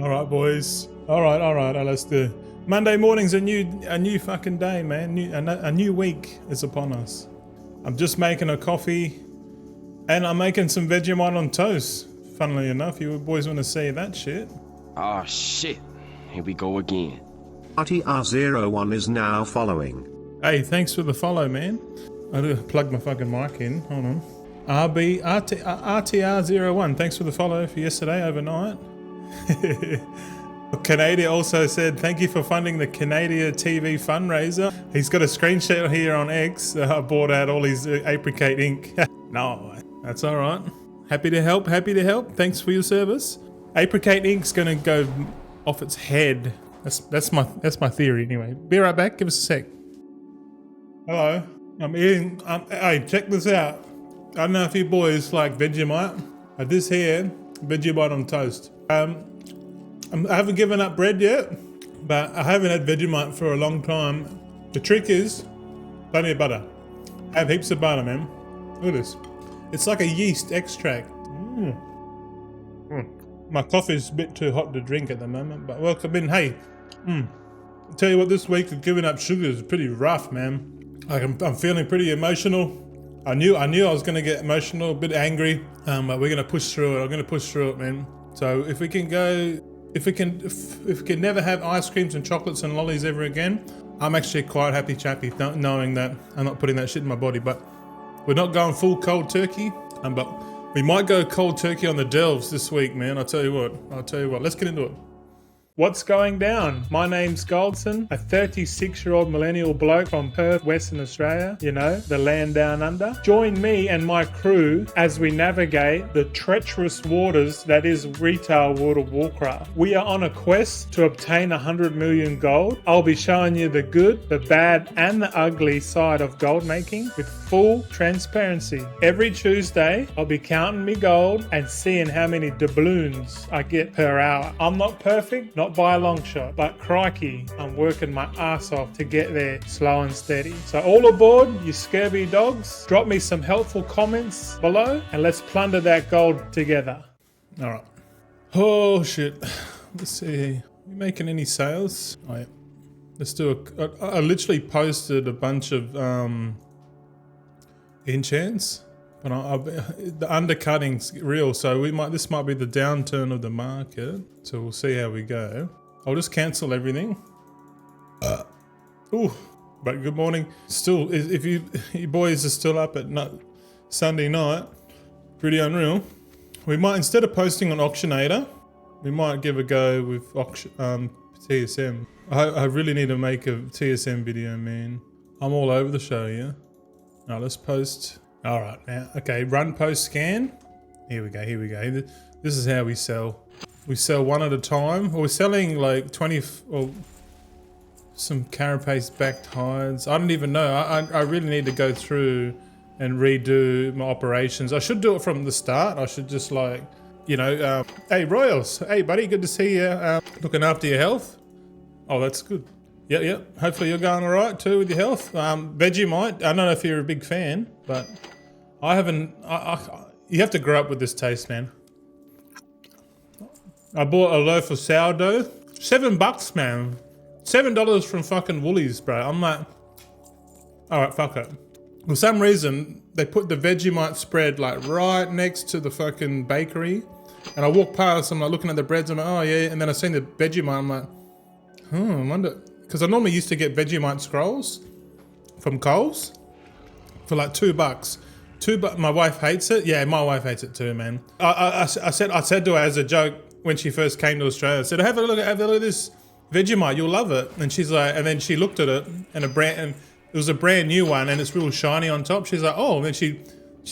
All right, boys. All right, let's do it. Monday morning's a new fucking day, man. A new week is upon us. I'm just making a coffee, and I'm making some Vegemite on toast. Funnily enough, you boys want to see that shit? Oh shit! Here we go again. RTR01 is now following. Hey, thanks for the follow, man. I gotta plug my fucking mic in. Hold on. RTR01. Thanks for the follow for yesterday overnight. Canada also said, thank you for funding the Canada TV fundraiser. He's got a screenshot here on X. I bought out all his Apricate ink. No, that's all right. Happy to help. Thanks for your service. Apricate ink's gonna go off its head. That's my theory anyway. Be right back. Give us a sec. Hello. I'm eating. Hey, check this out. I don't know if you boys like Vegemite. This here, Vegemite on toast. I haven't given up bread yet, but I haven't had Vegemite for a long time. The trick is plenty of butter. Have heaps of butter, man. Look at this. It's like a yeast extract. My coffee's a bit too hot to drink at the moment, but welcome in. Hey, I tell you what, this week of giving up sugar is pretty rough, man. Like I'm feeling pretty emotional. I knew I was gonna get emotional, a bit angry, but we're gonna push through it. I'm gonna push through it, man. So if we can never have ice creams and chocolates and lollies ever again, I'm actually quite happy chappy knowing that I'm not putting that shit in my body. But we're not going full cold turkey, but we might go cold turkey on the delves this week, man. I'll tell you what. Let's get into it. What's going down? My name's Goldson, a 36-year-old millennial bloke from Perth, Western Australia, you know, the land down under. Join me and my crew as we navigate the treacherous waters that is retail World of Warcraft. We are on a quest to obtain 100 million gold. I'll be showing you the good, the bad, and the ugly side of gold making with full transparency. Every Tuesday, I'll be counting me gold and seeing how many doubloons I get per hour. I'm not perfect, not by a long shot, but crikey, I'm working my ass off to get there slow and steady. So all aboard, you scurvy dogs. Drop me some helpful comments below and let's plunder that gold together. All right. Oh shit. Let's see. Are you making any sales? Oh yeah. Let's do I literally posted a bunch of enchants, but the undercutting's real, so this might be the downturn of the market. So we'll see how we go. I'll just cancel everything. But good morning. Still, if you boys are still up at Sunday night, pretty unreal. We might, instead of posting on Auctionator, we might give a go with TSM. I really need to make a TSM video, man. I'm all over the show, yeah? Now let's post. All right, now, okay, run post scan. Here we go. This is how we sell. We sell one at a time. We're selling like 20, or some carapace backed hides. I don't even know. I really need to go through and redo my operations. I should do it from the start. I should just like, you know, hey Royals, hey buddy, good to see you. Looking after your health. Oh, that's good. Yep. Hopefully you're going all right too with your health. Vegemite, I don't know if you're a big fan, but I haven't, you have to grow up with this taste, man. I bought a loaf of sourdough, $7, man. $7 from fucking Woolies, bro. I'm like, all right, fuck it. For some reason, they put the Vegemite spread like right next to the fucking bakery. And I walk past, I'm like looking at the breads, I'm like, oh yeah. And then I seen the Vegemite, I'm like, I wonder, because I normally used to get Vegemite scrolls from Coles for like $2. My wife hates it. Yeah, my wife hates it too, man. I said to her as a joke when she first came to Australia, I said, have a look at this Vegemite, you'll love it. And she's like, and then she looked at it and it was a brand new one and it's real shiny on top. She's like, oh, and then she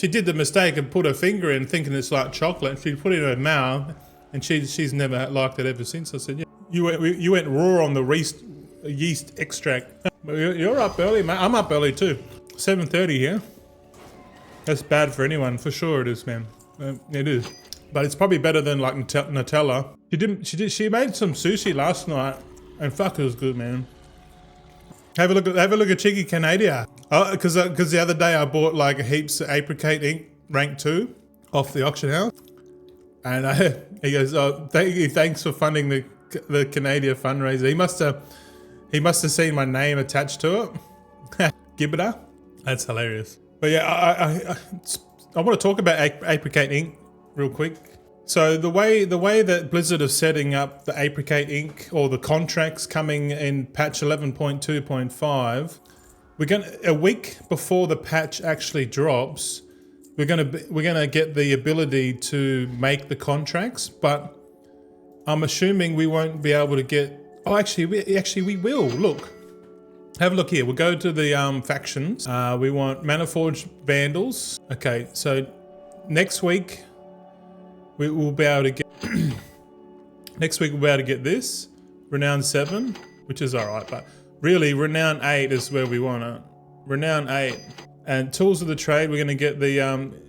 did the mistake and put her finger in thinking it's like chocolate. And she put it in her mouth and she's never liked it ever since. I said, yeah, you went raw on the yeast extract. But you're up early, man. I'm up early too. 7:30 here. That's bad for anyone, for sure it is, man. It is. But it's probably better than like Nutella. She made some sushi last night and fuck, it was good, man. Have a look at Cheeky Canada. Oh, because the other day I bought like heaps of Apricate ink rank 2 off the auction house. And he goes, "Oh, thank you, thanks for funding the Canadian fundraiser." He must have seen my name attached to it. Gibbida. That's hilarious. But yeah, I want to talk about Apricate Inc. real quick. So the way that Blizzard is setting up the Apricate Inc. or the contracts coming in patch 11.2.5, a week before the patch actually drops, we're gonna get the ability to make the contracts, but I'm assuming we won't be able to get. Oh, actually, we will. Look, have a look here. We'll go to the factions. We want Manaforged Vandals. Okay, so next week we will be able to get. Next week we'll be able to get this Renown 7, which is all right, but really Renown 8 is where we want it. Renown 8. And Tools of the Trade, we're going to get the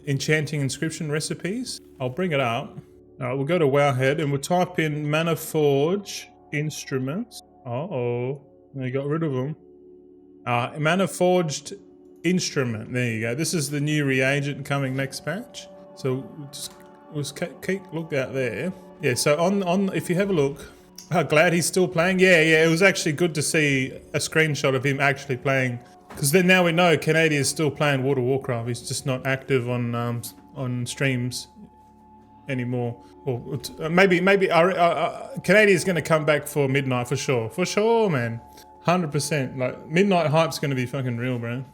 enchanting inscription recipes. I'll bring it up. All right, we'll go to Wowhead and we'll type in Manaforged Instruments. They got rid of them. Manaforged Instrument. There you go. This is the new reagent coming next patch. So we'll just keep look out there. Yeah, so on if you have a look, how glad he's still playing. Yeah, it was actually good to see a screenshot of him actually playing. Because then now we know Canadian is still playing World of Warcraft. He's just not active on streams anymore. Or maybe Canadian is going to come back for midnight for sure, man. 100%. Like midnight hype's going to be fucking real, bro.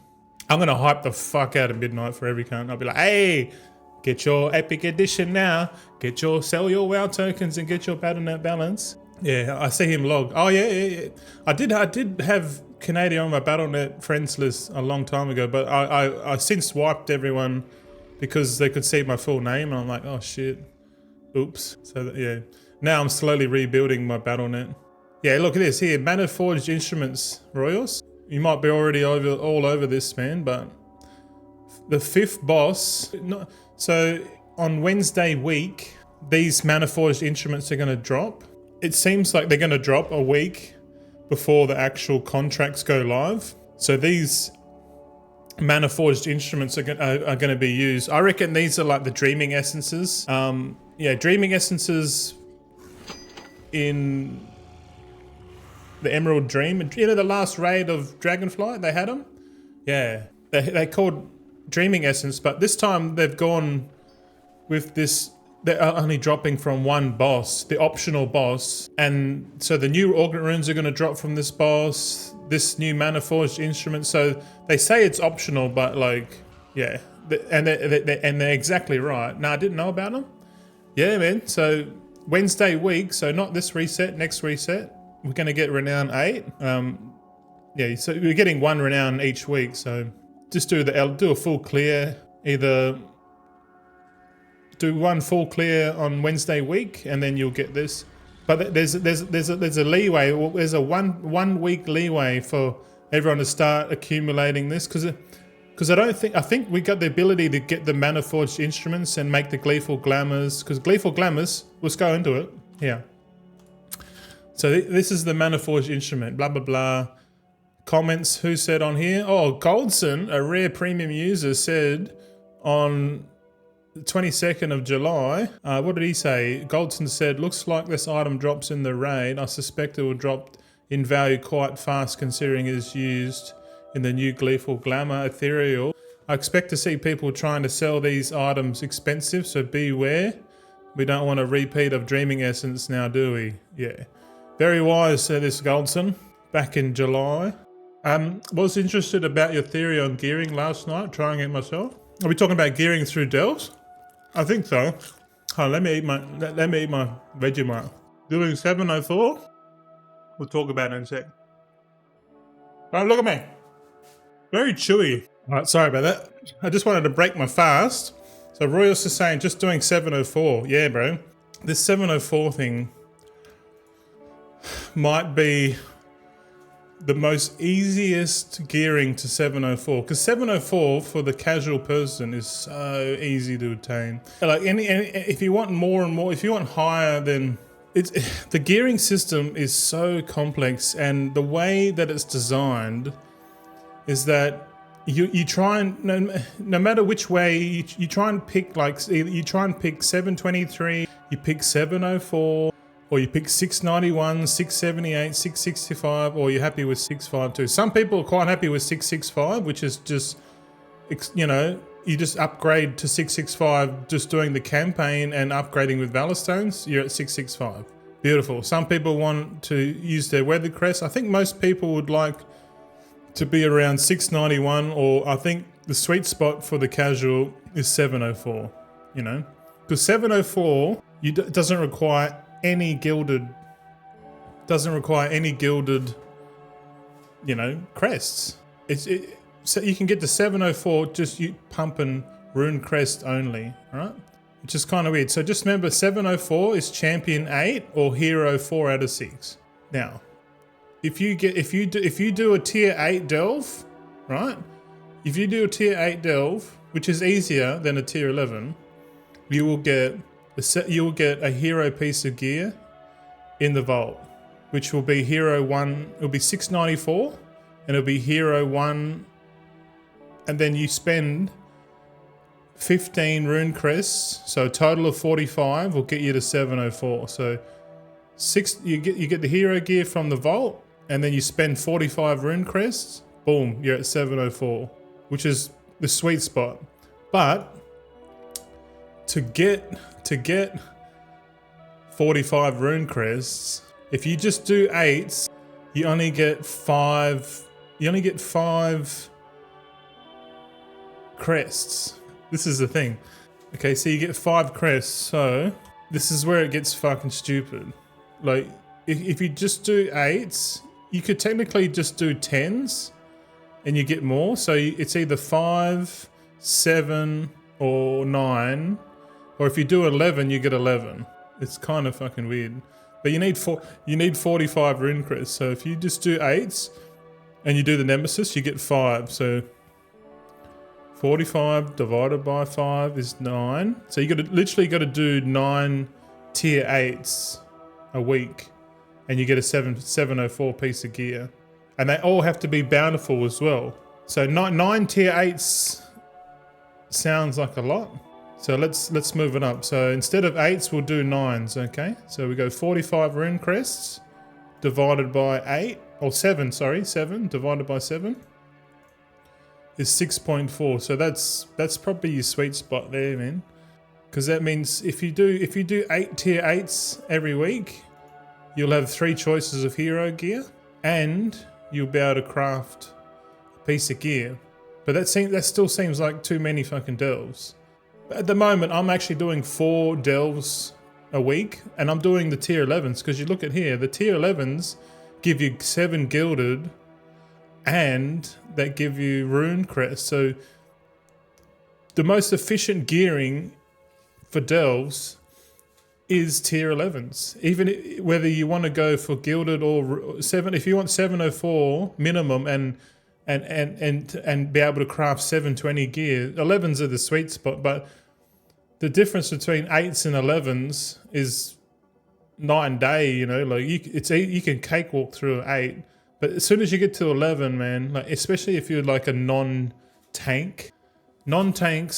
I'm going to hype the fuck out of midnight for every cunt. I'll be like, hey, get your epic edition now. Sell your WoW tokens and get your Battle.net balance. Yeah, I see him log. Oh yeah. I did have Canadian on my Battle.net friends list a long time ago, but I since wiped everyone because they could see my full name, and I'm like, oh shit, oops. So yeah, now I'm slowly rebuilding my Battle.net. Yeah, look at this here, Manaforged Instruments Royals. You might be already all over this, man, but the 5th boss. So on Wednesday week, these Manaforged Instruments are going to drop. It seems like they're going to drop a week before the actual contracts go live. So these Manaforged Instruments are going to be used. I reckon these are like the Dreaming Essences. Dreaming Essences in the Emerald Dream. You know the last raid of Dragonflight, they had them? Yeah, they called Dreaming Essence, but this time they've gone with this. They're only dropping from one boss, the optional boss. And so the new Augment Runes are going to drop from this boss, this new Manaforged Instrument. So they say it's optional, but like, yeah. And they're exactly right. Now, I didn't know about them. Yeah, man. So Wednesday week, so not this reset, next reset, we're going to get Renown 8. So we're getting 1 Renown each week. So just do a full clear, either do 1 full clear on Wednesday week, and then you'll get this. But there's a leeway. There's a one week leeway for everyone to start accumulating this, because I think we got the ability to get the Manaforged Instruments and make the Gleeful Glamours. Because Gleeful Glamours, let's go into it. Yeah. So this is the Manaforged Instrument. Blah blah blah. Comments. Who said on here? Oh, Goldson, a rare premium user, said on the 22nd of July, what did he say? Goldson said, looks like this item drops in the raid. I suspect it will drop in value quite fast considering it is used in the new Gleeful Glamour Ethereal. I expect to see people trying to sell these items expensive, so beware. We don't want a repeat of Dreaming Essence now, do we? Yeah. Very wise, said this Goldson, back in July. Was interested about your theory on gearing last night, trying it myself. Are we talking about gearing through delves? I think so. Oh, let me eat my Vegemite. Doing 704? We'll talk about it in a sec. Oh, look at me. Very chewy. All right, sorry about that. I just wanted to break my fast. So Royals is saying just doing 704. Yeah, bro. This 704 thing might be the most easiest gearing to 704, because 704 for the casual person is so easy to attain. Like any if you want more and more, if you want higher, then the gearing system is so complex, and the way that it's designed is that you try and no matter which way you try and pick, like you try and pick 723, you pick 704, or you pick 691, 678, 665, or you're happy with 652. Some people are quite happy with 665, which is just, you know, you just upgrade to 665 just doing the campaign and upgrading with Valorstones, you're at 665. Beautiful. Some people want to use their weather crest. I think most people would like to be around 691, or I think the sweet spot for the casual is 704, you know, because 704 doesn't require any gilded, you know, crests. So you can get to 704 just you pumping rune crest only, right? Which is kind of weird. So just remember, 704 is champion 8 or hero 4 out of 6. Now, if you do a tier 8 delve, right? If you do a tier 8 delve, which is easier than a tier 11, you will get a hero piece of gear in the vault, which will be hero 1. It'll be 694, and it'll be hero 1, and then you spend 15 rune crests, so a total of 45 will get you to 704. So you get the hero gear from the vault, and then you spend 45 rune crests, boom, you're at 704, which is the sweet spot. But to get 45 rune crests, if you just do 8s, you only get 5 crests. This is the thing. Okay, so you get 5 crests, so this is where it gets fucking stupid. Like, if you just do 8s, you could technically just do 10s and you get more. So it's either 5, 7, or 9. Or if you do 11, you get 11. It's kind of fucking weird. But you need 45 rune crests. So if you just do 8s and you do the nemesis, you get 5. So 45 divided by 5 is 9. So you literally got to do 9 tier 8s a week, and you get a 704 piece of gear, and they all have to be bountiful as well. So 9 tier 8s sounds like a lot. So let's move it up. So instead of 8s, we'll do 9s. Okay. So we go 45 rune crests divided by 8, or 7. Sorry, 7 divided by 7. Is 6.4, so that's probably your sweet spot there, man. Because that means if you do 8 tier 8s every week, you'll have 3 choices of hero gear, and you'll be able to craft a piece of gear. But that still seems like too many fucking delves. But at the moment, I'm actually doing 4 delves a week, and I'm doing the tier 11s, because you look at here, the tier 11s give you 7 gilded, and that give you rune crest. So the most efficient gearing for delves is tier 11s. Even whether you want to go for gilded or 7, if you want 704 minimum and be able to craft 720 gear, 11s are the sweet spot. But the difference between 8s and 11s is night and day. You know, like you can cakewalk through an 8. But as soon as you get to 11, man, like especially if you're like a non-tanks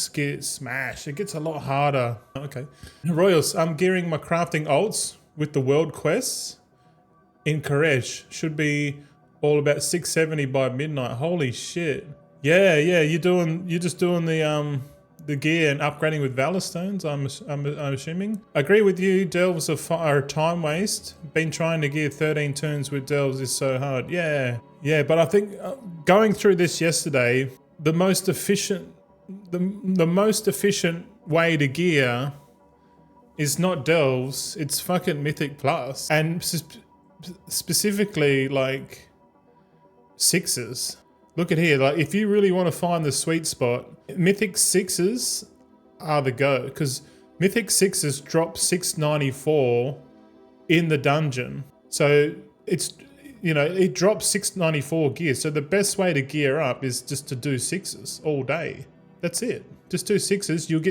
get smashed. It gets a lot harder. Okay. Royals, I'm gearing my crafting alts with the world quests in Koresh. Should be all about 670 by midnight. Holy shit. Yeah, you're just doing the gear and upgrading with Valorstones, I'm assuming. I agree with you, delves are a time waste. Been trying to gear 13 turns with delves is so hard. Yeah, but I think going through this yesterday, the most efficient way to gear is not delves, it's fucking Mythic Plus. And specifically like 6s. Look at here, like if you really want to find the sweet spot, Mythic 6s are the go, because Mythic 6s drop 694 in the dungeon. So it's, you know, it drops 694 gear. So the best way to gear up is just to do 6s all day. That's it. Just do 6s. You'll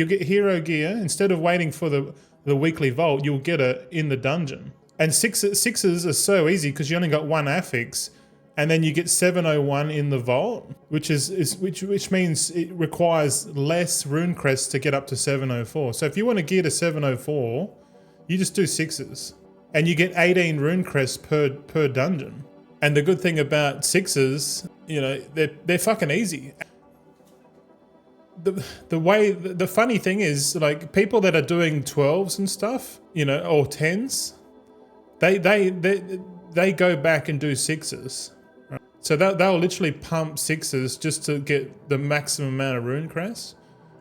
get hero gear instead of waiting for the weekly vault. You'll get it in the dungeon. And 6s are so easy because you only got 1 affix. and then you get 701 in the vault, which means it requires less rune crests to get up to 704. So if you want to gear to 704, you just do 6s, and you get 18 rune crests per dungeon. And the good thing about 6s, you know, they're fucking easy. The funny thing is, like, people that are doing 12s and stuff, you know, or 10s, they go back and do 6s. Right? So they'll literally pump 6s just to get the maximum amount of rune crests.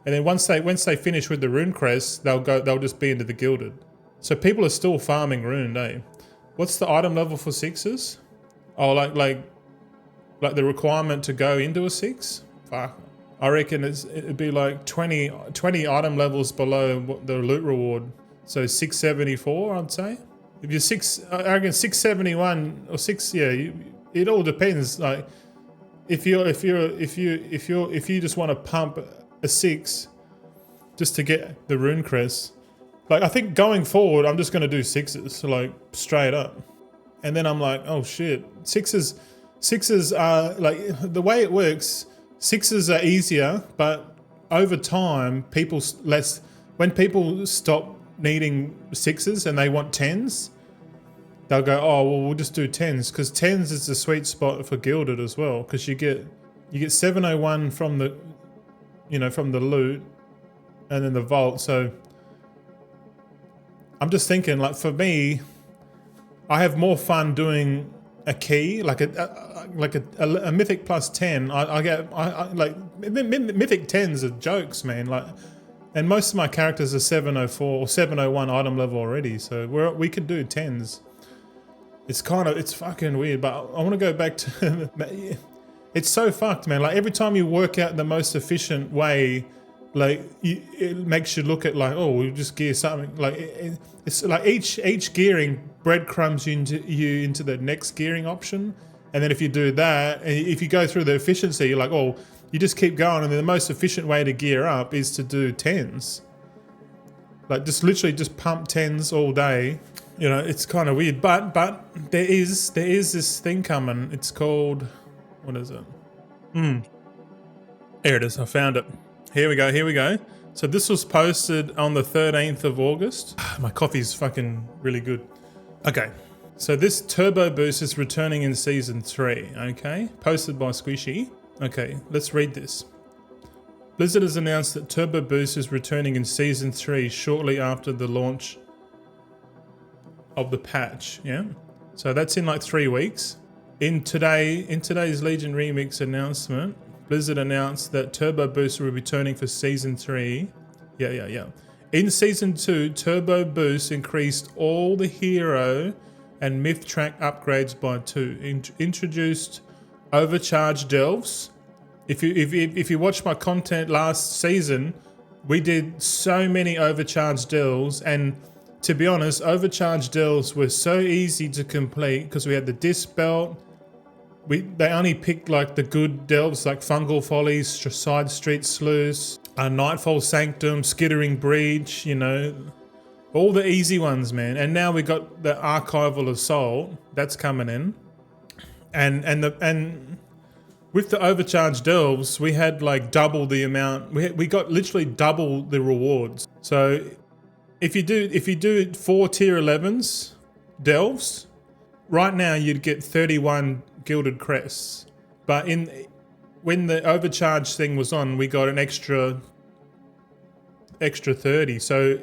And then once they finish with the rune crests, they'll just be into the gilded. So people are still farming rune, eh? What's the item level for 6s? Oh, like the requirement to go into a 6? Fuck. I reckon it'd be like 20 item levels below the loot reward. So 674, I'd say. If you're I reckon 671 or 6, yeah, it all depends. Like if you just want to pump a 6 just to get the rune crest. Like, I think going forward, I'm just going to do 6s, like, straight up. And then I'm like, oh shit, 6s are, like, the way it works, 6s are easier, but over time, when people stop needing 6s and they want 10s, they'll go, oh, well, we'll just do 10s, because 10s is the sweet spot for gilded as well, because you get 701 from the, you know, from the loot, and then the vault. So I'm just thinking, like, for me, I have more fun doing a key, like a mythic plus 10. I like mythic 10s are jokes, man. Like, and most of my characters are 704 or 701 item level already, so we could do 10s. It's fucking weird, but I want to go back to. It's so fucked, man. Like, every time you work out the most efficient way, like, it makes you look at, like, oh, we'll just gear something. Like, it's like each gearing breadcrumbs you into the next gearing option, and then if you do that, and if you go through the efficiency, you're like, oh, you just keep going, and then the most efficient way to gear up is to do 10s. Like, just literally just pump 10s all day. You know, it's kind of weird, but there is this thing coming. It's called, what is it? Here it is. I found it. Here we go. So this was posted on the 13th of August. My coffee's fucking really good. Okay, so this turbo boost is returning in season 3, okay? Posted by Squishy. Okay, let's read this. Blizzard has announced that turbo boost is returning in season 3 shortly after the launch of the patch, yeah? So that's in like 3 weeks. In today's Legion Remix announcement, Blizzard announced that Turbo Boost will be returning for Season 3. Yeah. In Season 2, Turbo Boost increased all the hero and myth track upgrades by 2. Introduced overcharged delves. If you watch my content last season, we did so many overcharged delves, and to be honest, overcharged delves were so easy to complete because we had the disc belt. They only picked like the good delves, like Fungal Follies, Side Street Sluice, Nightfall Sanctum, Skittering Breach, you know, all the easy ones, man. And now we got the Archival Assault that's coming in, and with the overcharged delves, we had like double the amount. We got literally double the rewards. So if you do 4 tier 11s delves, right now you'd get 31 gilded crests, but when the overcharge thing was on, we got an extra 30. So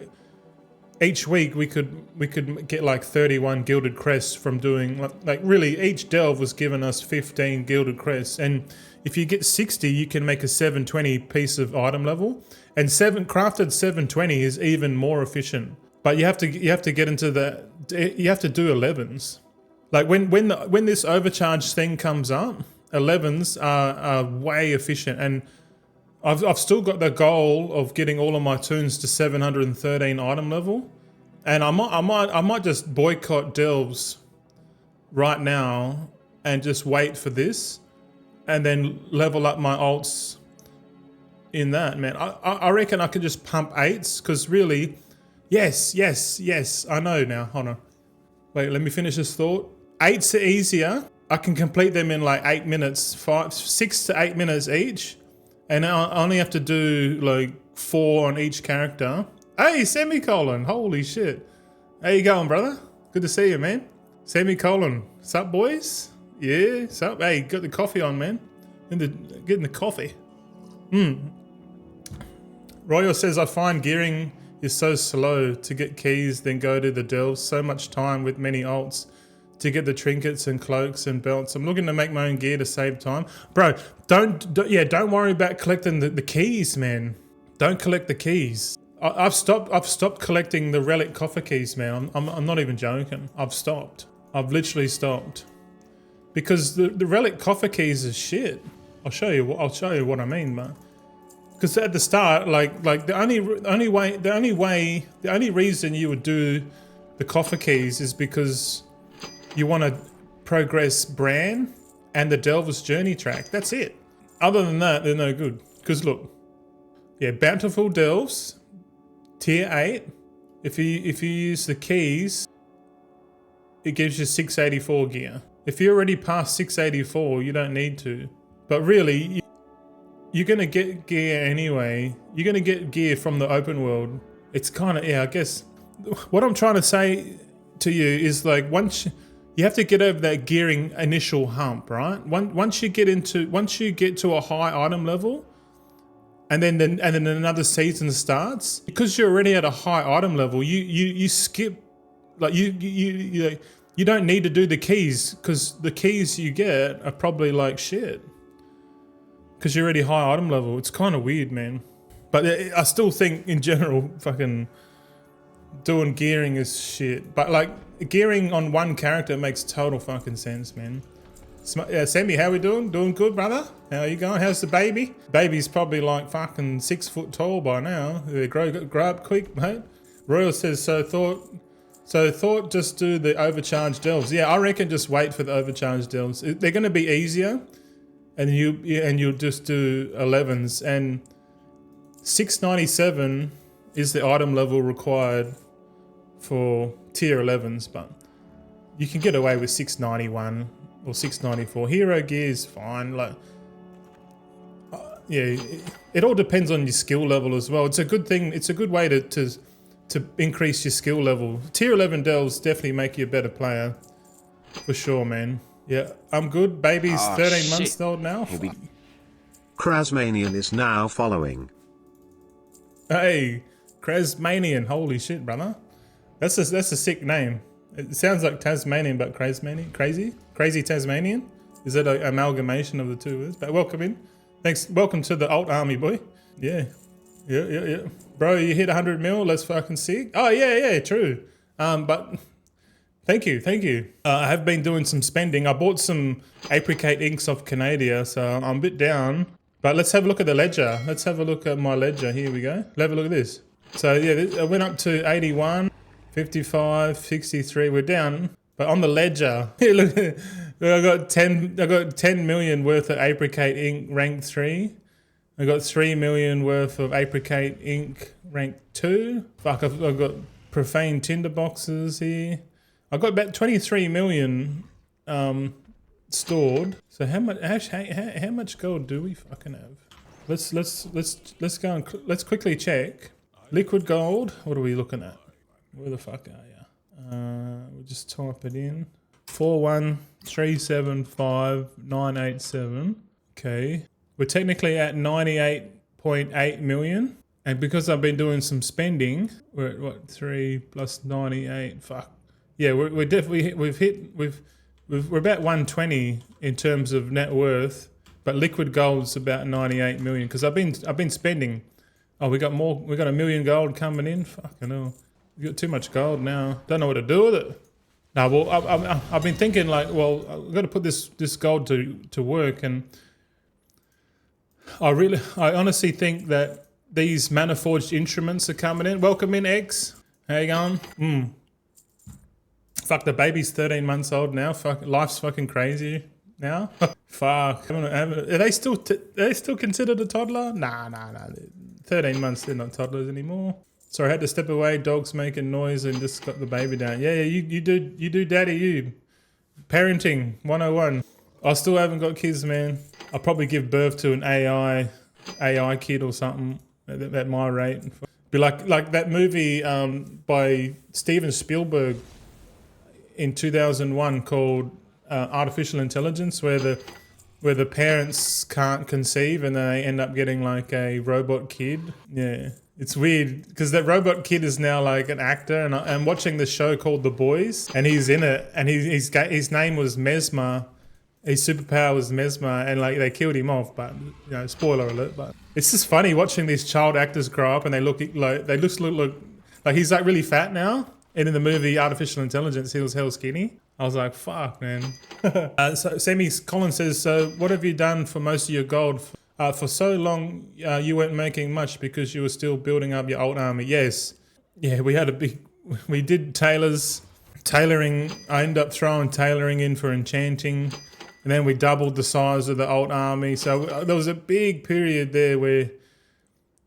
each week we could get like 31 gilded crests from doing, like really each delve was giving us 15 gilded crests, and if you get 60 you can make a 720 piece of item level, and crafted 720 is even more efficient, but you have to get into you have to do 11s. Like when this overcharge thing comes up, 11s are way efficient, and I've still got the goal of getting all of my toons to 713 item level, and I might just boycott delves right now and just wait for this, and then level up my alts in that, man. I reckon I could just pump 8s, because really, yes, I know now. Hold on, wait, let me finish this thought. 8s are easier. I can complete them in like 8 minutes, 6 to 8 minutes each. And I only have to do like 4 on each character. Hey, Semicolon, holy shit. How you going, brother? Good to see you, man. Semicolon, sup, boys? Yeah, sup? Hey, got the coffee on, man. Getting the coffee. Royal says, I find gearing is so slow to get keys, then go to the delves. So much time with many alts to get the trinkets and cloaks and belts. I'm looking to make my own gear to save time. Bro, don't worry about collecting the keys, man. Don't collect the keys. I've stopped collecting the relic coffer keys, man. I'm not even joking. I've stopped. I've literally stopped. Because the relic coffer keys is shit. I'll show you what I mean, man. Because at the start, like the only reason you would do the coffer keys is because you want to progress Bran and the Delver's Journey track. That's it. Other than that, they're no good. Because look, yeah, Bountiful Delves, tier 8. If you use the keys, it gives you 684 gear. If you're already past 684, you don't need to. But really, you're gonna get gear anyway. You're gonna get gear from the open world. It's kind of, yeah, I guess. What I'm trying to say to you is like you have to get over that gearing initial hump, right? Once you get to a high item level, and then another season starts, because you're already at a high item level, you skip, like you don't need to do the keys, because the keys you get are probably like shit, because you're already high item level. It's kind of weird, man. But I still think in general, fucking doing gearing is shit. But like gearing on one character makes total fucking sense, man. Sammy, how we doing? Doing good, brother? How you going? How's the baby? Baby's probably like fucking 6 foot tall by now. They grow up quick, mate. Royal says, so thought just do the overcharged delves. Yeah, I reckon just wait for the overcharged delves. They're going to be easier, and you'll just do 11s, and 697 is the item level required for tier 11s, but you can get away with 691 or 694. Hero gear is fine. Like, yeah, it all depends on your skill level as well. It's a good thing. It's a good way to increase your skill level. Tier 11 delves definitely make you a better player, for sure, man. Yeah, I'm good. Baby's 13 months old now. Krasmanian is now following. Hey, Krasmanian, holy shit, brother. That's a sick name. It sounds like Tasmanian, but crazy Tasmanian. Is that an amalgamation of the two words? But welcome in. Thanks. Welcome to the alt army, boy. Yeah. Bro, you hit 100 mil. Let's fucking see. Oh yeah, true. But thank you. I have been doing some spending. I bought some Apricate inks off Canada, so I'm a bit down. But let's have a look at the ledger. Let's have a look at my ledger. Here we go. Have a look at this. So yeah, I went up to 81, 55, 63. We're down, but on the ledger, look, I got 10 million worth of Apricate ink rank 3. I got 3 million worth of Apricate ink rank 2. Fuck, I've got profane tinder boxes here. I got about 23 million stored. So how much gold do we fucking have? Let's go and let's quickly check. Liquid gold. What are we looking at? Where the fuck are you? We'll just type it in. 41375,987. Okay. We're technically at 98.8 million. And because I've been doing some spending, we're at what, 3 plus 98. Fuck. Yeah, we're definitely we're about 120 in terms of net worth, but liquid gold's about 98 million because I've been spending. Oh, we got more. We got 1 million gold coming in. Fucking hell. We got too much gold now. Don't know what to do with it. No, well, I've been thinking like, well, I've got to put this gold to work, and I honestly think that these Manaforged instruments are coming in. Welcome in, X. How you going? Fuck, the baby's 13 months old now. Fuck, life's fucking crazy now. Fuck. Are they still considered a toddler? Nah. 13 months, they're not toddlers anymore. Sorry, I had to step away. Dog's making noise and just got the baby down. Yeah, you do daddy, you. Parenting 101. I still haven't got kids, man. I'll probably give birth to an AI kid or something at my rate. Be like that movie by Steven Spielberg in 2001 called Artificial Intelligence, where the parents can't conceive and then they end up getting like a robot kid. Yeah, it's weird because that robot kid is now like an actor, and I'm watching the show called The Boys, and he's in it, and his name was Mesmer. His superpower was Mesmer, and like they killed him off. But you know, spoiler alert. But it's just funny watching these child actors grow up, and they look like he's like really fat now. And in the movie Artificial Intelligence, he was hell skinny. I was like, fuck, man. So Semi Collins says, so what have you done for most of your gold? For so long, you weren't making much because you were still building up your old army. Yes. Yeah, we did tailoring. I ended up throwing tailoring in for enchanting. And then we doubled the size of the old army. So there was a big period there where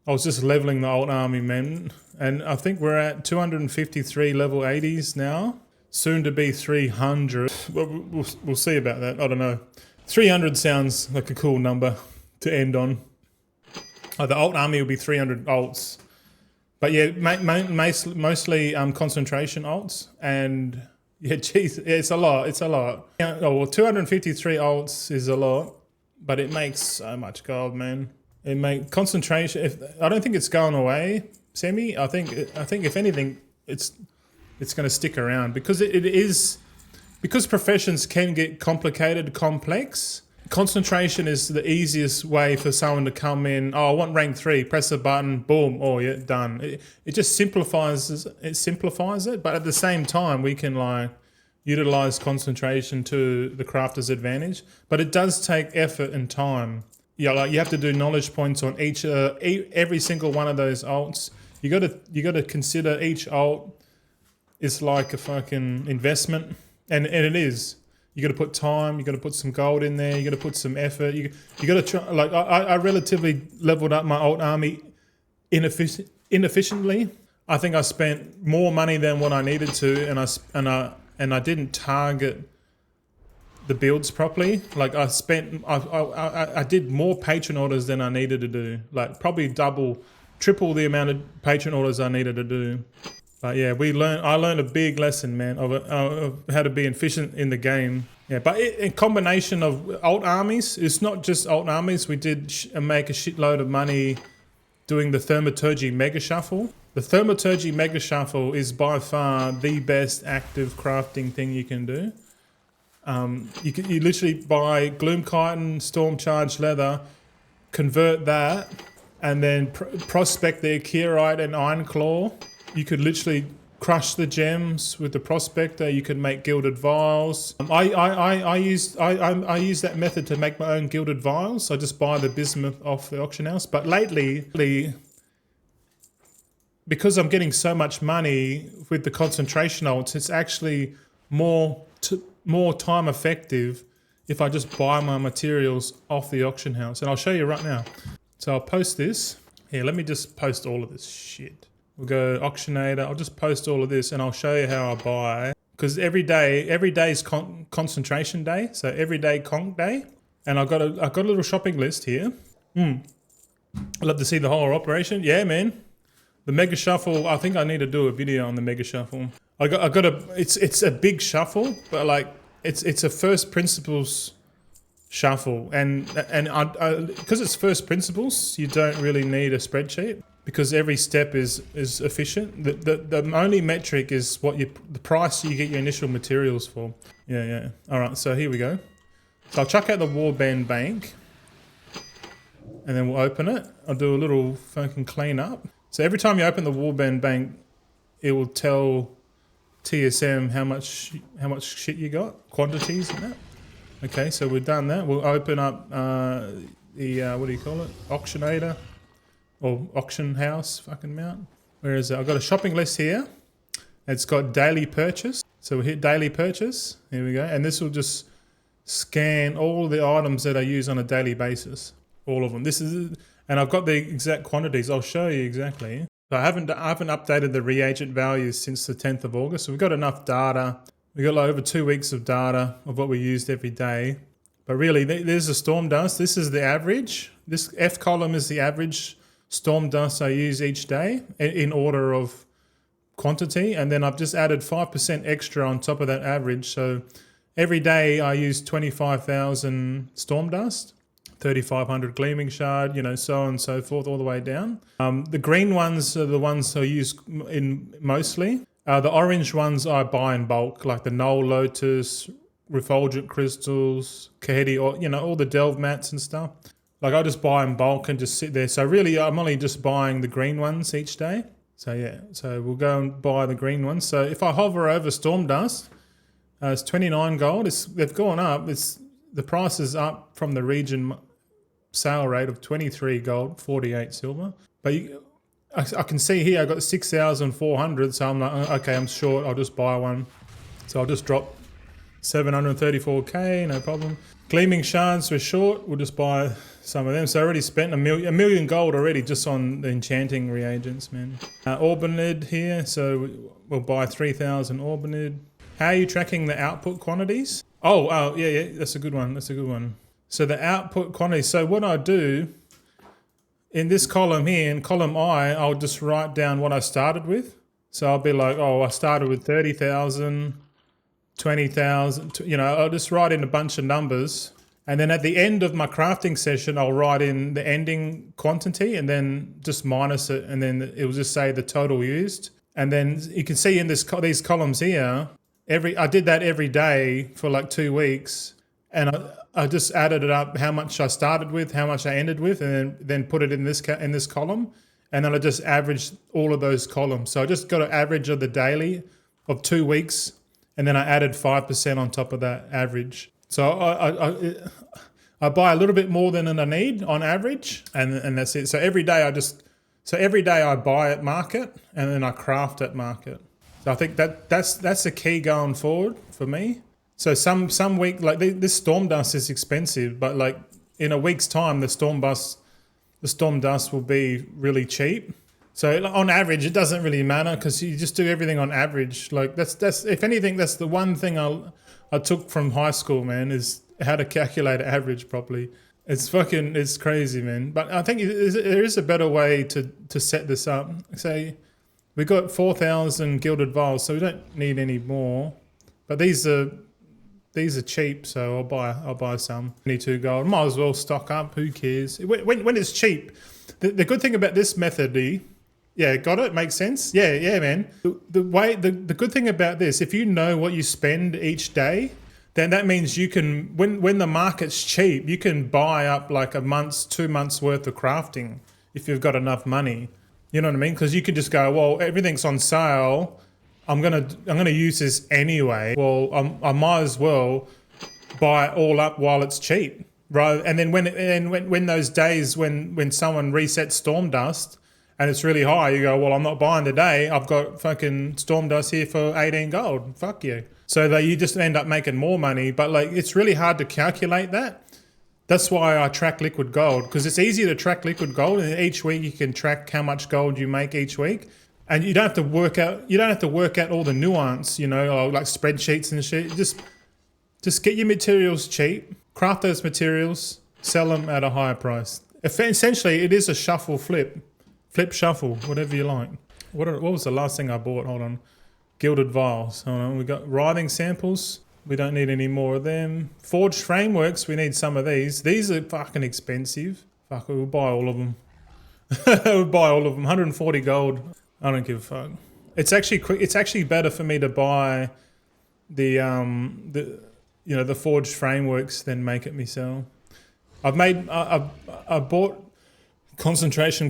I was just leveling the old army, man. And I think we're at 253 level 80s now. Soon to be 300. We'll see about that. I don't know. 300 sounds like a cool number to end on. The alt army will be 300 alts. But yeah, mostly concentration alts. And yeah, geez, it's a lot. It's a lot. Yeah, oh, well, 253 alts is a lot, but it makes so much gold, man. It makes concentration. I don't think it's going away, Semi. I think if anything, it's going to stick around because because professions can get complicated, complex. Concentration is the easiest way for someone to come in. Oh, I want rank 3. Press a button, boom. Oh yeah, done. It just simplifies it. But at the same time, we can like utilize concentration to the crafter's advantage. But it does take effort and time. Yeah, like you have to do knowledge points on every single one of those alts. You got to consider each alt is like a fucking investment, and it is. You got to put time. You got to put some gold in there. You got to put some effort. You got to try. Like I relatively leveled up my alt army inefficiently. I think I spent more money than what I needed to, and I didn't target the builds properly. Like I did more patron orders than I needed to do. Like probably triple the amount of patron orders I needed to do. But yeah, I learned a big lesson, man, of how to be efficient in the game. Yeah, but in combination of alt armies, it's not just alt armies. We did make a shitload of money doing the Thaumaturgy Mega Shuffle. The Thaumaturgy Mega Shuffle is by far the best active crafting thing you can do. You literally buy Gloom Chitin, Storm Charged Leather, convert that, and then prospect the Akirite and Iron Claw. You could literally crush the gems with the prospector. You could make gilded vials. I use that method to make my own gilded vials. I just buy the bismuth off the auction house. But lately, because I'm getting so much money with the concentration alts, it's actually more time effective if I just buy my materials off the auction house. And I'll show you right now. So I'll post this. Here, let me just post all of this shit. We'll go auctionator. I'll just post all of this and I'll show you how I buy. Because every day is concentration day. So every day conch day. And I've got a little shopping list here. I'd love to see the whole operation. Yeah, man. The Mega Shuffle, I think I need to do a video on the Mega Shuffle. It's a big shuffle, but like it's a first principles shuffle. And because it's first principles, you don't really need a spreadsheet. Because every step is efficient. The only metric is the price you get your initial materials for. Yeah. All right, so here we go. So I'll chuck out the Warband Bank, and then we'll open it. I'll do a little fucking clean up. So every time you open the Warband Bank, it will tell TSM how much shit you got, quantities and that. Okay, so we've done that. We'll open up the what do you call it? Auctionator. Or auction house, fucking mount. Where is it? I've got a shopping list here. It's got daily purchase. So we hit daily purchase. Here we go. And this will just scan all the items that I use on a daily basis. All of them. And I've got the exact quantities. I'll show you exactly. So I haven't updated the reagent values since the 10th of August. So we've got enough data We got like over 2 weeks of data of what we used every day. But really, there's the storm dust. This is the average. This F column is the average storm dust I use each day in order of quantity. And then I've just added 5% extra on top of that average. So every day I use 25,000 storm dust, 3,500 gleaming shard, so on and so forth, all the way down. The green ones are the ones I use in mostly. The orange ones I buy in bulk, like the Null Lotus, Refulgent Crystals, Kaheti, all the Delve mats and stuff. Like I just buy in bulk and just sit there. So really I'm only just buying the green ones each day. So yeah, so we'll go and buy the green ones. So if I hover over Storm Dust, it's 29 gold. They've gone up. The price is up from the region sale rate of 23 gold, 48 silver. But I can see here I got 6,400, so I'm like, okay, I'm short, I'll just buy one. So I'll just drop 734k, no problem. Gleaming shards, we're short, we'll just buy some of them. So I already spent a million gold already just on the enchanting reagents, man. Orbanid here, so we'll buy 3,000 Orbanid. How are you tracking the output quantities? Oh, yeah, that's a good one, So the output quantities, so what I do, in this column here, in column I, I'll just write down what I started with. So I'll be like, I started with 30,000, 20,000, I'll just write in a bunch of numbers. And then at the end of my crafting session, I'll write in the ending quantity and then just minus it. And then it will just say the total used. And then you can see in these columns here, I did that every day for like 2 weeks. And I just added it up, how much I started with, how much I ended with, and then put it in this column. And then I just averaged all of those columns. So I just got an average of the daily of 2 weeks, and then I added 5% on top of that average. So I buy a little bit more than I need on average, and that's it. So every day I buy at market, and then I craft at market. So I think that's the key going forward for me. So some week, like this storm dust is expensive, but like in a week's time, the storm dust will be really cheap. So on average, it doesn't really matter because you just do everything on average. Like that's if anything, that's the one thing I took from high school, man, is how to calculate average properly. It's crazy, man. But I think there is a better way to set this up. Say we got 4,000 gilded vials, so we don't need any more. But these are cheap, so I'll buy some. 22 gold. Might as well stock up. Who cares? When it's cheap, the good thing about this method, yeah, got it. Makes sense. Yeah, man. The good thing about this, if you know what you spend each day, then that means you can when the market's cheap, you can buy up like 2 months worth of crafting if you've got enough money. You know what I mean? Because you could just go, well, everything's on sale. I'm gonna use this anyway. Well, I might as well buy it all up while it's cheap, right? And then when those days when someone resets storm dust and it's really high, you go, well, I'm not buying today. I've got fucking storm dust here for 18 gold. Fuck you. So that you just end up making more money, but like it's really hard to calculate that. That's why I track liquid gold, because it's easier to track liquid gold, and each week you can track how much gold you make each week. And you don't have to work out all the nuance, or like spreadsheets and shit. Just get your materials cheap, craft those materials, sell them at a higher price. Essentially, it is a flip shuffle, whatever you like. What was the last thing I bought? Hold on. Gilded vials. Hold on. We got writhing samples. We don't need any more of them. Forged frameworks. We need some of these. These are fucking expensive. Fuck, we'll buy all of them. We'll buy all of them. 140 gold. I don't give a fuck. It's actually better for me to buy the forged frameworks than make it myself. I bought concentrate.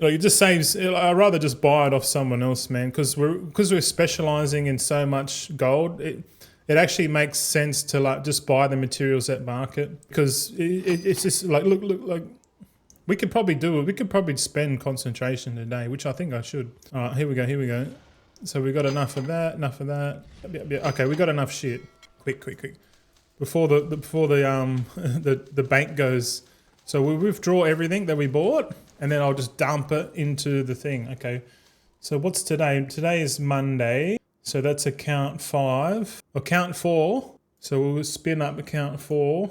Like it just saves. I'd rather just buy it off someone else, man, because we're specializing in so much gold. It actually makes sense to like just buy the materials at market, because it's just like look like. We could probably do it. We could probably spend concentration today, which I think I should. All right, here we go. So we got enough of that. Okay, we got enough shit. Quick. Before the bank goes. So we withdraw everything that we bought, and then I'll just dump it into the thing. Okay. So what's today? Today is Monday. So that's account 5. Account 4. So we'll spin up account 4.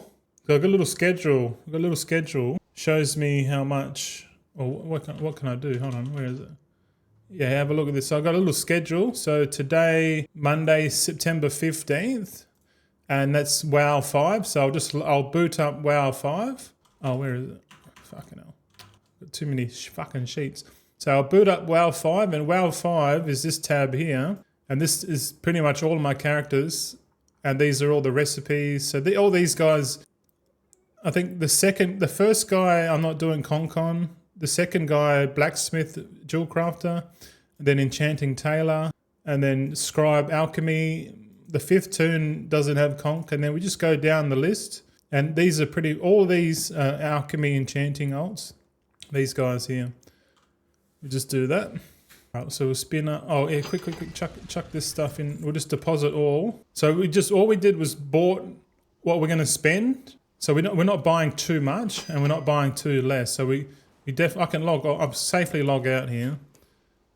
So I've got a little schedule. I've got a little schedule. Shows me how much, or what can I do? Hold on, where is it? Yeah, have a look at this. So I've got a little schedule. So today, Monday, September 15th, and that's WoW 5. So I'll boot up WoW 5. Oh, where is it? Fucking hell. Got too many fucking sheets. So I'll boot up WoW 5, and WoW 5 is this tab here. And this is pretty much all my characters. And these are all the recipes. So all these guys, I think the first guy, I'm not doing Concon. The second guy, Blacksmith, Jewel Crafter. Then Enchanting Tailor. And then Scribe, Alchemy. The 5th toon doesn't have Conch. And then we just go down the list. And these are all these Alchemy Enchanting alts. These guys here. We just do that. Right, so we'll spin up. Oh yeah, quick, chuck this stuff in. We'll just deposit all. So all we did was bought what we're going to spend. So we're not buying too much and we're not buying too less. So I'll safely log out here,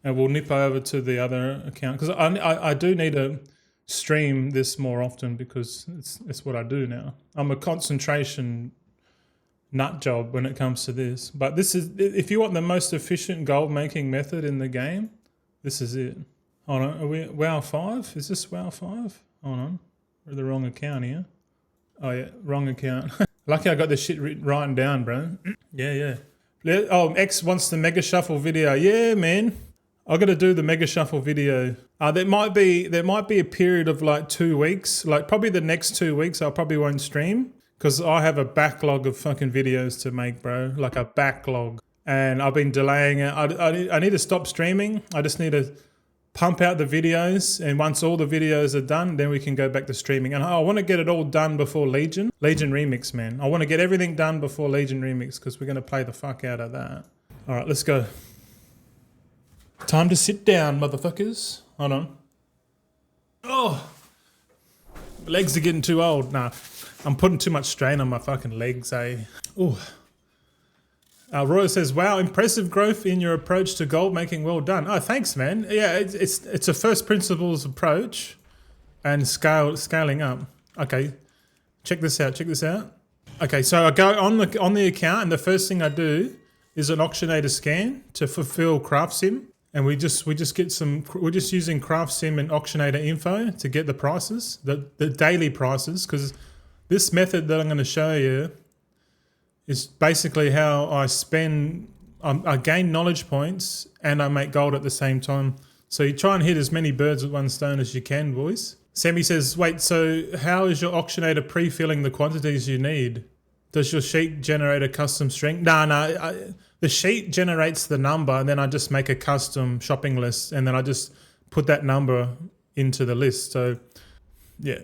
and we'll nip over to the other account because I do need to stream this more often because it's what I do now. I'm a concentration nut job when it comes to this. But this is, if you want the most efficient gold making method in the game, this is it. Hold on, are we WoW 5? Is this WoW 5? Hold on, we're the wrong account here. Oh yeah, wrong account. Lucky I got this shit written down, bro. Yeah. Oh, X wants the Mega Shuffle video. Yeah, man. I got to do the Mega Shuffle video. There might be a period of like 2 weeks, like probably the next 2 weeks I probably won't stream. Because I have a backlog of fucking videos to make, bro. Like a backlog. And I've been delaying it. I need to stop streaming. I just need to pump out the videos. And once all the videos are done, then we can go back to streaming. And I want to get it all done before Legion. Legion Remix, man. I want to get everything done before Legion Remix because we're going to play the fuck out of that. All right, let's go. Time to sit down, motherfuckers. Hold on. Oh. My legs are getting too old. Nah. I'm putting too much strain on my fucking legs, eh? Ooh. Roy says, wow, impressive growth in your approach to gold making. Well done. Oh, thanks, man. Yeah, it's a first principles approach and scaling up. Okay, check this out. Okay, so I go on the account, and the first thing I do is an auctionator scan to fulfill craft sim. And we're just using craft sim and auctionator info to get the prices, the daily prices, because this method that I'm going to show you is basically how I I gain knowledge points and I make gold at the same time. So you try and hit as many birds with one stone as you can, boys. Sammy says, wait, so how is your auctionator pre-filling the quantities you need? Does your sheet generate a custom string? No. The sheet generates the number, and then I just make a custom shopping list, and then I just put that number into the list. So yeah.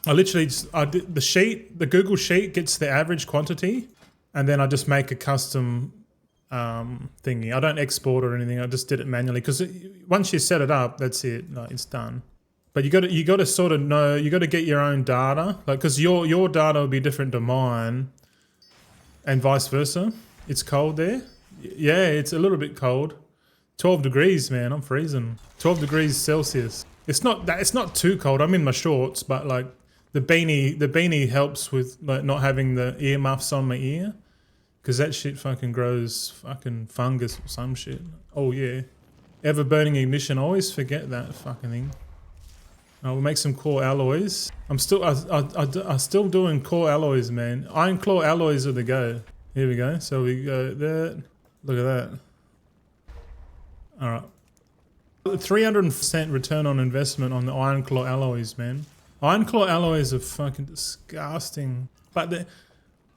I literally the Google Sheet gets the average quantity, and then I just make a custom thingy. I don't export or anything. I just did it manually because once you set it up, that's it. Like, it's done. But you got to sort of know. You got to get your own data, like because your data will be different to mine, and vice versa. It's cold there. Yeah, it's a little bit cold. 12 degrees, man. I'm freezing. 12 degrees Celsius. It's not too cold. I'm in my shorts, but like. The beanie helps with like not having the earmuffs on my ear, because that shit fucking grows fucking fungus or some shit. Oh yeah, ever burning ignition. I always forget that fucking thing. We'll make some core alloys. I'm still doing core alloys, man. Iron claw alloys are the go. Here we go. So we go there. Look at that. All right. 300% return on investment on the iron claw alloys, man. Iron claw alloys are fucking disgusting, but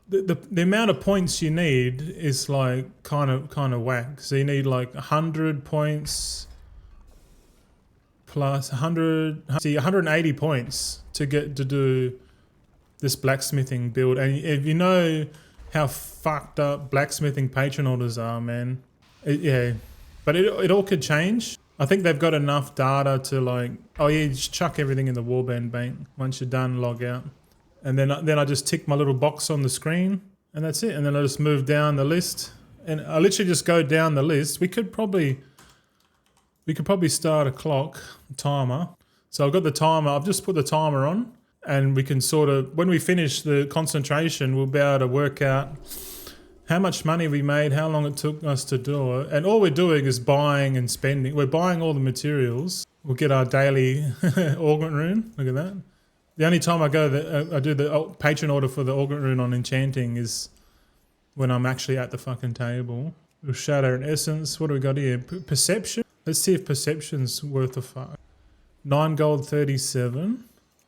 the amount of points you need is like kind of whack. So you need like 100 points plus 180 points to get to do this blacksmithing build. And if you know how fucked up blacksmithing patron orders are, man, yeah. But it all could change. I think they've got enough data to like, oh yeah, just chuck everything in the warband bank. Once you're done, log out. And then I just tick my little box on the screen and that's it. And then I just move down the list. And I literally just go down the list. We could probably start a clock, timer. So I've got the timer. I've just put the timer on, and we can sort of, when we finish the concentration, we'll be able to work out how much money we made, how long it took us to do it. And all we're doing is buying and spending. We're buying all the materials. We'll get our daily augment rune. Look at that. The only time I go, I do the patron order for the augment rune on enchanting is when I'm actually at the fucking table. We'll shatter and essence. What do we got here? Perception. Let's see if perception's worth a fuck. 9 gold 37.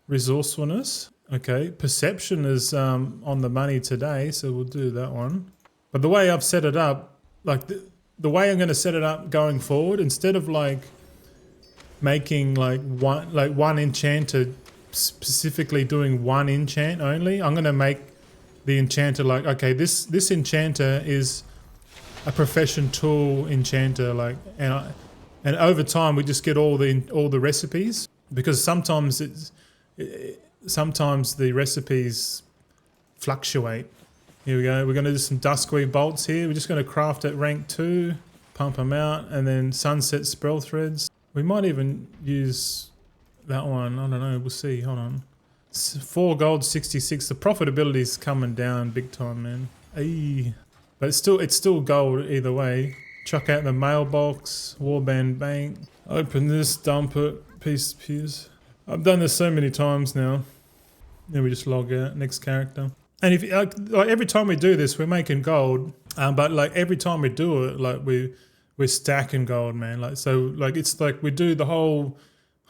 Resourcefulness. Okay. Perception is on the money today, so we'll do that one. But the way I've set it up, like the way I'm going to set it up going forward, instead of like making like one enchanter specifically doing one enchant only, I'm going to make the enchanter like, okay, this enchanter is a profession tool enchanter, like, and over time we just get all the recipes, because sometimes sometimes the recipes fluctuate. Here we go. We're going to do some Duskweed bolts here. We're just going to craft at rank 2, pump them out, and then sunset spell threads. We might even use that one. I don't know. We'll see. Hold on. 4 gold 66. The profitability is coming down big time, man. Ay. But it's still gold either way. Chuck out the mailbox, warband bank. Open this, dump it, piece. I've done this so many times now. Then we just log out. Next character. And if like every time we do this, we're making gold. But like every time we do it, like we're stacking gold, man. Like so, like it's like we do the whole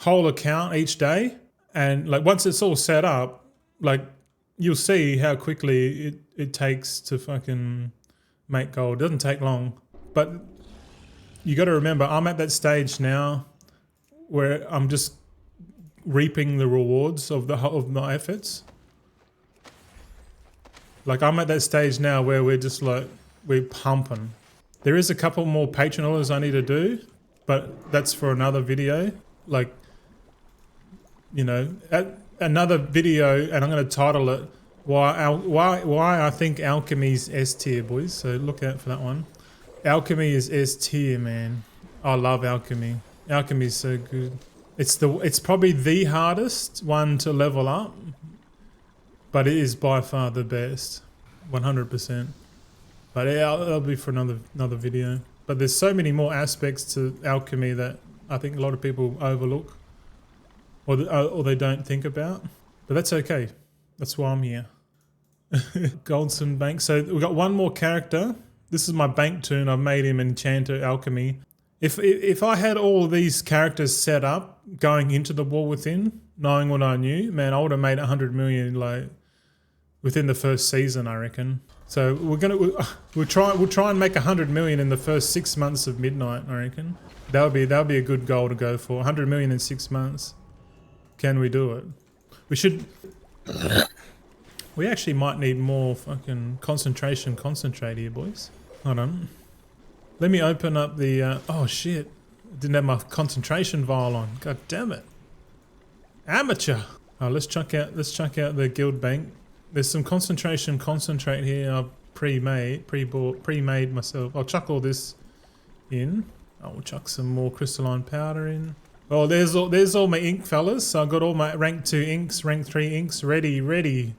account each day, and like once it's all set up, like you'll see how quickly it takes to fucking make gold. It doesn't take long, but you got to remember, I'm at that stage now where I'm just reaping the rewards of my efforts. Like I'm at that stage now where we're just like, we're pumping. There is a couple more patron orders I need to do, but that's for another video. Like, you know, another video, and I'm going to title it why I think Alchemy's S tier, boys. So look out for that one. Alchemy is S tier, man. I love Alchemy. Alchemy is so good. It's probably the hardest one to level up, but it is by far the best, 100%. But that'll be for another video. But there's so many more aspects to alchemy that I think a lot of people overlook, or they don't think about. But that's okay. That's why I'm here. Goldson Bank. So we've got one more character. This is my bank toon. I've made him enchanter alchemy. If I had all these characters set up going into the War Within, knowing what I knew, man, I would have made 100 million like within the first season, I reckon. So we'll try and make 100 million in the first 6 months of Midnight, I reckon. That'll be a good goal to go for. 100 million in 6 months. Can we do it? We should. We actually might need more fucking concentrate here, boys. Hold on. Let me open up the. Oh shit! Didn't have my concentration vial on. God damn it! Amateur. Oh, let's check out the guild bank. There's some concentrate here. I've pre-made myself. I'll chuck all this in. I'll chuck some more crystalline powder in. Oh, there's all my ink, fellas. So I've got all my rank 2 inks, rank 3 inks ready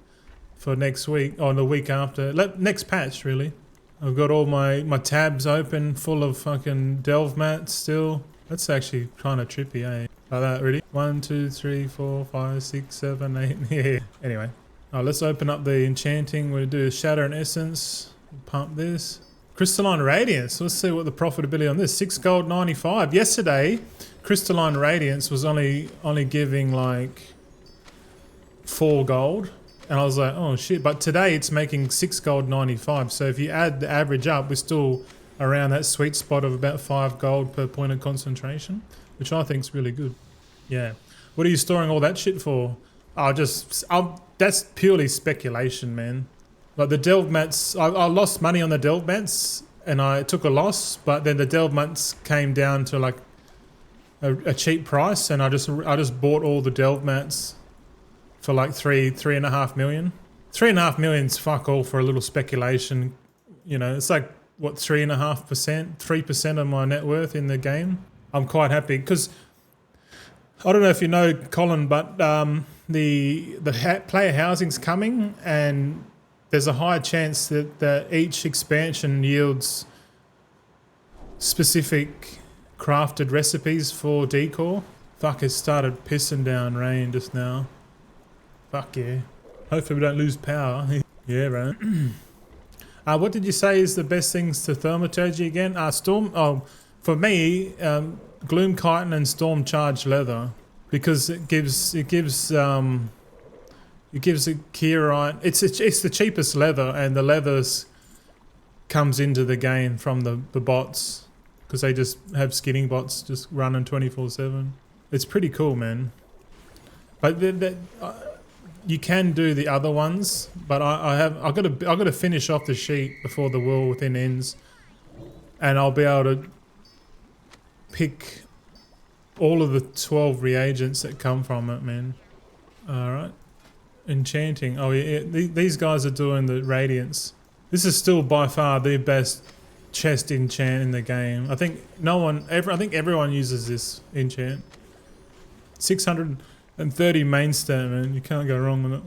for next week, or the week after. Next patch, really. I've got all my tabs open, full of fucking delve mats still. That's actually kind of trippy, eh? Like that, ready? 1, 2, 3, 4, 5, 6, 7, 8. Yeah. Anyway. Let's open up the enchanting. We'll do shatter and essence. Pump this. Crystalline Radiance. Let's see what the profitability on this. 6 gold 95. Yesterday, Crystalline Radiance was only giving like 4 gold. And I was like, oh shit. But today it's making 6 gold 95. So if you add the average up, we're still around that sweet spot of about 5 gold per point of concentration, which I think is really good. Yeah. What are you storing all that shit for? That's purely speculation, man. Like the delve mats, I lost money on the delve mats and I took a loss, but then the delve mats came down to like a cheap price, and I just bought all the delve mats for like 3.5 million. 3.5 million's fuck all for a little speculation. You know, it's like what, 3.5%, 3% of my net worth in the game. I'm quite happy because I don't know if you know, Colin, but the player housing's coming, and there's a high chance that each expansion yields specific crafted recipes for decor. Fuck, it started pissing down rain just now. Fuck yeah. Hopefully we don't lose power. Yeah, right. What did you say is the best things to thermaturgy again? Storm. Oh, for me, Gloom Chitin and Storm Charged Leather, because it gives a keyerite. It's the cheapest leather, and the leathers comes into the game from the bots, because they just have skinning bots just running 24/7. It's pretty cool, man. But you can do the other ones, but I've got to finish off the sheet before the World Within ends, and I'll be able to pick all of the 12 reagents that come from it, man. All right, enchanting. Oh yeah, these guys are doing the radiance. This is still by far the best chest enchant in the game. I think I think everyone uses this enchant. 630 main stat, man. You can't go wrong with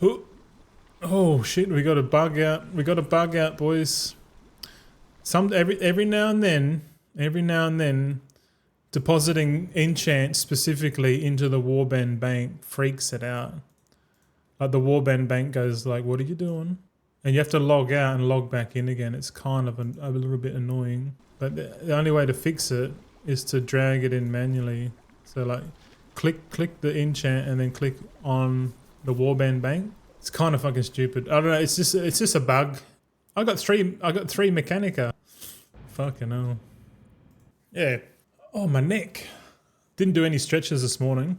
it. Oh shit, we got a bug out. We got a bug out, boys. Every now and then, depositing enchant specifically into the Warband bank freaks it out. Like the Warband bank goes like, "What are you doing?" And you have to log out and log back in again. It's kind of a little bit annoying. But the only way to fix it is to drag it in manually. So like, click the enchant and then click on the Warband bank. It's kind of fucking stupid. I don't know. It's just a bug. I got three Mechanica. Fucking hell. Yeah. Oh, my neck. Didn't do any stretches this morning.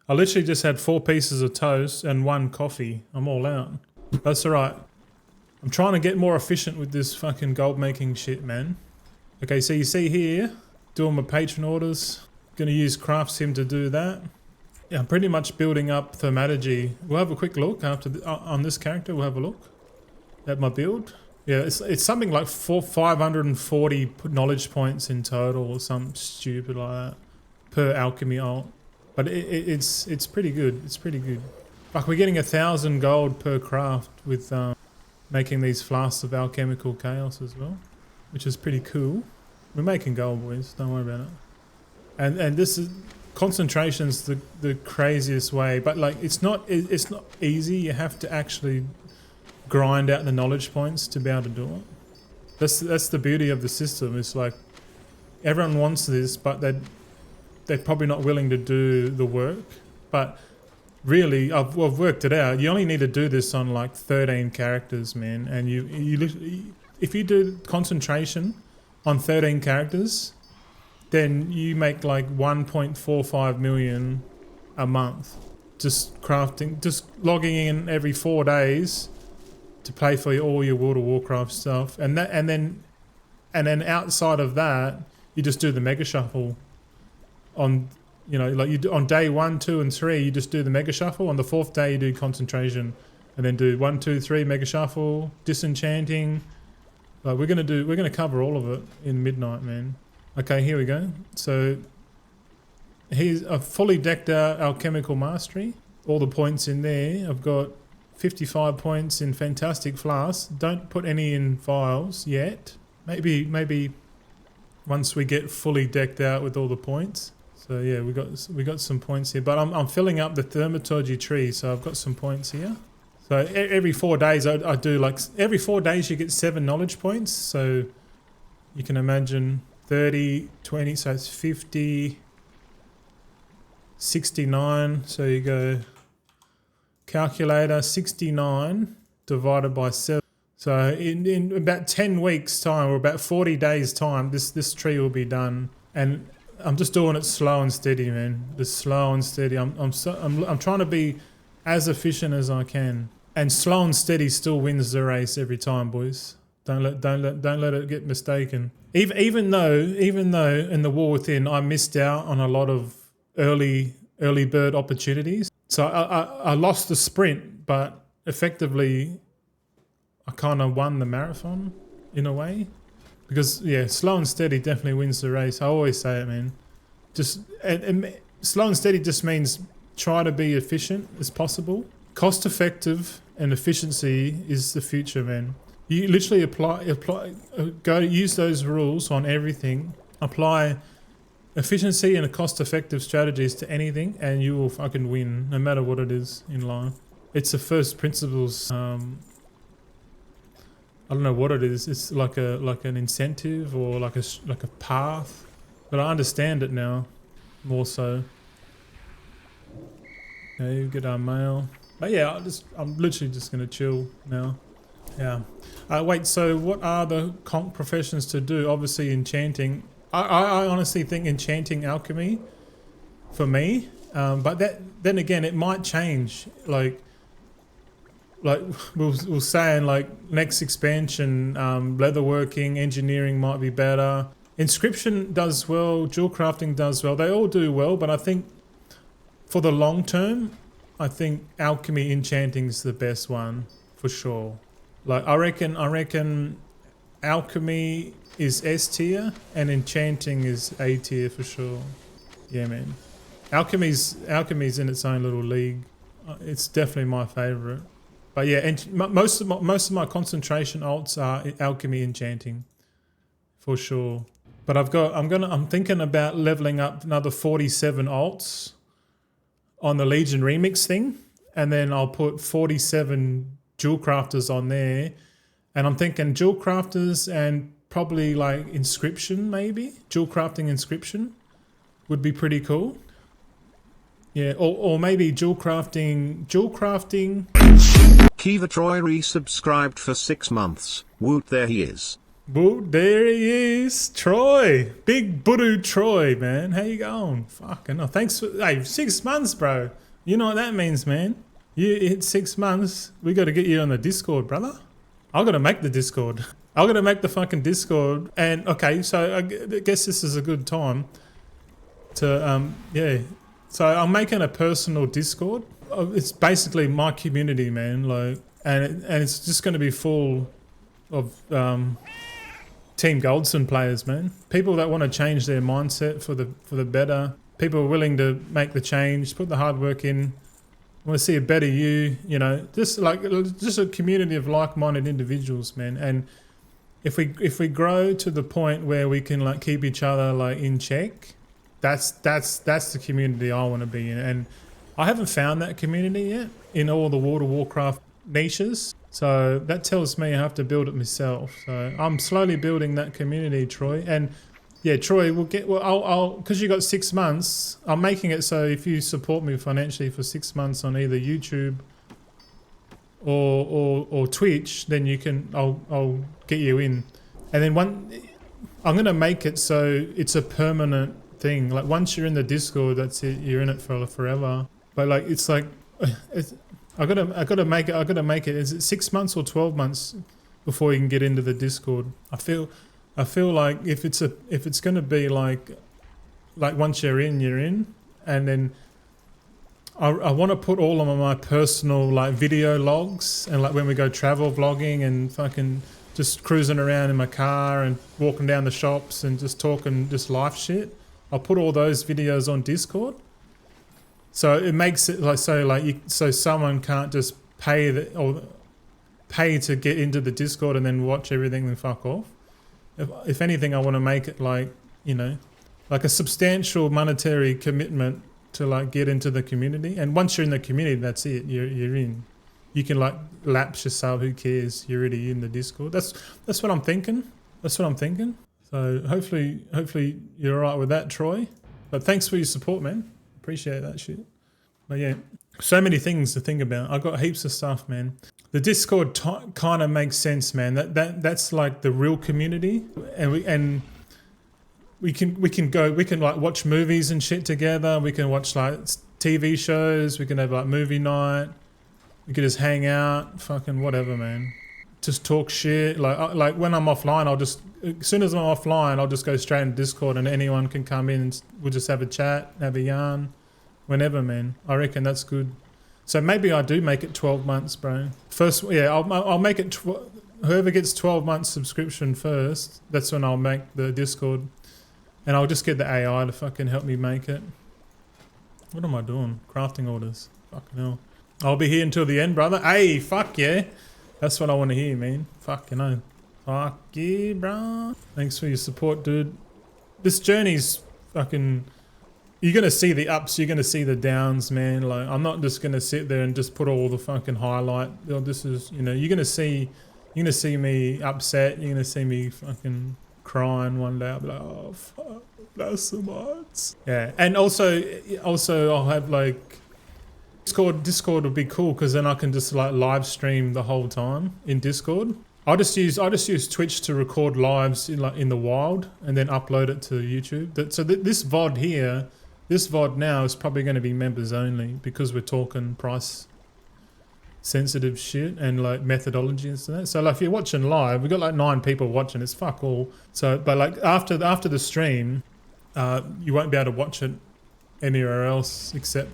I literally just had 4 pieces of toast and 1 coffee. I'm all out. That's alright. I'm trying to get more efficient with this fucking gold making shit, man. Okay, so you see here, doing my patron orders. Gonna use Craft Sim to do that. Yeah, I'm pretty much building up Thaumaturgy. We'll have a quick look after on this character. We'll have a look at my build. Yeah, it's something like 540 knowledge points in total, or something stupid like that, per alchemy alt. But it's pretty good. It's pretty good. Like, we're getting 1,000 gold per craft with making these flasks of alchemical chaos as well, which is pretty cool. We're making gold, boys. Don't worry about it. And this is concentration's the craziest way, but like it's not easy. You have to actually grind out the knowledge points to be able to do it. That's the beauty of the system. It's like everyone wants this, but they're probably not willing to do the work. But really, I've worked it out. You only need to do this on like 13 characters, man. And if you do concentration on 13 characters, then you make like 1.45 million a month just crafting, just logging in every 4 days to pay for all your World of Warcraft stuff, and then outside of that, you just do the mega shuffle. On, you know, like you do on day 1, 2, and 3, you just do the mega shuffle. On the 4th day, you do concentration, and then do 1, 2, 3 mega shuffle, disenchanting. Like we're gonna cover all of it in midnight, man. Okay, here we go. So here's a fully decked out alchemical mastery. All the points in there. I've got 55 points in fantastic flasks. Don't put any in vials yet. Maybe once we get fully decked out with all the points. So yeah, we got some points here. But I'm filling up the thaumaturgy tree, so I've got some points here. So every 4 days I do like every 4 days you get 7 knowledge points. So you can imagine 30, 20, so it's 50, 69. So you go calculator, 69 divided by 7. So in about 10 weeks time, or about 40 days time, this tree will be done. And I'm just doing it slow and steady, man. Just slow and steady. I'm trying to be as efficient as I can. And slow and steady still wins the race every time, boys. Don't let it get mistaken. Even though in the War Within I missed out on a lot of early bird opportunities. So I lost the sprint, but effectively I kind of won the marathon in a way. Because yeah, slow and steady definitely wins the race. I always say it, man. Just and slow and steady just means try to be efficient as possible. Cost effective and efficiency is the future, man. You literally go use those rules on everything. Apply efficiency and cost effective strategies to anything, and you will fucking win, no matter what it is in life. It's the first principles. I don't know what it is. It's like an incentive or like a path, but I understand it now more so. Okay, you get our mail. But yeah, I'm literally just gonna chill now. Yeah. Wait. So what are the conch professions to do? Obviously, enchanting. I honestly think enchanting alchemy, for me. But then again, it might change. Like we'll say in like next expansion, leatherworking, engineering might be better. Inscription does well. Jewel crafting does well. They all do well, but I think for the long term, I think alchemy enchanting is the best one for sure. Like I reckon alchemy is S tier and enchanting is A tier for sure. Yeah, man. Alchemy's in its own little league. It's definitely my favorite. But yeah, and most of my concentration alts are alchemy enchanting for sure. But I'm thinking about leveling up another 47 alts on the Legion remix thing, and then I'll put 47 jewel crafters on there, and I'm thinking jewel crafters and probably like inscription, maybe jewel crafting inscription would be pretty cool. Yeah, or maybe jewel crafting. Kiva Troy resubscribed for 6 months. Woot, there he is. Woot, there he is. Troy. Big Budu Troy, man. How you going? Fucking hell. Thanks for, hey, 6 months, bro. You know what that means, man. You hit 6 months. We got to get you on the Discord, brother. I got to make the Discord. I got to make the fucking Discord. And, okay, so I guess this is a good time to, yeah. So I'm making a personal Discord. It's basically my community, man. Like, and it's just going to be full of Team Goldson players, man. People that want to change their mindset for the better. People are willing to make the change, put the hard work in. Want to see a better you, you know. Just a community of like-minded individuals, man. And if we grow to the point where we can like keep each other like in check, that's the community I want to be in. And I haven't found that community yet in all the World of Warcraft niches. So that tells me I have to build it myself. So I'm slowly building that community, Troy. And yeah, Troy, I'll because you got 6 months. I'm making it so if you support me financially for 6 months on either YouTube or Twitch, then you can. I'll get you in. And then I'm gonna make it so it's a permanent thing. Like once you're in the Discord, that's it. You're in it for forever. But like it's like I gotta make it. Is it 6 months or 12 months before you can get into the Discord? I feel like if it's gonna be like once you're in, and then I want to put all of my personal like video logs and like when we go travel vlogging and fucking just cruising around in my car and walking down the shops and just talking just life shit. I'll put all those videos on Discord. So it makes it like so someone can't just pay to get into the Discord and then watch everything and fuck off. If anything, I want to make it like, you know, like a substantial monetary commitment to like get into the community. And once you're in the community, that's it. You're in. You can like lapse yourself. Who cares? You're already in the Discord. That's what I'm thinking. So hopefully you're alright with that, Troy. But thanks for your support, man. Appreciate that shit. But yeah, so many things to think about. I got heaps of stuff, man. The Discord kind of makes sense, man. That's like the real community, and we can like watch movies and shit together. We can watch like TV shows. We can have like movie night. We can just hang out, fucking whatever, man. Just talk shit. Like when I'm offline, as soon as I'm offline, I'll just go straight into Discord and anyone can come in and we'll just have a chat, have a yarn, whenever, man. I reckon that's good. So maybe I do make it 12 months, bro. First, yeah, I'll make it, whoever gets 12 months subscription first, that's when I'll make the Discord. And I'll just get the AI to fucking help me make it. What am I doing? Crafting orders. Fucking hell. I'll be here until the end, brother. Hey, fuck yeah. That's what I want to hear, man. Fuck, you know. Fuck yeah, bro. Thanks for your support, dude. This journey's fucking... You're going to see the ups, you're going to see the downs, man. Like, I'm not just going to sit there and just put all the fucking highlight. You know, this is, you know, you're going to see me upset. You're going to see me fucking crying one day. I'll be like, oh, fuck, that's so much. Yeah, and also I'll have like... Discord would be cool because then I can just like live stream the whole time in Discord. I just use Twitch to record lives in the wild and then upload it to YouTube. This VOD here, this VOD now is probably going to be members only because we're talking price sensitive shit and like methodology and stuff. So like if you're watching live, we've got like 9 people watching. It's fuck all. So but like after the stream, you won't be able to watch it anywhere else except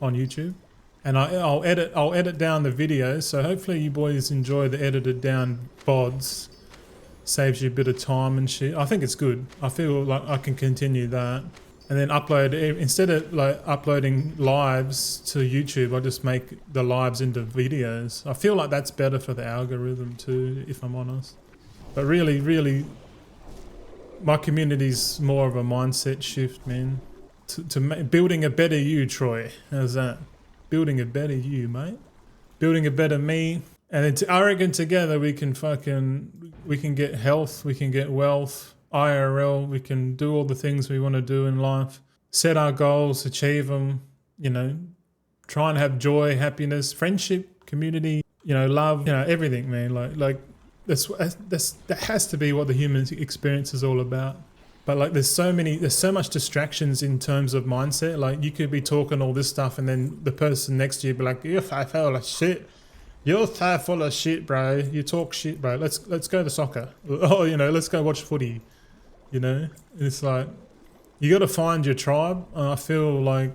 on YouTube. And I'll edit down the videos, so hopefully you boys enjoy the edited down VODs. Saves you a bit of time and shit. I think it's good. I feel like I can continue that. And then upload, instead of like uploading lives to YouTube, I just make the lives into videos. I feel like that's better for the algorithm too, if I'm honest. But really, my community's more of a mindset shift, man. Building a better you, Troy. How's that? Building a better you, mate. Building a better me. And then I reckon together we can get health, we can get wealth, IRL, we can do all the things we want to do in life. Set our goals, achieve them, you know, try and have joy, happiness, friendship, community, you know, love, you know, everything, man. Like that has to be what the human experience is all about. But like there's so much distractions in terms of mindset. Like you could be talking all this stuff and then the person next to you be like, you're full of shit. You're full of shit, bro. You talk shit, bro. Let's go to soccer. Oh, you know, let's go watch footy. You know? It's like you got to find your tribe. I feel like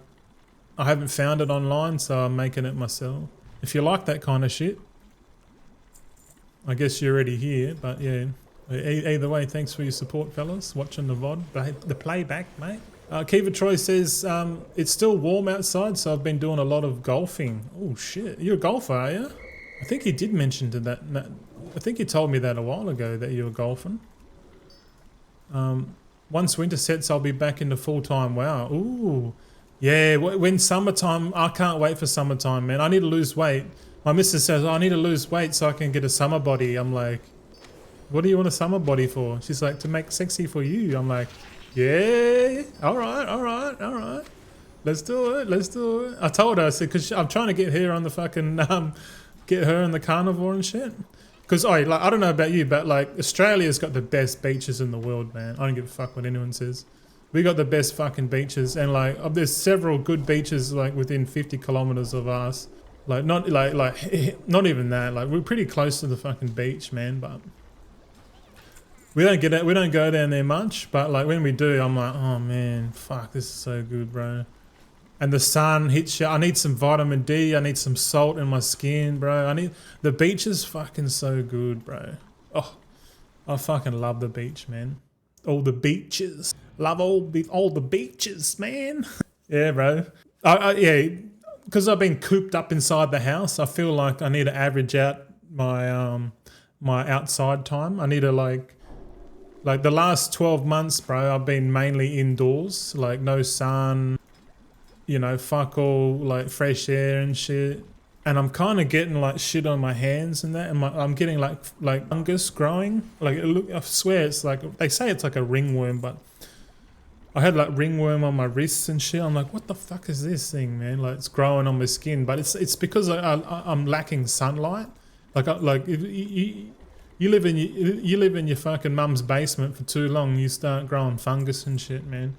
I haven't found it online, so I'm making it myself. If you like that kind of shit, I guess you're already here, but yeah. Either way, thanks for your support, fellas. Watching the VOD, the playback, mate. Kiva Troy says, it's still warm outside, so I've been doing a lot of golfing. Oh shit, you're a golfer, are you? I think he did mention to that. I think he told me that a while ago that you were golfing. Once winter sets, I'll be back into full-time WoW. Ooh, yeah, when summertime, I can't wait for summertime, man. I need to lose weight. My missus says, I need to lose weight so I can get a summer body. I'm like, what do you want a summer body for? She's like, to make sexy for you. I'm like, yeah, all right. Let's do it. I told her, I said, because I'm trying to get her on the fucking, get her in the carnivore and shit. Because, I don't know about you, but like Australia's got the best beaches in the world, man. I don't give a fuck what anyone says. We got the best fucking beaches, and like there's several good beaches like within 50 kilometers of us. Like not even that. Like we're pretty close to the fucking beach, man, but we don't go down there much, but like when we do, I'm like, oh man, fuck, this is so good, bro. And the sun hits you. I need some vitamin D. I need some salt in my skin, bro. The beach is fucking so good, bro. Oh, I fucking love the beach, man. All the beaches. Love all the beaches, man. Yeah, bro. Yeah, because I've been cooped up inside the house. I feel like I need to average out my my outside time. I need to like the last 12 months, bro, I've been mainly indoors, like no sun, you know, fuck all, like fresh air and shit. And I'm kind of getting like shit on my hands and that, and I'm getting like fungus growing. Like I swear it's like, they say it's like a ringworm, but I had like ringworm on my wrists and shit. I'm like, what the fuck is this thing, man? Like it's growing on my skin, but it's because I'm lacking sunlight. Like if you live in your fucking mum's basement for too long, you start growing fungus and shit, man.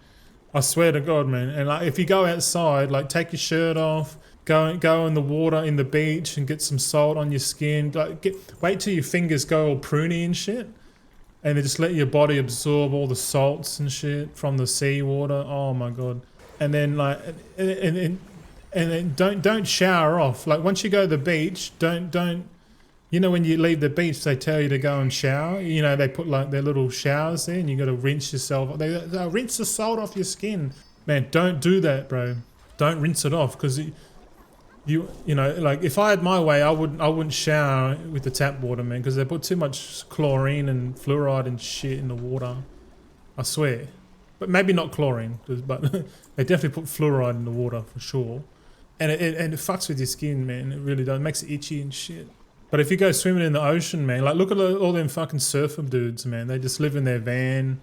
I swear to God, man. And like if you go outside, like take your shirt off, go in the water in the beach and get some salt on your skin. Like wait till your fingers go all pruny and shit, and then just let your body absorb all the salts and shit from the seawater. Oh my God. And then like and then don't shower off. Like once you go to the beach, don't You know, when you leave the beach, they tell you to go and shower. You know, they put like their little showers there and you got to rinse yourself. They rinse the salt off your skin. Man, don't do that, bro. Don't rinse it off because you know, like if I had my way, I wouldn't shower with the tap water, man, because they put too much chlorine and fluoride and shit in the water. I swear. But maybe not chlorine, but they definitely put fluoride in the water for sure. And it fucks with your skin, man. It really does. It makes it itchy and shit. But if you go swimming in the ocean, man, like look at all them fucking surfer dudes, man. They just live in their van.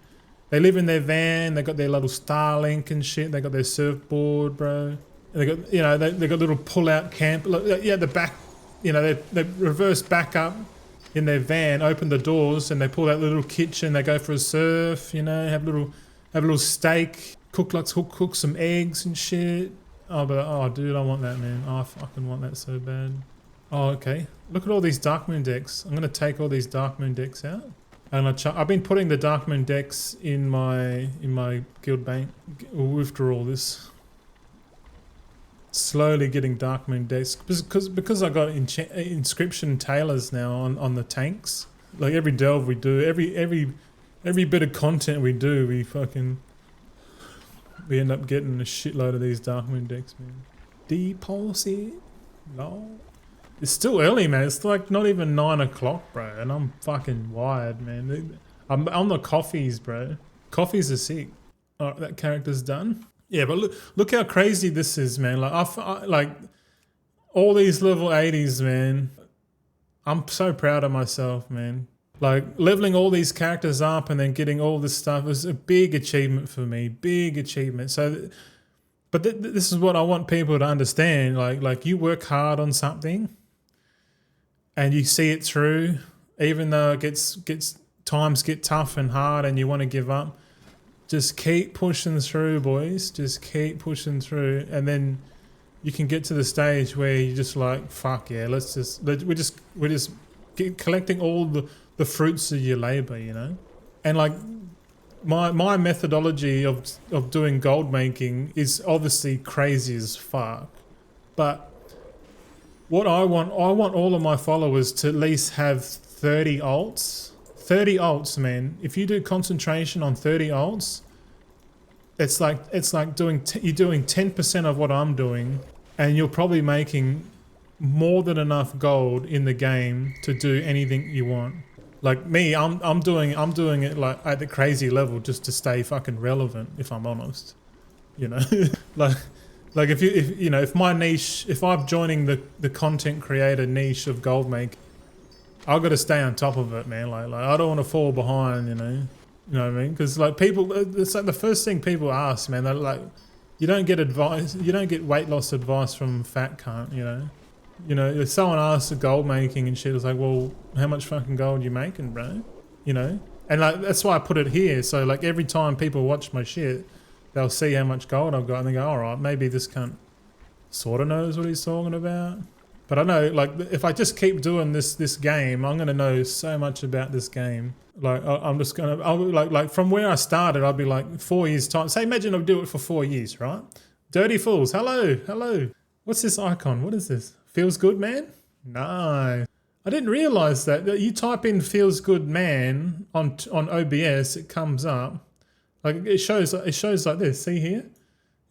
They live in their van. They got their little Starlink and shit. They got their surfboard, bro. They got, you know, they got little pull-out camp. Yeah, the back, you know, they reverse back up in their van, open the doors, and they pull out the little kitchen. They go for a surf, you know, have a little steak, cook some eggs and shit. Oh, dude, I want that, man. Oh, I fucking want that so bad. Oh, okay. Look at all these Darkmoon decks. I'm gonna take all these Darkmoon decks out. And I've been putting the Darkmoon decks in my guild bank. We'll withdraw all this. Slowly getting Darkmoon decks because I got inscription tailors now on the tanks. Like every delve we do, every bit of content we do, we end up getting a shitload of these Darkmoon decks, man. Deposit, no. It's still early, man. It's like not even 9 o'clock, bro, and I'm fucking wired, man. I'm on the coffees, bro. Coffees are sick. Alright, that character's done. Yeah, but look how crazy this is, man. Like I like all these level 80s, man. I'm so proud of myself, man. Like leveling all these characters up and then getting all this stuff was a big achievement for me. Big achievement. So, but this is what I want people to understand. Like you work hard on something, and you see it through, even though it times get tough and hard, and you want to give up. Just keep pushing through, boys. Just keep pushing through, and then you can get to the stage where you're just like, fuck yeah, we're just collecting all the fruits of your labor, you know. And like my methodology of doing gold making is obviously crazy as fuck, but what I want all of my followers to at least have 30 alts. 30 alts, man. If you do concentration on 30 alts, it's like you're doing 10% of what I'm doing, and you're probably making more than enough gold in the game to do anything you want. Like me, I'm doing it like at the crazy level just to stay fucking relevant, if I'm honest. You know, like if my niche, if I'm joining the content creator niche of gold make, I've got to stay on top of it, man. Like I don't want to fall behind, you know. You know what I mean? Because like people, it's like the first thing people ask, man. They're like, you don't get advice, you don't get weight loss advice from fat cunt, you know. You know, if someone asks the gold making and shit, it's like, well, how much fucking gold you making, bro? You know? And like that's why I put it here. So like every time people watch my shit, they'll see how much gold I've got and they go, all right, maybe this cunt sort of knows what he's talking about. But I know, like, if I just keep doing this game, I'm gonna know so much about this game. Like, I'm just gonna, like from where I started, I'll be like 4 years time. Say, imagine I'll do it for 4 years, right? Dirty Fools, hello. What's this icon? What is this? Feels good, man? No, I didn't realize that. You type in "feels good, man" on OBS, it comes up. Like it shows like this. See here?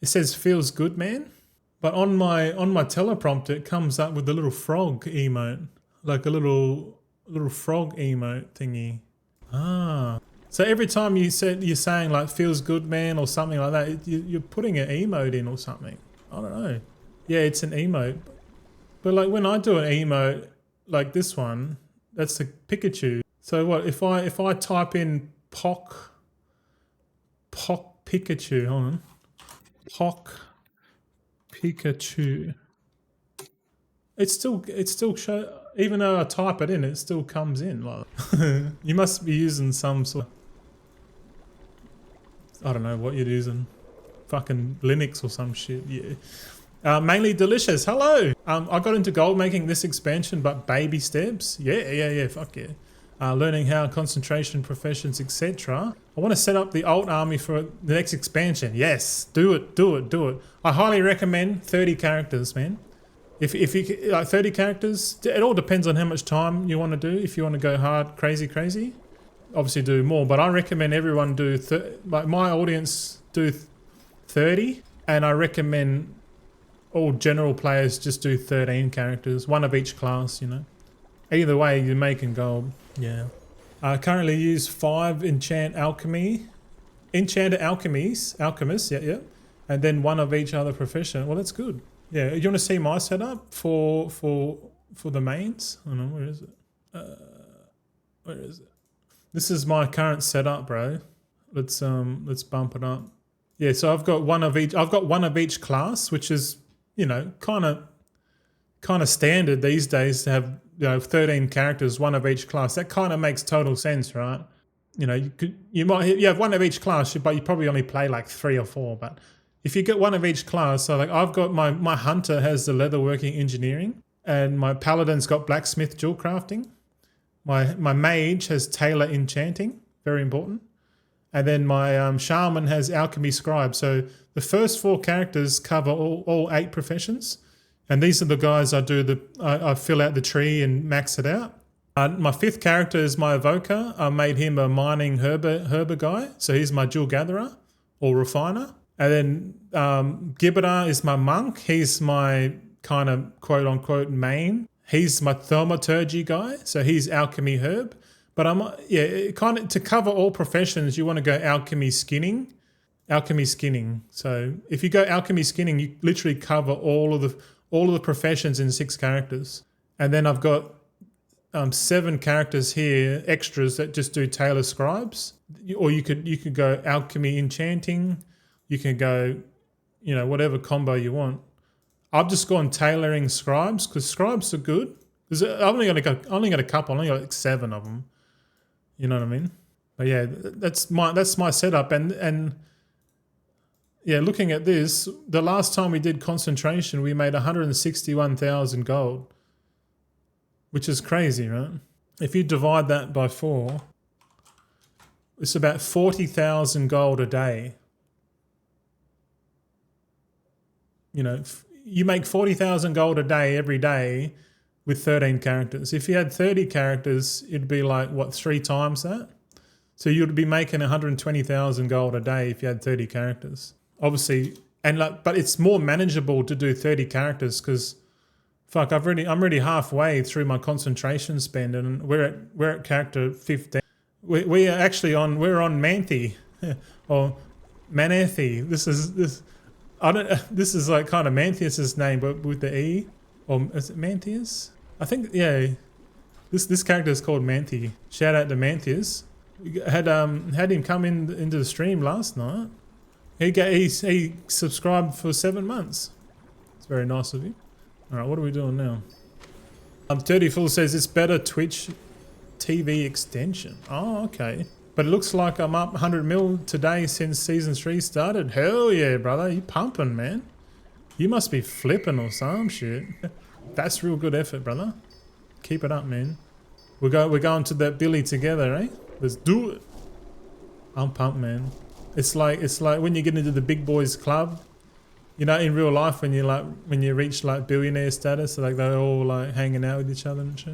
It says "feels good, man." But on my teleprompter, it comes up with a little frog emote, like a little frog emote thingy. Ah, so every time you're saying like "feels good, man" or something like that, you're putting an emote in or something. I don't know. Yeah, it's an emote. But like when I do an emote like this one, that's the Pikachu. So what if I type in Pock Pikachu? Hold on, Pock Pikachu. It still show, even though I type it in, it still comes in. Like you must be using some sort of, I don't know what you're using, fucking Linux or some shit. Yeah. Mainly delicious. Hello. I got into gold making this expansion, but baby steps. Yeah. Fuck yeah. Learning how concentration professions, etc. I want to set up the alt army for the next expansion. Yes, do it. I highly recommend 30 characters, man. If you like 30 characters, it all depends on how much time you want to do. If you want to go hard, crazy, obviously do more. But I recommend everyone do, like my audience do 30, and I recommend all general players just do 13 characters, one of each class, you know. Either way, you're making gold. Yeah. I currently use 5 enchanted alchemists, yeah, and then one of each other profession. Well, that's good. Yeah, you want to see my setup for the mains? I don't know, where is it? Where is it? This is my current setup, bro. Let's bump it up. Yeah, so I've got one of each. I've got one of each class, which is, you know, kind of standard these days to have, you know, 13 characters, one of each class. That kind of makes total sense, right? You know, you have one of each class, but you probably only play like 3 or 4. But if you get one of each class, so like I've got my hunter has the leatherworking engineering, and my paladin's got blacksmith dual crafting. My mage has tailor enchanting, very important. And then my shaman has alchemy scribe. So the first 4 characters cover all 8 professions. And these are the guys I fill out the tree and max it out. My 5th character is my evoker. I made him a mining herber guy. So he's my jewel gatherer or refiner. And then Gibbeter is my monk. He's my kind of quote unquote main. He's my thaumaturgy guy. So he's alchemy herb. But kind of to cover all professions, you want to go alchemy skinning. So if you go alchemy skinning, you literally cover all of the professions in 6 characters. And then I've got 7 characters here, extras that just do tailor scribes. Or you could go alchemy enchanting. You can go, you know, whatever combo you want. I've just gone tailoring scribes because scribes are good. I've only got a couple. I only got like 7 of them. You know what I mean? But yeah, that's my setup. And yeah, looking at this, the last time we did concentration, we made 161,000 gold, which is crazy, right? If you divide that by 4, it's about 40,000 gold a day. You know, you make 40,000 gold a day every day with 13 characters. If you had 30 characters, it'd be like, what, 3 times that? So you'd be making 120,000 gold a day if you had 30 characters. Obviously, but it's more manageable to do 30 characters because, fuck, I'm already halfway through my concentration spend, and we're at character 15. We're on Manthe or Manathi. This is like kind of Mantheus' name, but with the E. Or is it Mantheus? I think, yeah. This character is called Manthe. Shout out to Mantheus. Had him come into the stream last night. He subscribed for 7 months. It's very nice of you. All right, what are we doing now? 30 Full says it's better Twitch TV extension. Oh, okay. But it looks like I'm up 100 mil today since season 3 started. Hell yeah, brother. You pumping, man. You must be flipping or some shit. That's real good effort, brother. Keep it up, man. We're going to that Billy together, eh? Let's do it. I'm pumped, man. It's like when you get into the big boys club, you know, in real life when you reach like billionaire status, like they're all like hanging out with each other and shit.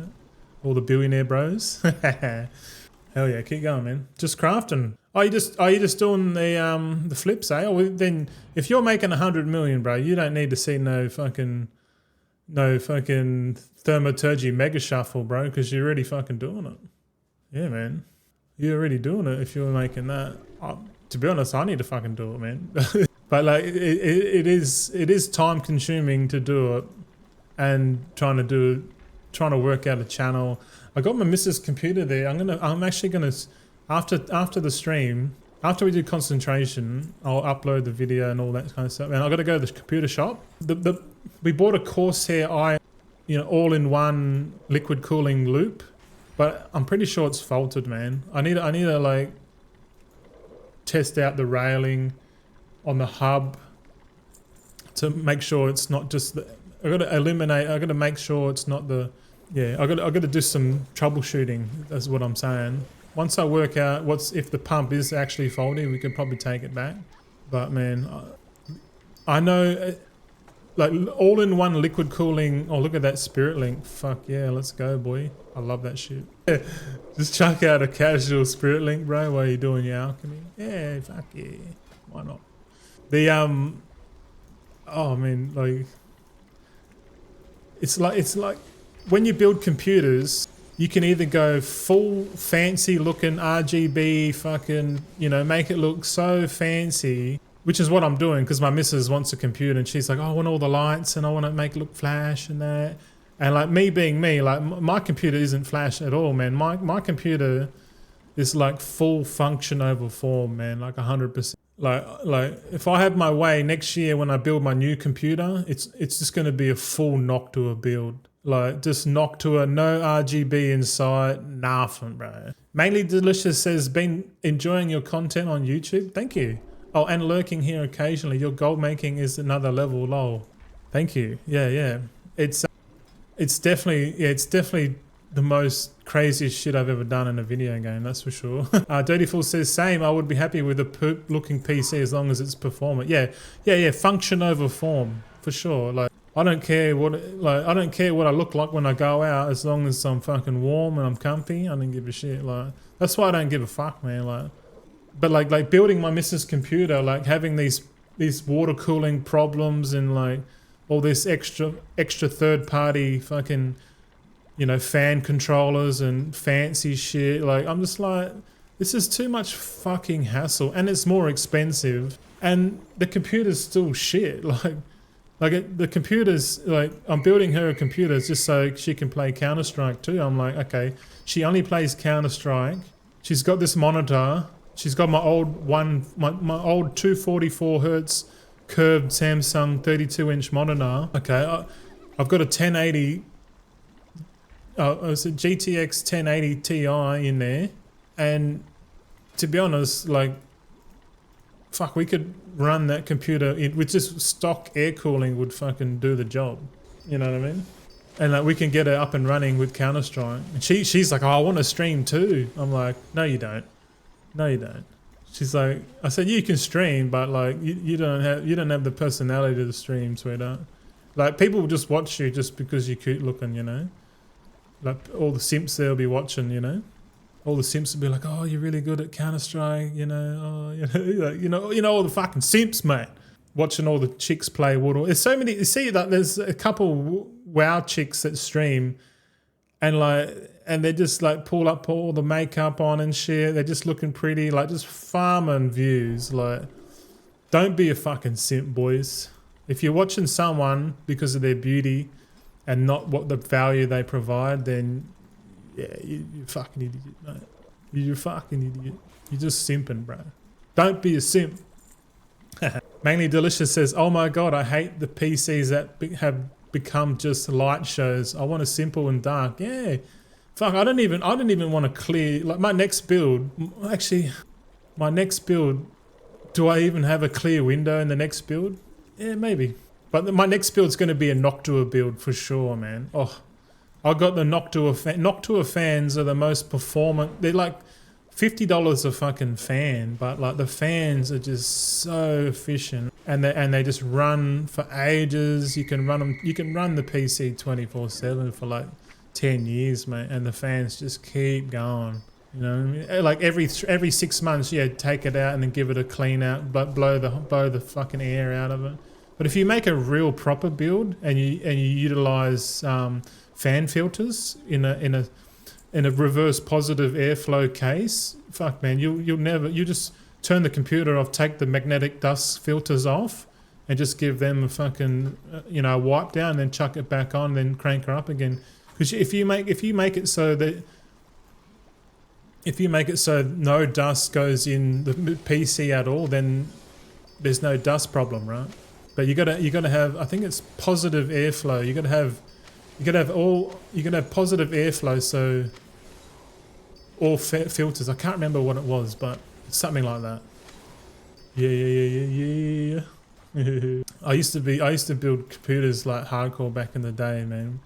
All the billionaire bros. Hell yeah, keep going, man. Just crafting. Are you just doing the flips, eh? Well, then if you're making 100 million, bro, you don't need to see no fucking thermaturgy mega shuffle, bro, because you're already fucking doing it. Yeah, man. You're already doing it if you're making that. To be honest, I need to fucking do it, man. But like it is time consuming to do it, and trying to work out a channel. I got my missus' computer there. I'm actually gonna after the stream, after we do concentration, I'll upload the video and all that kind of stuff. And I got to go to the computer shop. We bought a Corsair all-in-one liquid cooling loop, but I'm pretty sure it's faulted, man. I need to like test out the railing on the hub to make sure it's not just I got to make sure it's not the. Yeah, I got to do some troubleshooting. That's what I'm saying. Once I work out if the pump is actually faulty, we could probably take it back. But man, I know like all-in-one liquid cooling. Oh, look at that Spirit Link. Fuck yeah, let's go, boy. I love that shit. Yeah, just chuck out a casual Spirit Link, bro, while you're doing your alchemy. Yeah, fuck yeah. Why not? The oh, I mean, like, it's like when you build computers, you can either go full fancy looking RGB fucking, you know, make it look so fancy, which is what I'm doing because my missus wants a computer and she's like, oh, I want all the lights and I want to make it look flash and that. And like me being me, like my computer isn't flash at all, man. My computer is like full function over form, man, like 100%. Like if I have my way next year when I build my new computer, it's just going to be a full Noctua build. Like just Noctua, no RGB inside, nothing, bro. Mainly Delicious says, been enjoying your content on YouTube. Thank you. Oh, and lurking here occasionally. Your gold making is another level, lol. Thank you. Yeah. It's definitely the most craziest shit I've ever done in a video game, that's for sure. Dirty Fool says, same, I would be happy with a poop looking PC as long as it's performant. Yeah, function over form, for sure. Like, I don't care what I look like when I go out as long as I'm fucking warm and I'm comfy. I don't give a shit. Like, that's why I don't give a fuck, man. Like, but like building my missus computer, like having these water cooling problems and like all this extra third party fucking, you know, fan controllers and fancy shit. Like, I'm just like, this is too much fucking hassle and it's more expensive and the computer's still shit. The computer's like, I'm building her a computer just so she can play Counter-Strike too. I'm like, okay, she only plays Counter-Strike. She's got this monitor. She's got my old my old 244 hertz curved Samsung 32-inch monitor. Okay, I've got a 1080. It's a GTX 1080 Ti in there, and to be honest, like, fuck, we could run that computer with just stock air cooling would fucking do the job. You know what I mean? And like we can get her up and running with Counter-Strike. And she's like, oh, I want to stream too. I'm like, no, you don't. No, you don't. She's like, I said, you can stream, but like you don't have the personality to stream, sweetheart. Like people will just watch you just because you're cute looking, you know. Like all the simps they'll be watching, you know. All the simps will be like, oh, you're really good at Counter-Strike, you know. Oh, you know, all the fucking simps, mate. Watching all the chicks play Water. There's so many. You see, like, there's a couple WoW chicks that stream, and they just like pull all the makeup on and shit. They're just looking pretty, like just farming views. Like, don't be a fucking simp, boys. If you're watching someone because of their beauty and not what the value they provide, then yeah, you're fucking idiot, mate. You're fucking idiot. You're just simping, bro. Don't be a simp. Mainly Delicious says, oh my god, I hate the PCs that have become just light shows. I want a simple and dark. Yeah. Fuck, I didn't even want to clear, like my next build, do I even have a clear window in the next build? Yeah, maybe. But my next build's going to be a Noctua build for sure, man. Oh, I got the Noctua fans are the most performant. They're like $50 a fucking fan, but like the fans are just so efficient and they just run for ages. You can run the PC 24/7 for like 10 years, mate, and the fans just keep going. You know what I mean? Like every 6 months, yeah, take it out and then give it a clean out, but blow the fucking air out of it. But if you make a real proper build and you utilize fan filters in a reverse positive airflow case, fuck man, you just turn the computer off, take the magnetic dust filters off, and just give them a fucking wipe down, and then chuck it back on, then crank her up again. Because if you make it so no dust goes in the PC at all, then there's no dust problem, right? But you gotta have, I think it's positive airflow. You gotta have positive airflow, so all filters. I can't remember what it was, but it's something like that. Yeah. I used to build computers like hardcore back in the day, man.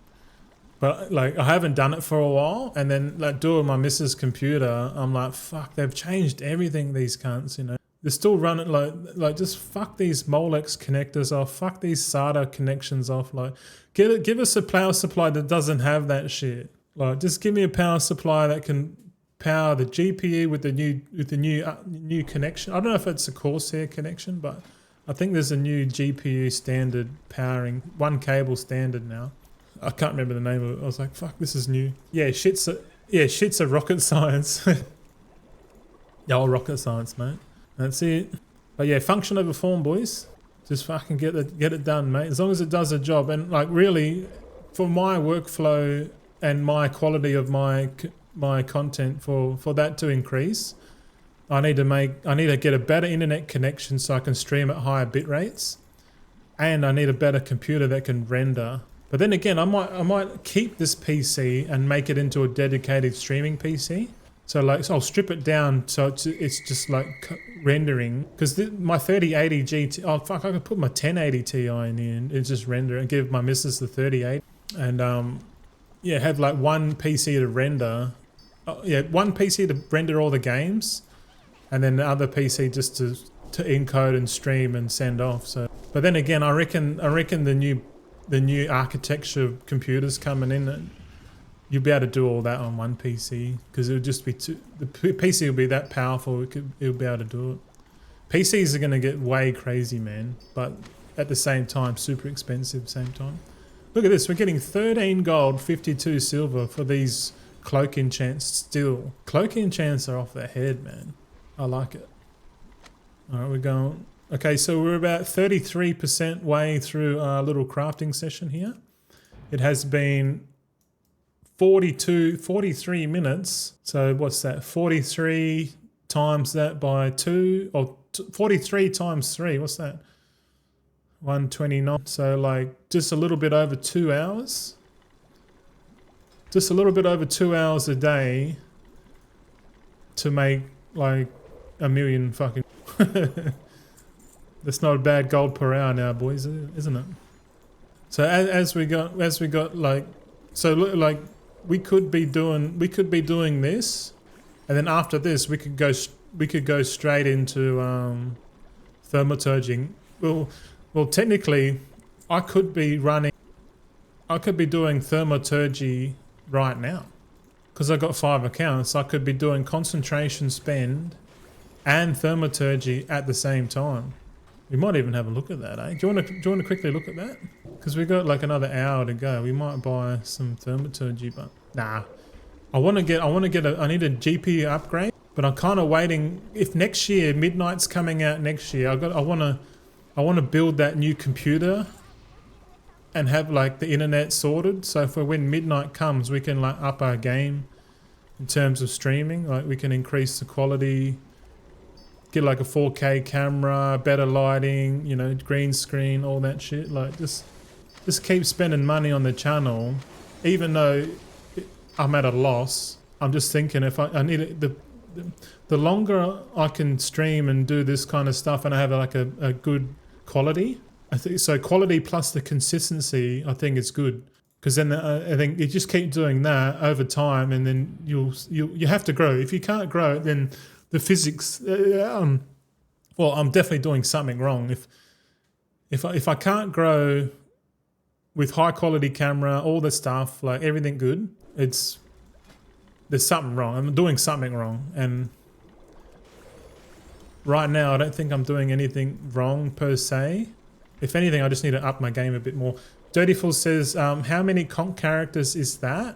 But like I haven't done it for a while, and then like doing my missus' computer, I'm like, fuck, they've changed everything, these cunts, you know. They're still running like just fuck these Molex connectors off, fuck these SATA connections off. Like, give us a power supply that doesn't have that shit. Like, just give me a power supply that can power the GPU with the new connection. I don't know if it's a Corsair connection, but I think there's a new GPU standard powering one cable standard now. I can't remember the name of it. I was like, fuck, this is new. Shit's a rocket science. Yeah, rocket science, mate. That's it. But yeah, function over form, boys. Just fucking get it done, mate. As long as it does a job. And like, really, for my workflow and my quality of my content, for that to increase, I need to get a better internet connection so I can stream at higher bit rates, and I need a better computer that can render. But then again, I might keep this PC and make it into a dedicated streaming PC. So I'll strip it down so it's just like rendering. Because my 3080 GT, oh fuck, I could put my 1080 Ti in here and just render and give my missus the 3080. And have like one PC to render. One PC to render all the games, and then the other PC just to encode and stream and send off. So, but then again, I reckon the new architecture computers coming in, you'll be able to do all that on one PC, because it'll just be the PC will be that powerful. It'll be able to do it. PCs are going to get way crazy, man, but at the same time, super expensive. Same time. Look at this. We're getting 13 gold, 52 silver for these cloak enchants still. Cloak enchants are off their head, man. I like it. All right, we're going. Okay, so we're about 33% way through our little crafting session here. It has been 43 minutes. So what's that? 43 times that by 2, or 43 times 3. What's that? 129. So like just a little bit over 2 hours. Just a little bit over 2 hours a day to make like 1 million fucking. That's not a bad gold per hour now, boys, isn't it? So as we got like, so look, like we could be doing this, and then after this we could go straight into thermaturging. Well, technically, I could be doing thermaturgy right now, because I got 5 accounts. I could be doing concentration spend and thermaturgy at the same time. We might even have a look at that, eh? Do you want to quickly look at that? Because we got like another hour to go. We might buy some thermaturgy, but nah. I need a GPU upgrade, but I'm kind of waiting. If next year, Midnight's coming out next year, I want to build that new computer and have like the internet sorted. So for when Midnight comes, we can like up our game in terms of streaming. Like we can increase the quality, get like a 4K camera, better lighting, you know, green screen, all that shit. Like just keep spending money on the channel, even though I'm at a loss. I'm just thinking if I need it, the longer I can stream and do this kind of stuff, and I have like a good quality, I think so. Quality plus the consistency, I think it's good, because then I think you just keep doing that over time, and then you have to grow. If you can't grow, then the physics. Well, I'm definitely doing something wrong. If I can't grow with high quality camera, all the stuff, like everything good, there's something wrong. I'm doing something wrong, and right now I don't think I'm doing anything wrong per se. If anything, I just need to up my game a bit more. Dirtyful says, how many conch characters is that?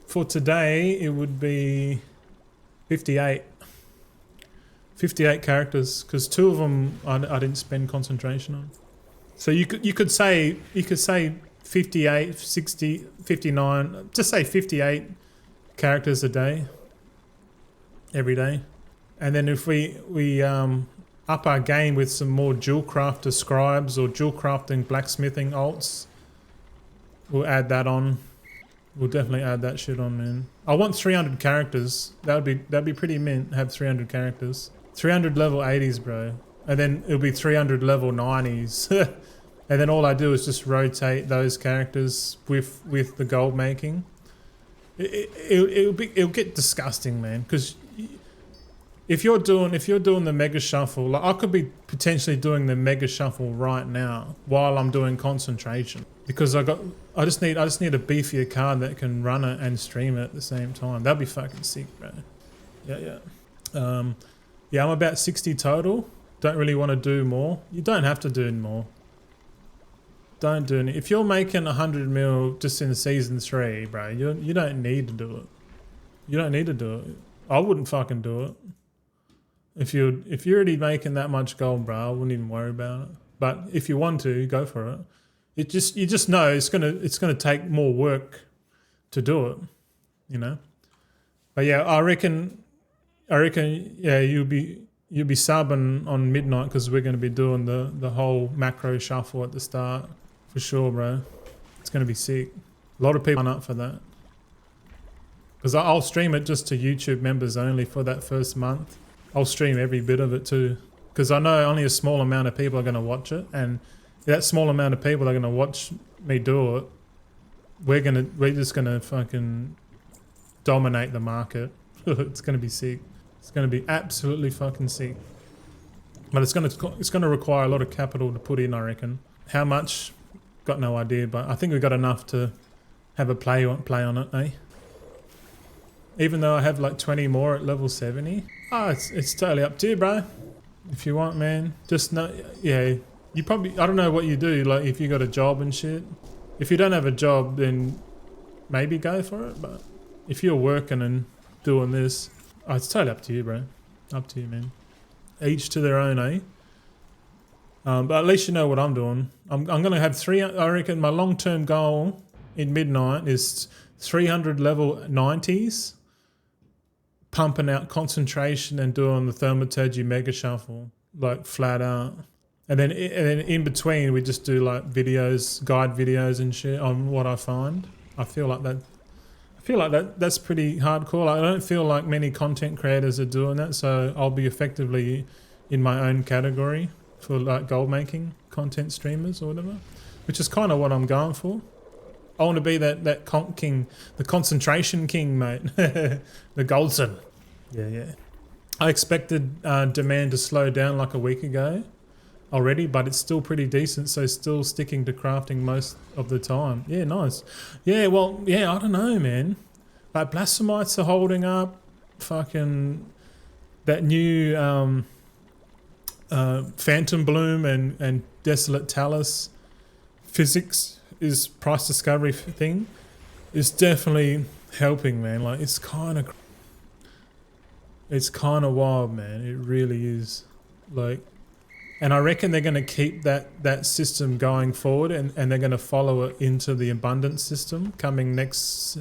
For today, it would be 58. 58 characters, because 2 of them I didn't spend concentration on. So you could say 58, 60, 59, just say 58 characters a day, every day. And then if we up our game with some more dual crafter scribes or dual crafting blacksmithing alts, we'll add that on. We'll definitely add that shit on, man. I want 300 characters. That'd be pretty mint. Have 300 characters. 300 level 80s, bro. And then it'll be 300 level 90s. And then all I do is just rotate those characters with the gold making. It'll get disgusting, man, because if you're doing the mega shuffle, like I could be potentially doing the mega shuffle right now while I'm doing concentration, because I just need a beefier card that can run it and stream it at the same time. That'd be fucking sick, bro. Yeah. Yeah, I'm about 60 total. Don't really want to do more. You don't have to do more. Don't do it. If you're making 100 mil just in season 3, bro, you don't need to do it. You don't need to do it. I wouldn't fucking do it. If you're already making that much gold, bro, I wouldn't even worry about it. But if you want to, go for it. You just know it's gonna take more work to do it, you know. But yeah, I reckon yeah, you'll be subbing on midnight, because we're gonna be doing the whole macro shuffle at the start for sure, bro. It's gonna be sick. A lot of people sign up for that, because I'll stream it just to YouTube members only for that first month. I'll stream every bit of it too, because I know only a small amount of people are going to watch it, and that small amount of people are going to watch me do it. We're just going to fucking dominate the market. It's going to be sick. It's going to be absolutely fucking sick. But it's going to require a lot of capital to put in, I reckon. How much? Got no idea, but I think we've got enough to have a play on it, eh? Even though I have like 20 more at level 70. Oh, it's totally up to you, bro. If you want, man. Just know, yeah. You probably, I don't know what you do, like if you got a job and shit. If you don't have a job, then maybe go for it. But if you're working and doing this, oh, it's totally up to you, bro. Up to you, man. Each to their own, eh? But at least you know what I'm doing. I'm going to have I reckon my long-term goal in midnight is 300 level 90s. Pumping out concentration and doing the thaumaturgy mega shuffle, like flat out. And then in between we just do like videos, guide videos and shit on what I find. I feel like that's pretty hardcore. I don't feel like many content creators are doing that, so I'll be effectively in my own category for like gold making content streamers or whatever, which is kind of what I'm going for. I want to be that king, the concentration king, mate. The Goldson. Yeah. I expected demand to slow down like a week ago already, but it's still pretty decent, so still sticking to crafting most of the time. Yeah, nice. Yeah, well, yeah, I don't know, man. Like Blastomites are holding up. Fucking that new Phantom Bloom and Desolate Talus physics is price discovery thing is definitely helping, man. Like it's kind of wild, man. It really is. Like, and I reckon they're going to keep that system going forward, and they're going to follow it into the abundance system coming next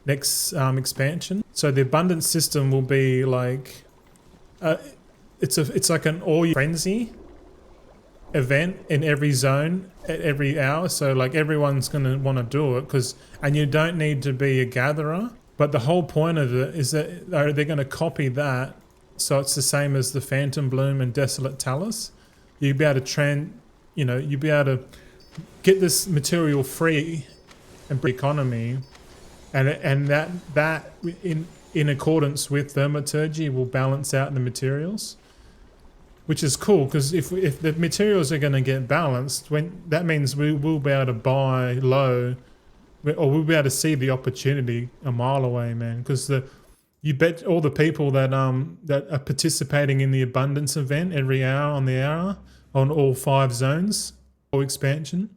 expansion. So the abundance system will be like it's like an all frenzy event in every zone at every hour, so like everyone's going to want to do it, and you don't need to be a gatherer, but the whole point of it is that they're going to copy that, so it's the same as the Phantom Bloom and Desolate Talus. You'll be able to you'll be able to get this material free and economy, and that in accordance with thaumaturgy will balance out the materials, which is cool, because if the materials are going to get balanced, that means we will be able to buy low, or we'll be able to see the opportunity a mile away, man. Because you bet all the people that are participating in the abundance event every hour on the hour on all 5 zones or expansion,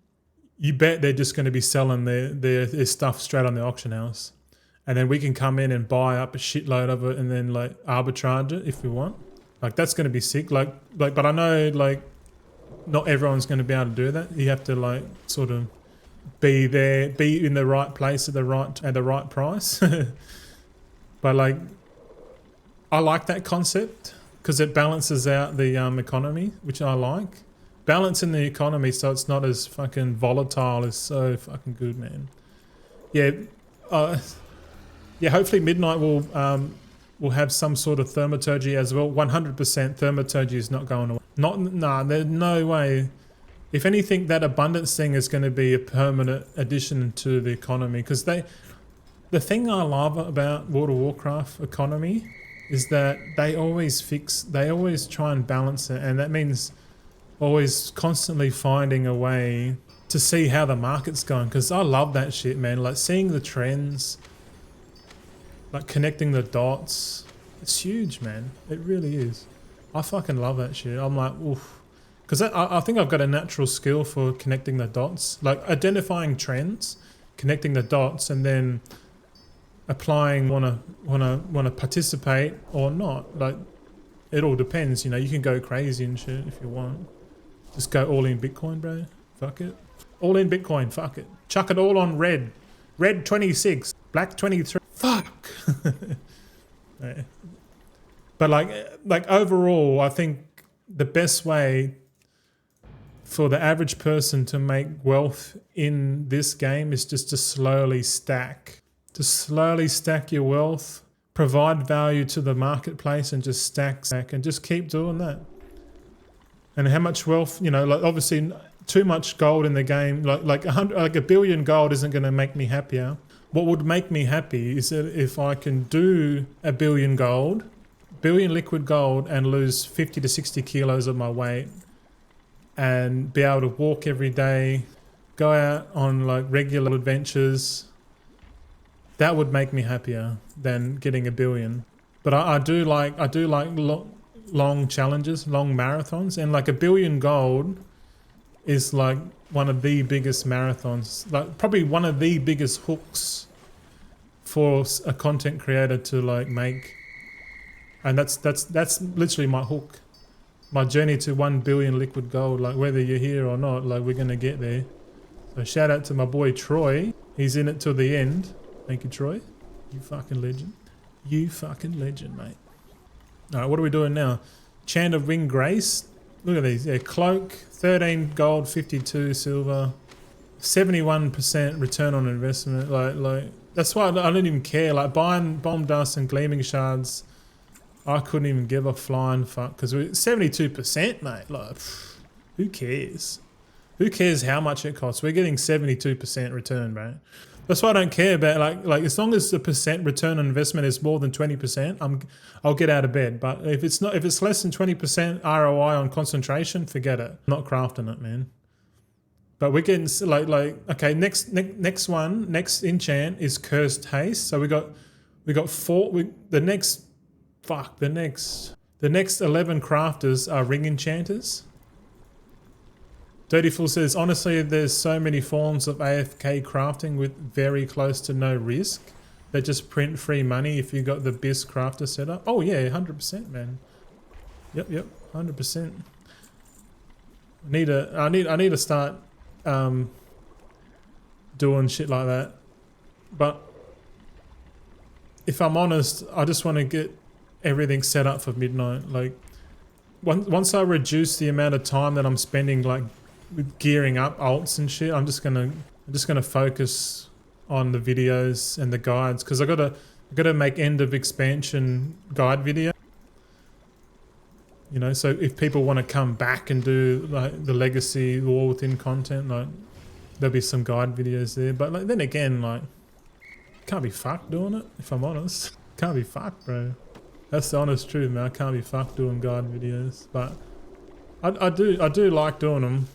you bet they're just going to be selling their stuff straight on the auction house, and then we can come in and buy up a shitload of it and then like arbitrage it if we want. Like that's going to be sick. Like, but I know like not everyone's going to be able to do that. You have to like sort of be in the right place at the right price. But like, I like that concept because it balances out the economy, which I like. Balancing the economy so it's not as fucking volatile is so fucking good, man. Yeah, hopefully Midnight will have some sort of thaumaturgy as well. 100% thaumaturgy is not going away. There's no way. If anything, that abundance thing is going to be a permanent addition to the economy, because the thing I love about World of Warcraft economy is that they always try and balance it, and that means always constantly finding a way to see how the market's going, because I love that shit, man. Like seeing the trends, like connecting the dots. It's huge, man. It really is. I fucking love that shit. I'm like, oof. Because I think I've got a natural skill for connecting the dots, like identifying trends, connecting the dots, and then applying wanna participate or not. Like it all depends, you know. You can go crazy and shit if you want. Just go all in Bitcoin, bro. Fuck it. All in Bitcoin, fuck it. Chuck it all on red. Red 26, black 23. Fuck. Yeah. But like overall, I think the best way for the average person to make wealth in this game is just to slowly stack. To slowly stack your wealth, provide value to the marketplace, and just stack, and just keep doing that. And how much wealth, you know, like obviously too much gold in the game, like a billion gold isn't going to make me happier. What would make me happy is that if I can do a billion liquid gold, and lose 50 to 60 kilos of my weight, and be able to walk every day, go out on like regular adventures. That would make me happier than getting a billion. But I do like long challenges, long marathons, and like a billion gold is like one of the biggest marathons, like probably one of the biggest hooks for a content creator to like make. And that's literally my hook, my journey to 1 billion liquid gold. Like whether you're here or not, like we're gonna get there. So shout out to my boy Troy. He's in it till the end. Thank you, Troy. You fucking legend. You fucking legend, mate. All right, what are we doing now? Chant of Wing Grace. Look at these. Yeah, cloak, 13 gold, 52 silver, 71% return on investment. Like that's why I don't even care. Like buying bomb dust and gleaming shards, I couldn't even give a flying fuck, because we're 72%, mate. Like, who cares? Who cares how much it costs? We're getting 72% return, bro. That's why I don't care about like as long as the percent return on investment is more than 20%, I'll get out of bed. But if it's less than 20% ROI on concentration, forget it. I'm not crafting it, man. But we're getting like okay. Next enchant is Cursed Haste. So we got the next 11 crafters are ring enchanters. Dirty Fool says, honestly, there's so many forms of AFK crafting with very close to no risk. They just print free money if you got the BIS crafter set up. Oh yeah, 100%, man. Yep, 100%. I need to start doing shit like that. But if I'm honest, I just want to get everything set up for midnight. Like once I reduce the amount of time that I'm spending like with gearing up alts and shit, I'm just gonna focus on the videos and the guides, because I gotta make end of expansion guide video. You know, so if people want to come back and do like the legacy war within content, like there'll be some guide videos there. But like then again, like can't be fucked doing it. If I'm honest, can't be fucked, bro. That's the honest truth, man. I can't be fucked doing guide videos, but I do like doing them.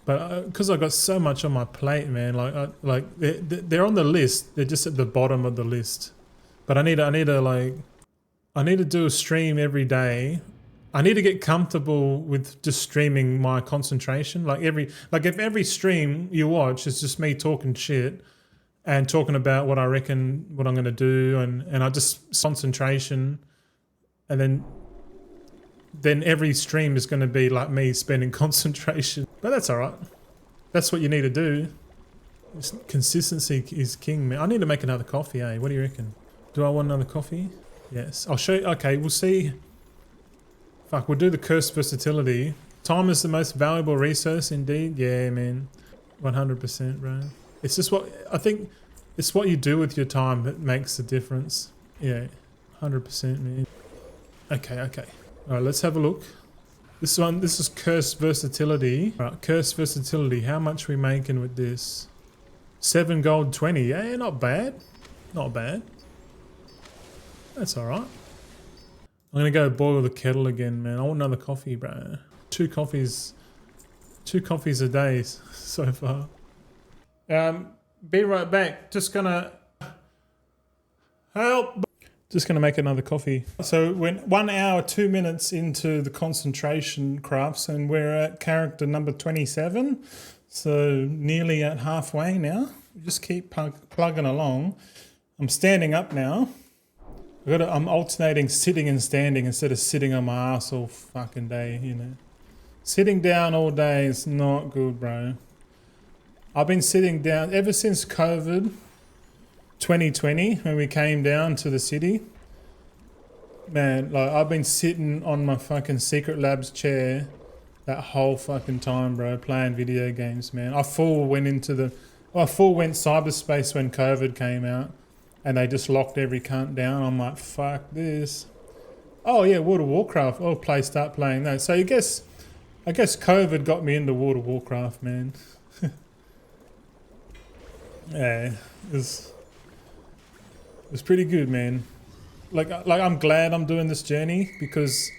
But because I got so much on my plate, man, like they're on the list. They're just at the bottom of the list. But I need to do a stream every day. I need to get comfortable with just streaming my concentration. If every stream you watch is just me talking shit and talking about what I reckon, what I'm gonna do, and I just concentration, and then every stream is going to be like me spending concentration. But that's all right. That's what you need to do. Consistency is king, man. I need to make another coffee, eh? What do you reckon? Do I want another coffee? Yes. I'll show you. Okay, we'll see. Fuck, we'll do the cursed versatility. Time is the most valuable resource, indeed. Yeah, man. 100%, bro. It's just I think it's what you do with your time that makes the difference. Yeah, 100%, man. Okay. All right, let's have a look. This is Cursed Versatility. All right, Cursed Versatility. How much we making with this? 7 gold, 20. Yeah, not bad. Not bad. That's all right. I'm gonna go boil the kettle again, man. I want another coffee, bro. Two coffees a day so far. Be right back. Just gonna help. Just gonna make another coffee. So we're 1 hour, 2 minutes into the concentration crafts, and we're at character number 27. So nearly at halfway now. We just keep plugging along. I'm standing up now. I'm alternating sitting and standing instead of sitting on my ass all fucking day, you know. Sitting down all day is not good, bro. I've been sitting down ever since COVID 2020 when we came down to the city. Man, like I've been sitting on my fucking Secret Labs chair that whole fucking time, bro, playing video games, man. I full went cyberspace when COVID came out. And they just locked every cunt down. I'm like, fuck this. Oh yeah, World of Warcraft. Oh, start playing that. So I guess COVID got me into World of Warcraft, man. Yeah, it was pretty good, man. Like I'm glad I'm doing this journey because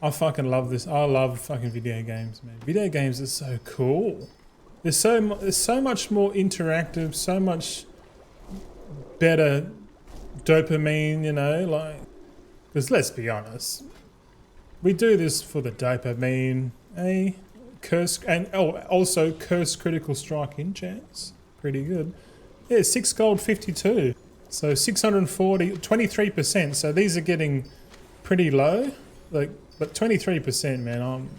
I fucking love this. I love fucking video games, man. Video games are so cool. There's so much more interactive, so much better dopamine, you know, like, because let's be honest, we do this for the dopamine, curse, and also curse critical strike in chance, pretty good. Yeah, 6 gold 52, so 640, 23%. So these are getting pretty low, like, but 23%, man.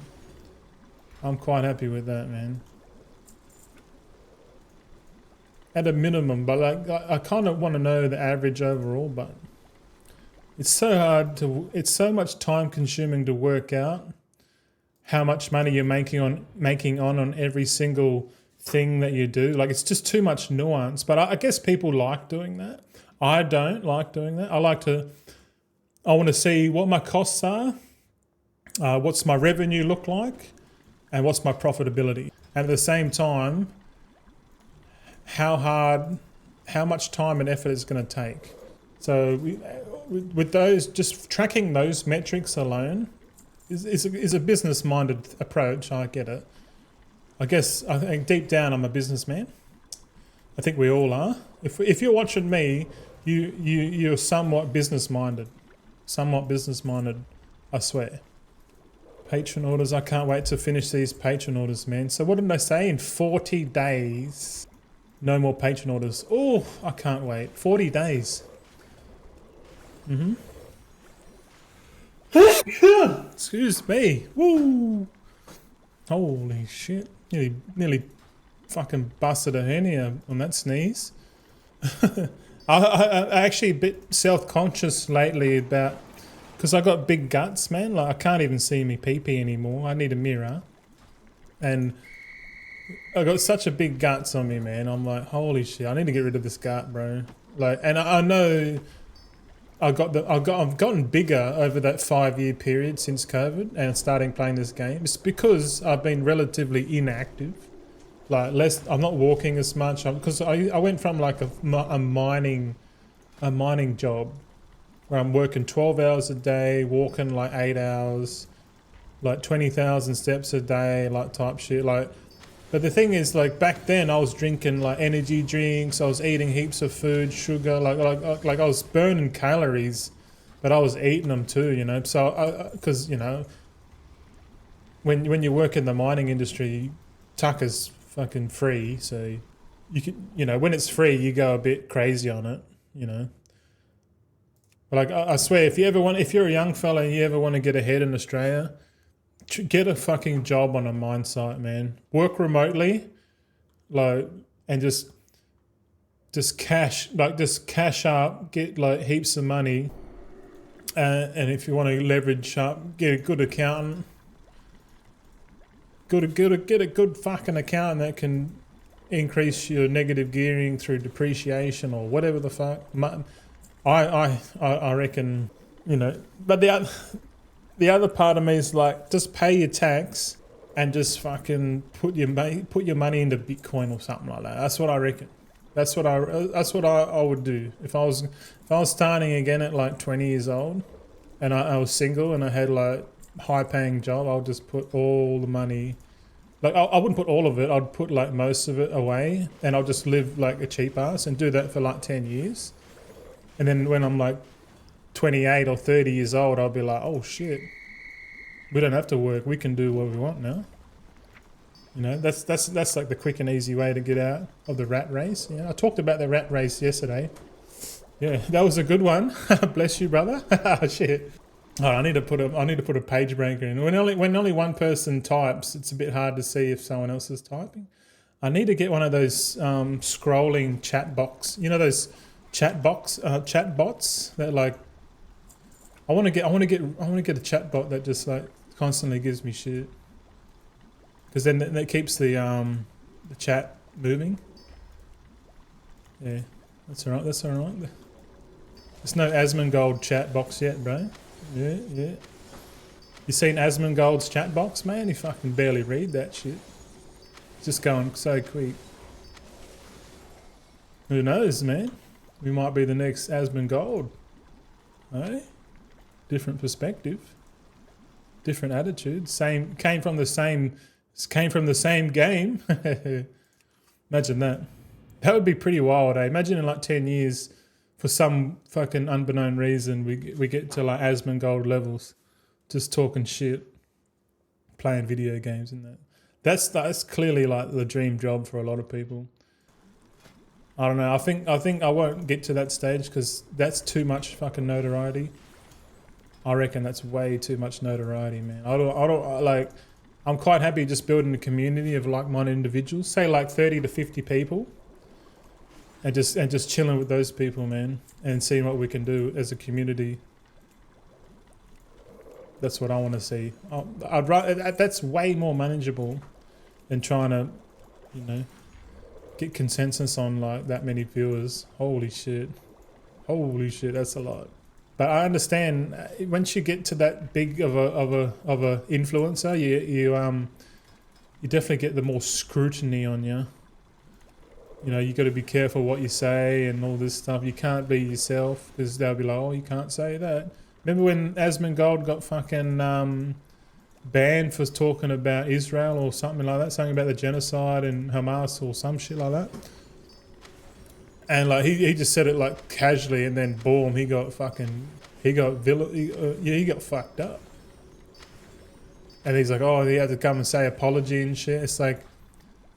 I'm quite happy with that, man. At a minimum, but like I kind of want to know the average overall, but it's so hard to, it's so much time consuming to work out how much money you're making on every single thing that you do. Like it's just too much nuance, but I guess people like doing that. I don't like doing that. I want to see what my costs are, what's my revenue look like, and what's my profitability. And at the same time, how much time and effort it's going to take. So with those, just tracking those metrics alone is a business-minded approach. I get it. I think deep down I'm a businessman. I think we all are. If you're watching me, you're somewhat business-minded. I swear. Patron orders. I can't wait to finish these patron orders, man. So what did I say? In 40 days. No more patron orders. Oh, I can't wait. 40 days. Excuse me. Woo. Holy shit. Nearly fucking busted a hernia on that sneeze. I actually a bit self-conscious lately about, because I got big guts, man. Like I can't even see me pee-pee anymore. I need a mirror. And I got such a big guts on me, man. I'm like, holy shit, I need to get rid of this gut, bro. Like, and I know I've gotten bigger over that 5-year period since COVID and starting playing this game. It's because I've been relatively inactive. Like I'm not walking as much. Because I went from like a mining job where I'm working 12 hours a day, walking like 8 hours, like 20,000 steps a day, like type shit, like. But the thing is, like back then, I was drinking like energy drinks. I was eating heaps of food, sugar. Like I was burning calories, but I was eating them too. You know, so because you know, when you work in the mining industry, tucker's fucking free. So you can, you know, when it's free, you go a bit crazy on it. You know, but like I swear, if you're a young fella and you ever want to get ahead in Australia, get a fucking job on a mine site, man. Work remotely, like, and just cash up, get like heaps of money, and if you want to leverage up, get a good accountant. Get a good fucking accountant that can increase your negative gearing through depreciation or whatever the fuck. I reckon, you know, but the other part of me is like, just pay your tax and just fucking put your money into Bitcoin or something like that. That's what I reckon. That's what I would do if I was starting again at like 20 years old, and I was single and I had like high-paying job, I'll just put all the money. Like I wouldn't put all of it. I'd put like most of it away, and I'll just live like a cheap ass and do that for like 10 years. And then when I'm like 28 or 30 years old, I'll be like, oh shit, we don't have to work. We can do what we want now. You know, that's like the quick and easy way to get out of the rat race. Yeah, I talked about the rat race yesterday. Yeah, that was a good one. Bless you, brother. Shit. Oh, I need to put a page breaker in. When only one person types, it's a bit hard to see if someone else is typing. I need to get one of those scrolling chat box. You know those chat bots that like. I want to get a chat bot that just like constantly gives me shit. Because then that keeps the chat moving. Yeah, that's alright. That's alright. There's no Asmongold chat box yet, bro. Yeah, yeah. You seen Asmongold's chat box, man? You fucking barely read that shit. It's just going so quick. Who knows, man? We might be the next Asmongold. Hey? Different perspective. Different attitude. Came from the same game. Imagine that. That would be pretty wild, eh? Imagine in like 10 years, for some fucking unbeknown reason, we get to like Asmongold levels, just talking shit, playing video games and that. That's clearly like the dream job for a lot of people. I don't know. I think I won't get to that stage because that's too much fucking notoriety. I reckon that's way too much notoriety, man. I don't like. I'm quite happy just building a community of like-minded individuals, say like 30 to 50 people, and just chilling with those people, man, and seeing what we can do as a community. That's what I want to see. I'd rather, that's way more manageable than trying to, you know, get consensus on like that many viewers. Holy shit, that's a lot. But I understand once you get to that big of a influencer, you definitely get the more scrutiny on you. You know, you got to be careful what you say and all this stuff. You can't be yourself because they'll be like, oh, you can't say that. Remember when Asmongold got fucking banned for talking about Israel or something like that, something about the genocide and Hamas or some shit like that? And like he just said it like casually, and then boom, he got fucked up. And he's like, oh, he had to come and say apology and shit. It's like,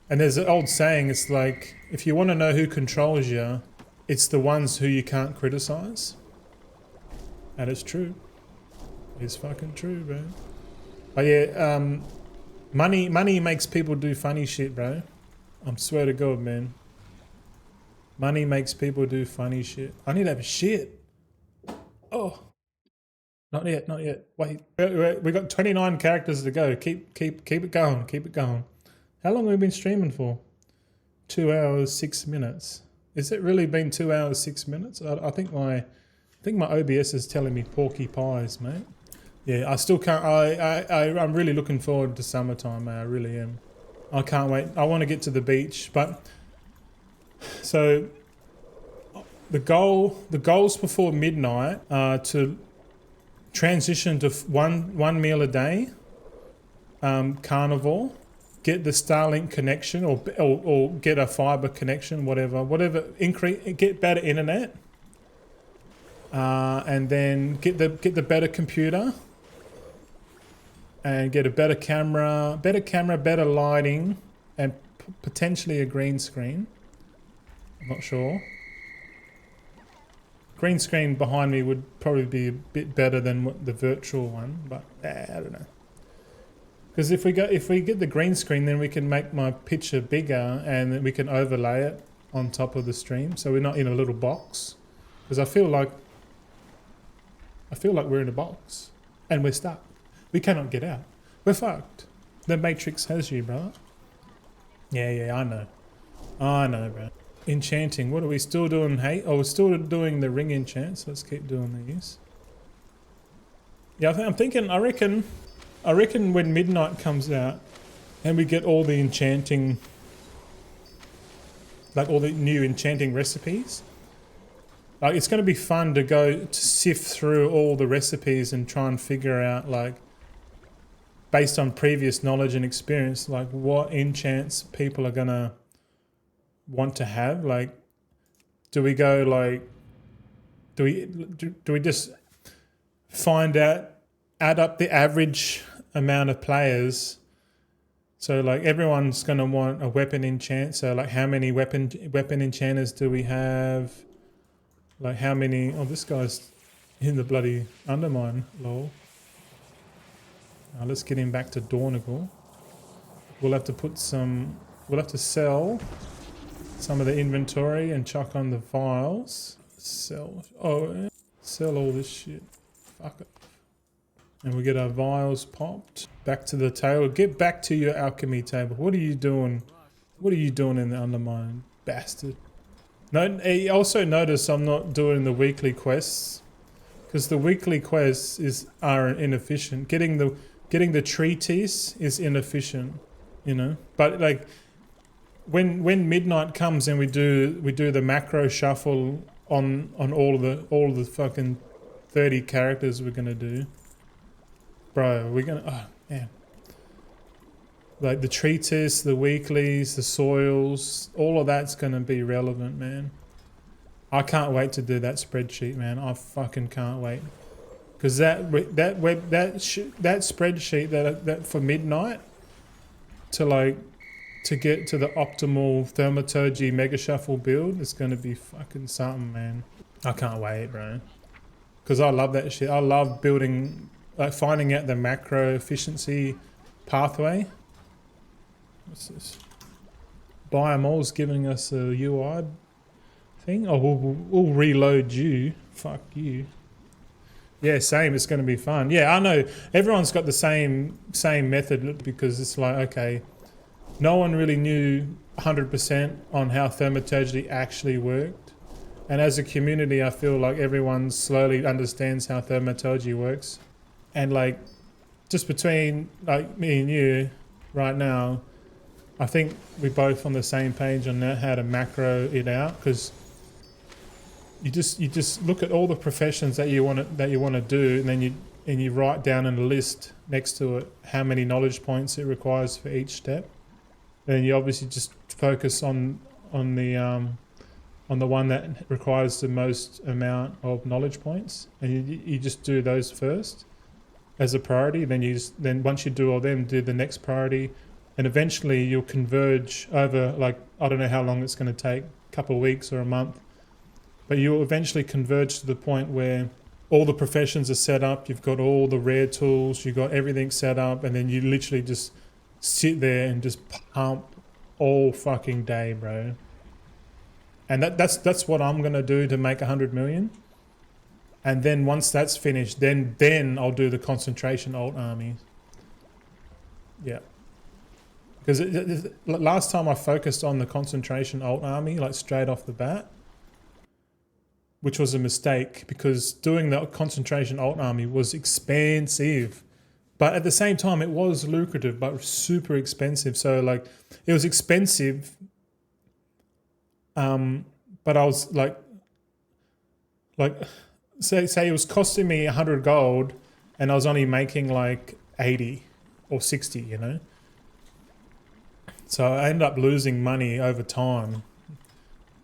and there's an old saying, it's like, if you want to know who controls you, it's the ones who you can't criticize. And it's true. It's fucking true, bro. But yeah, money makes people do funny shit, bro. I swear to God, man. Money makes people do funny shit. I need to have a shit. Oh. Not yet. Wait. We got 29 characters to go. Keep it going. How long have we been streaming for? 2 hours, 6 minutes. Has it really been 2 hours, 6 minutes? I think my OBS is telling me porky pies, mate. Yeah, I still can't. I'm really looking forward to summertime, mate. I really am. I can't wait. I want to get to the beach, but so the goals before midnight are to transition to one meal a day, carnivore, get the Starlink connection or get a fiber connection, whatever, increase, get better internet, and then get the better computer, and get a better camera, better lighting, and potentially a green screen. I'm not sure. Green screen behind me would probably be a bit better than the virtual one, but I don't know. Because if we get the green screen, then we can make my picture bigger and then we can overlay it on top of the stream, so we're not in a little box. Because I feel like we're in a box and we're stuck. We cannot get out. We're fucked. The Matrix has you, brother. Yeah, I know, bro. Enchanting. What are we still doing? Hey, we're still doing the ring enchants. Let's keep doing these. Yeah, I reckon when midnight comes out and we get all the enchanting, like all the new enchanting recipes, Like, it's going to be fun to go to sift through all the recipes and try and figure out, like, based on previous knowledge and experience, like what enchants people are going to want to have. Like, do we go like, do we just find out, add up the average amount of players? So like everyone's going to want a weapon enchant. So like how many weapon enchanters do we have? Like how many, oh, this guy's in the bloody undermine, lol. Now let's get him back to Dornigal. We'll have to we'll have to sell some of the inventory and chuck on the vials. Sell all this shit. Fuck it. And we get our vials popped. Back to the table. Get back to your alchemy table. What are you doing? What are you doing in the undermine, bastard? No, also notice I'm not doing the weekly quests, because the weekly quests are inefficient. Getting the treatise is inefficient, you know. But like when midnight comes and we do the macro shuffle on all of the fucking 30 characters we're gonna do, bro. We're gonna, oh man. Like the treatise, the weeklies, the soils, all of that's gonna be relevant, man. I can't wait to do that spreadsheet, man. I fucking can't wait, because that spreadsheet that for midnight to get to the optimal thaumaturgy mega shuffle build is gonna be fucking something, man. I can't wait, bro. Because I love that shit. I love building, like finding out the macro efficiency pathway. What's this? Biomol's giving us a UI thing. Oh, we'll reload you. Fuck you. Yeah, same. It's going to be fun. Yeah, I know. Everyone's got the same method, because it's like, okay, no one really knew 100% on how thaumaturgy actually worked. And as a community, I feel like everyone slowly understands how thaumaturgy works. And like, just between like me and you right now, I think we're both on the same page on how to macro it out, because you just look at all the professions that you want to do, and then you write down in a list next to it how many knowledge points it requires for each step. Then you obviously just focus on the one that requires the most amount of knowledge points, and you just do those first as a priority. Then once you do all them, do the next priority. And eventually you'll converge over, like, I don't know how long it's going to take, a couple of weeks or a month. But you'll eventually converge to the point where all the professions are set up, you've got all the rare tools, you've got everything set up, and then you literally just sit there and just pump all fucking day, bro. And that's what I'm going to do to make 100 million. And then once that's finished, then I'll do the concentration alt armies. Yeah. Because last time I focused on the concentration alt army, like straight off the bat, which was a mistake, because doing the concentration alt army was expensive. But at the same time, it was lucrative, but super expensive. So like, it was expensive, but I was like say it was costing me 100 gold, and I was only making like 80 or 60, you know? So I ended up losing money over time,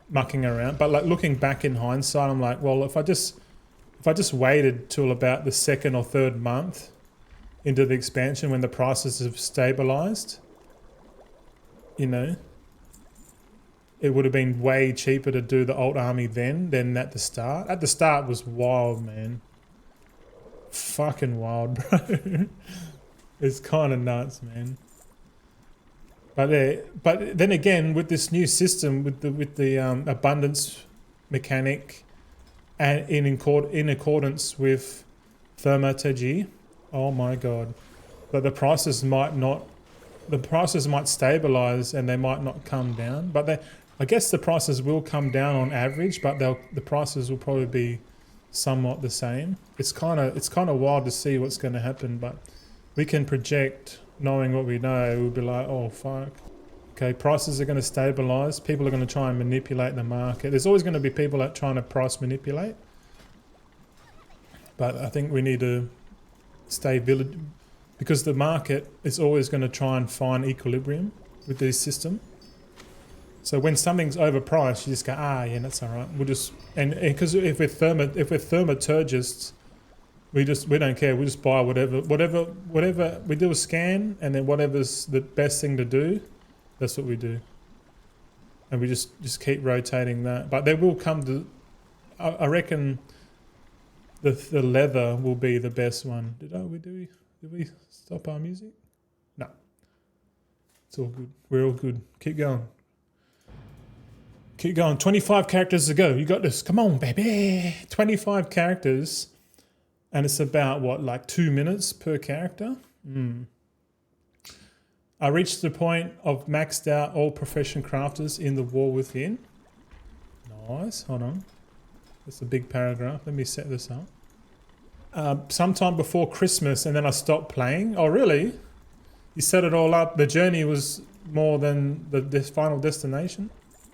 mucking around. But like looking back in hindsight, I'm like, well, if I just waited till about the second or third month into the expansion when the prices have stabilized, you know, it would have been way cheaper to do the alt army then than at the start. At the start was wild, man. Fucking wild, bro. It's kind of nuts, man. But then again, with this new system, with the abundance mechanic, and in accordance with thaumaturgy, oh my god, but the prices might stabilize and they might not come down. But I guess the prices will come down on average, but the prices will probably be somewhat the same. It's kind of wild to see what's going to happen, but we can project. Knowing what we know, we'll be like, oh fuck, Okay, prices are going to stabilize. People are going to try and manipulate the market. There's always going to be people that trying to price manipulate. But I think we need to stay vigilant because the market is always going to try and find equilibrium with this system. So when something's overpriced, you just go, yeah, that's all right. We'll just and because if we're thaumaturgists, we don't care. We just buy whatever we do a scan, and then whatever's the best thing to do, that's what we do. And we just keep rotating that. But there will come to, I reckon, the leather will be the best one. Did we stop our music? No. It's all good. We're all good. Keep going. Keep going. 25 characters to go. You got this. Come on, baby. 25 characters. And it's about, what, like 2 minutes per character? I reached the point of maxed out all profession crafters in the War Within. Nice. Hold on. That's a big paragraph. Let me set this up. Sometime before Christmas, and then I stopped playing. Oh, really? You set it all up. The journey was more than this final destination.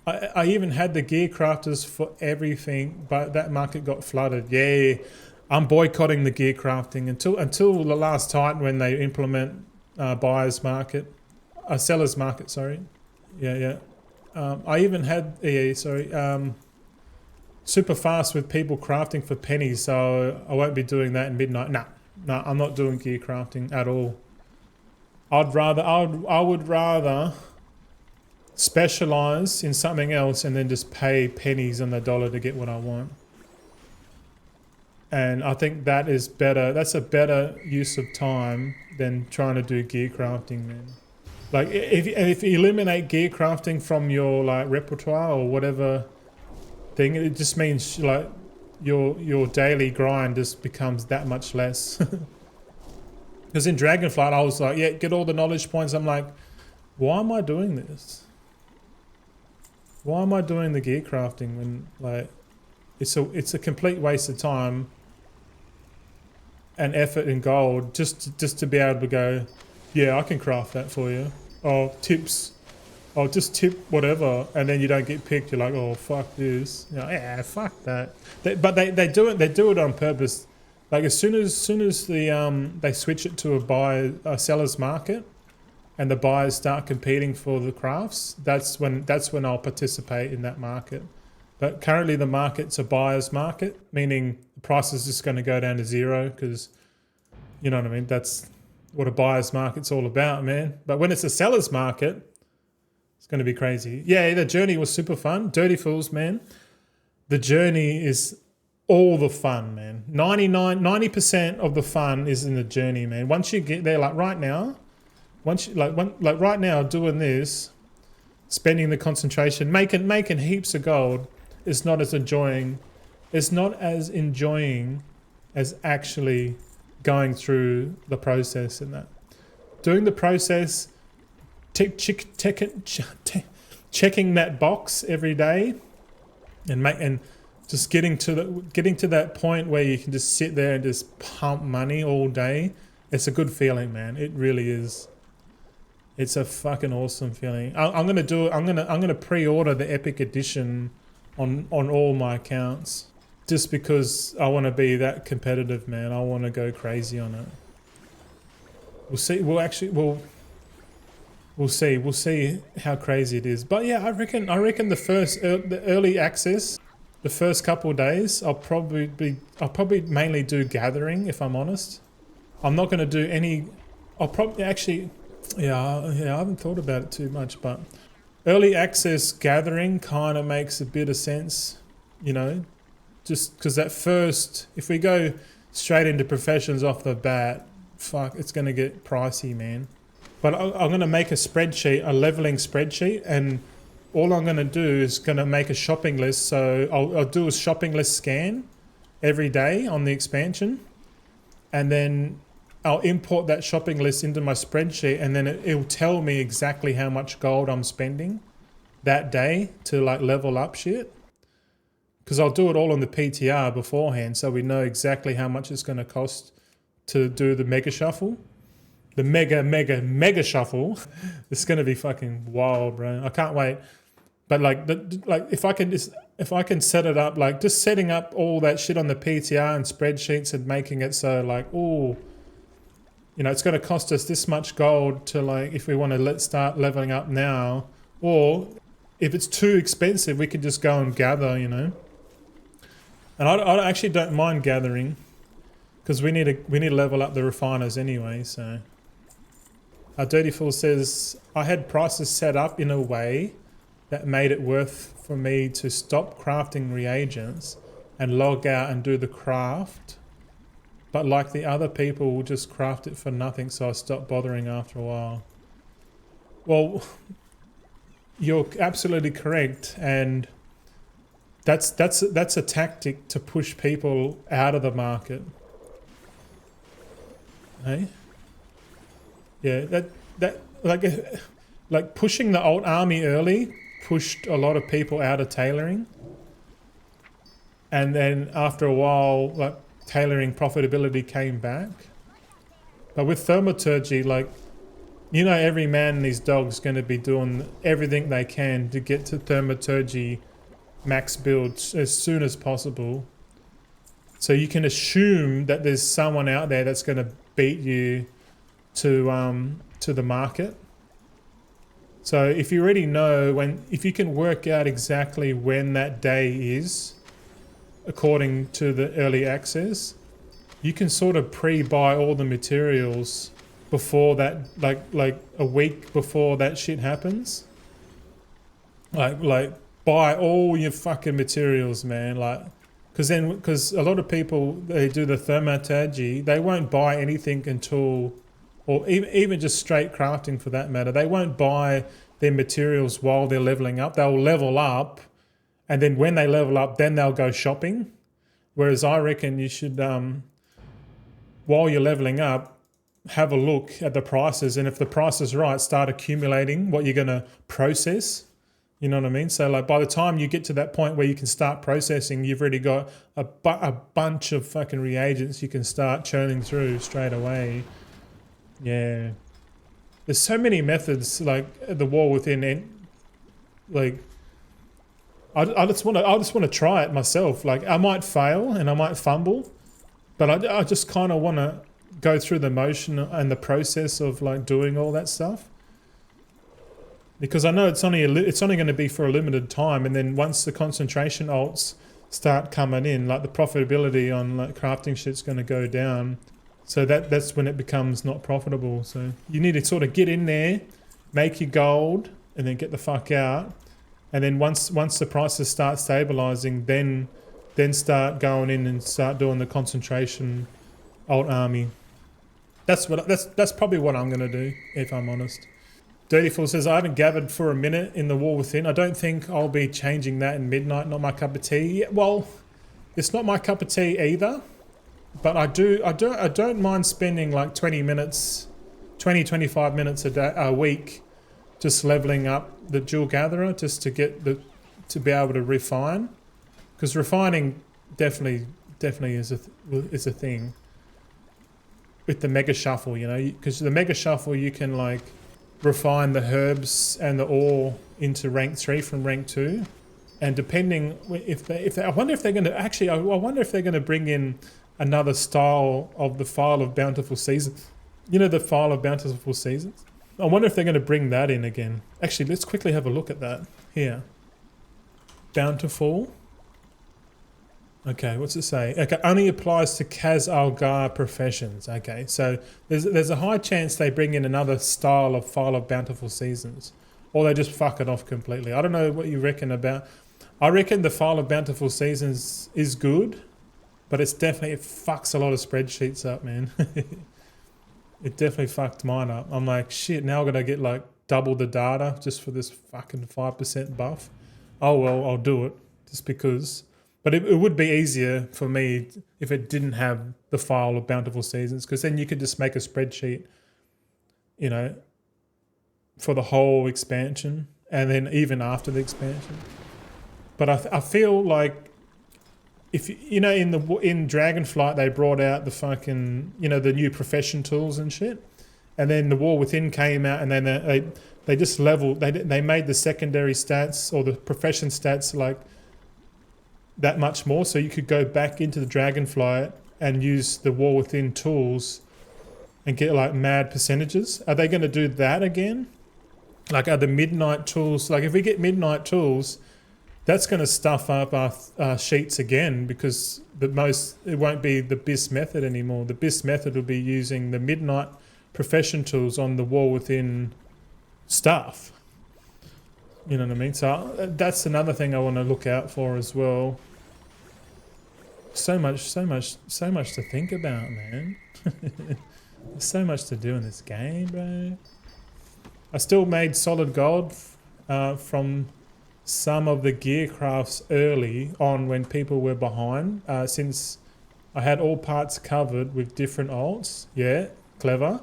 I even had the gear crafters for everything, but that market got flooded. Yeah, I'm boycotting the gear crafting until the last Titan when they implement buyer's market, seller's market. Sorry. Yeah. I even had super fast with people crafting for pennies, so I won't be doing that in midnight. No, I'm not doing gear crafting at all. I would rather specialize in something else and then just pay pennies on the dollar to get what I want. And I think that is better. That's a better use of time than trying to do gear crafting, man. Like if you eliminate gear crafting from your like repertoire or whatever thing, it just means like your daily grind just becomes that much less. Because in Dragonflight, I was like, yeah, get all the knowledge points. I'm like, why am I doing this? Why am I doing the gear crafting when like it's a complete waste of time and effort and gold just to be able to go, yeah, I can craft that for you. Oh, tips. Oh, just tip whatever, and then you don't get picked. You're like, oh, fuck this. You know, yeah, fuck that. But they do it on purpose. Like as soon as they switch it to a seller's market, and the buyers start competing for the crafts, that's when I'll participate in that market. But currently the market's a buyer's market, meaning the price is just going to go down to zero because, you know what I mean? That's what a buyer's market's all about, man. But when it's a seller's market, it's going to be crazy. Yeah, the journey was super fun. Dirty Fools, man. The journey is all the fun, man. 90% of the fun is in the journey, man. Once you get there, like right now, right now doing this, spending the concentration, making heaps of gold is not as enjoying. It's not as enjoying as actually going through the process and that. Doing the process, checking that box every day, and just getting to that point where you can just sit there and just pump money all day. It's a good feeling, man. It really is. It's a fucking awesome feeling. I'm gonna pre-order the Epic Edition on all my accounts just because I want to be that competitive, man. I want to go crazy on it. We'll see. We'll see how crazy it is. But yeah, I reckon the early access, the first couple of days, I'll probably mainly do gathering, if I'm honest. I'm not going to do any. I'll probably actually. Yeah, I haven't thought about it too much, but early access gathering kind of makes a bit of sense, you know, just because at first, if we go straight into professions off the bat, fuck, it's going to get pricey, man. But I'm going to make a spreadsheet, a leveling spreadsheet, and all I'm going to do is going to make a shopping list. So I'll do a shopping list scan every day on the expansion, and then I'll import that shopping list into my spreadsheet, and then it'll tell me exactly how much gold I'm spending that day to like level up shit. Because I'll do it all on the PTR beforehand, so we know exactly how much it's going to cost to do the mega shuffle. The mega shuffle. It's gonna be fucking wild, bro. I can't wait. But like, if I can set it up, like just setting up all that shit on the PTR and spreadsheets and making it so like, oh, you know, it's going to cost us this much gold to like, if we want to start leveling up now, or if it's too expensive, we could just go and gather, you know. And I actually don't mind gathering, because we need to level up the refiners anyway. So, our Dirty Fool says, I had prices set up in a way that made it worth for me to stop crafting reagents and log out and do the craft. But like the other people will just craft it for nothing, so I stopped bothering after a while. Well, you're absolutely correct, and that's a tactic to push people out of the market. Hey? Yeah, that like pushing the old army early pushed a lot of people out of tailoring, and then after a while, like tailoring profitability came back. But with thaumaturgy, like, you know, every man and his dog's going to be doing everything they can to get to thaumaturgy max builds as soon as possible. So you can assume that there's someone out there that's going to beat you to the market. So if you already know if you can work out exactly when that day is, according to the early access, you can sort of pre-buy all the materials before that, like a week before that shit happens. Like buy all your fucking materials, man. Like, because a lot of people, they do the thaumaturgy, they won't buy anything until, or even just straight crafting for that matter, they won't buy their materials while they're leveling up. They'll level up, and then when they level up, then they'll go shopping. Whereas I reckon you should, while you're leveling up, have a look at the prices, and if the price is right, start accumulating what you're going to process. You know what I mean? So like by the time you get to that point where you can start processing, you've already got a bunch of fucking reagents you can start churning through straight away. Yeah. There's so many methods, like the war within, like I just want to try it myself. Like I might fail and I might fumble, but I just kind of want to go through the motion and the process of like doing all that stuff, because I know it's only going to be for a limited time, and then once the concentration alts start coming in, like the profitability on like crafting shit's going to go down. So that's when it becomes not profitable. So you need to sort of get in there, make your gold, and then get the fuck out. And then once the prices start stabilizing, then start going in and start doing the concentration alt army. That's probably what I'm gonna do, if I'm honest. Dirty Fool says, I haven't gathered for a minute in the War Within. I don't think I'll be changing that in Midnight. Not my cup of tea. Yeah, well, it's not my cup of tea either. But I don't mind spending like 25 minutes a week just leveling up the Jewel Gatherer, just to be able to refine, because refining definitely is a thing with the Mega Shuffle, you know, because the Mega Shuffle you can like refine the herbs and the ore into rank 3 from rank 2, and depending if they I wonder if they're going to bring in another style of the File of Bountiful Seasons. You know, the File of Bountiful Seasons? I wonder if they're going to bring that in again. Actually, let's quickly have a look at that. Here. Bountiful. Okay, what's it say? Okay, only applies to Kaz Algar professions. Okay, so there's a high chance they bring in another style of File of Bountiful Seasons. Or they just fuck it off completely. I don't know what you reckon about... I reckon the File of Bountiful Seasons is good, but it fucks a lot of spreadsheets up, man. It definitely fucked mine up. I'm like, shit, now I'm going to get like double the data just for this fucking 5% buff. Oh well, I'll do it just because. But it would be easier for me if it didn't have the File of Bountiful Seasons, because then you could just make a spreadsheet, you know, for the whole expansion, and then even after the expansion. But I feel like, if you know, in Dragonflight they brought out the fucking, you know, the new profession tools and shit, and then the War Within came out, and then they just leveled. They made the secondary stats or the profession stats like that much more, so you could go back into the Dragonflight and use the War Within tools and get like mad percentages. Are they going to do that again? Like, are the midnight tools, like if we get midnight tools, that's going to stuff up our sheets again, because it won't be the BIS method anymore. The BIS method will be using the midnight profession tools on the War Within stuff. You know what I mean? So that's another thing I want to look out for as well. So much to think about, man. There's so much to do in this game, bro. I still made solid gold from some of the gear crafts early on when people were behind, since I had all parts covered with different alts. Yeah, clever.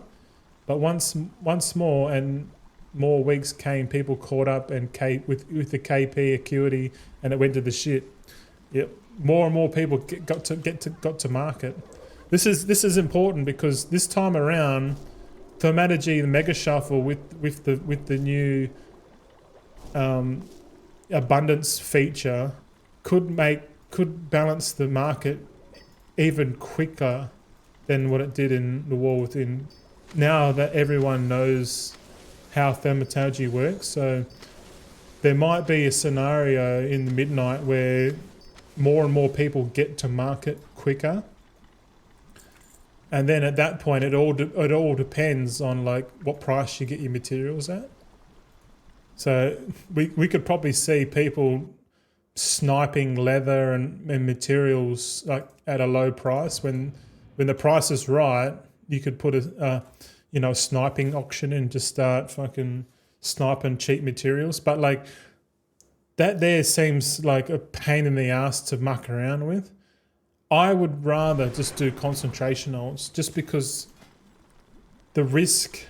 But once more and more weeks came, people caught up and with the KP acuity, and it went to the shit. Yep, more and more people got to market. This is important, because this time around, Thaumaturgy, the Mega Shuffle with the new abundance feature could balance the market even quicker than what it did in the War Within. Now that everyone knows how Thaumaturgy works, so there might be a scenario in the midnight where more and more people get to market quicker. And then at that point, it all depends on like what price you get your materials at. So we could probably see people sniping leather and materials like at a low price. When the price is right, you could put a sniping auction and just start fucking sniping cheap materials. But like that there seems like a pain in the ass to muck around with. I would rather just do concentration alts, just because the risk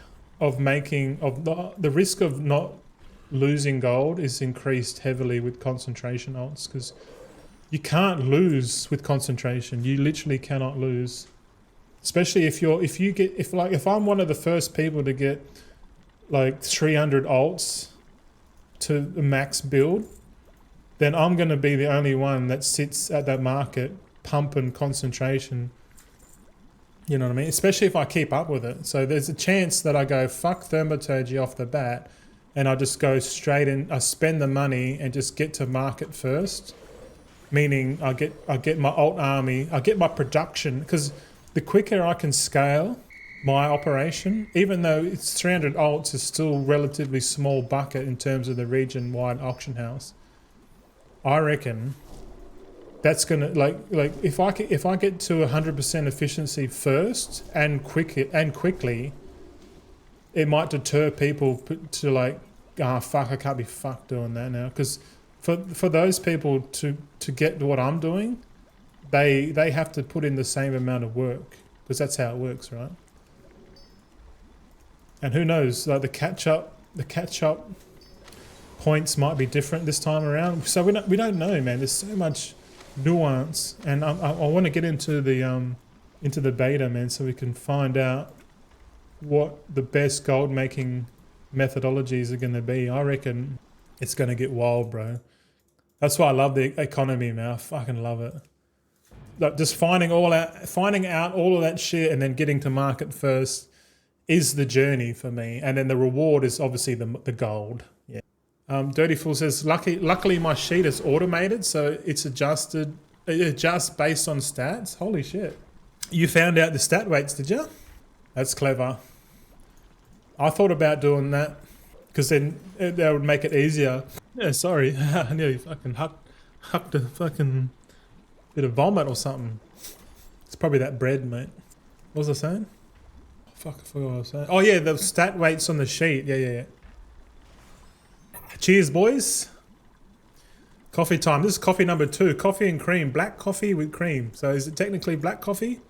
of the risk of not losing gold is increased heavily with concentration alts, because you can't lose with concentration. You literally cannot lose, especially if I'm one of the first people to get like 300 alts to the max build, then I'm going to be the only one that sits at that market pumping concentration. You know what I mean? Especially if I keep up with it. So there's a chance that I go fuck Thaumaturgy off the bat, and I just go straight in. I spend the money and just get to market first. Meaning I get my alt army, I get my production, because the quicker I can scale my operation, even though it's 300 alts, is still relatively small bucket in terms of the region-wide auction house. I reckon that's gonna like if I get to 100% efficiency first and quickly, it might deter people to like, fuck, I can't be fucked doing that now. Because for those people to get what I'm doing, they have to put in the same amount of work, because that's how it works, right? And who knows, like the catch up points might be different this time around. So we don't know, man. There's so much nuance, and I want to get into the beta, man, so we can find out what the best gold making methodologies are going to be. I reckon it's going to get wild, bro. That's why I love the economy, man. I fucking love it. Like just finding out all of that shit and then getting to market first is the journey for me, and then the reward is obviously the gold. Yeah. Dirty Fool says, luckily my sheet is automated, so it adjusts based on stats. Holy shit. You found out the stat weights, did you? That's clever. I thought about doing that, because then that would make it easier. Yeah, sorry. I nearly fucking hucked a fucking bit of vomit or something. It's probably that bread, mate. What was I saying? Oh, fuck, I forgot what I was saying. Oh yeah, the stat weights on the sheet. Yeah. Cheers, boys. Coffee time. This is coffee number 2. Coffee and cream. Black coffee with cream. So is it technically black coffee?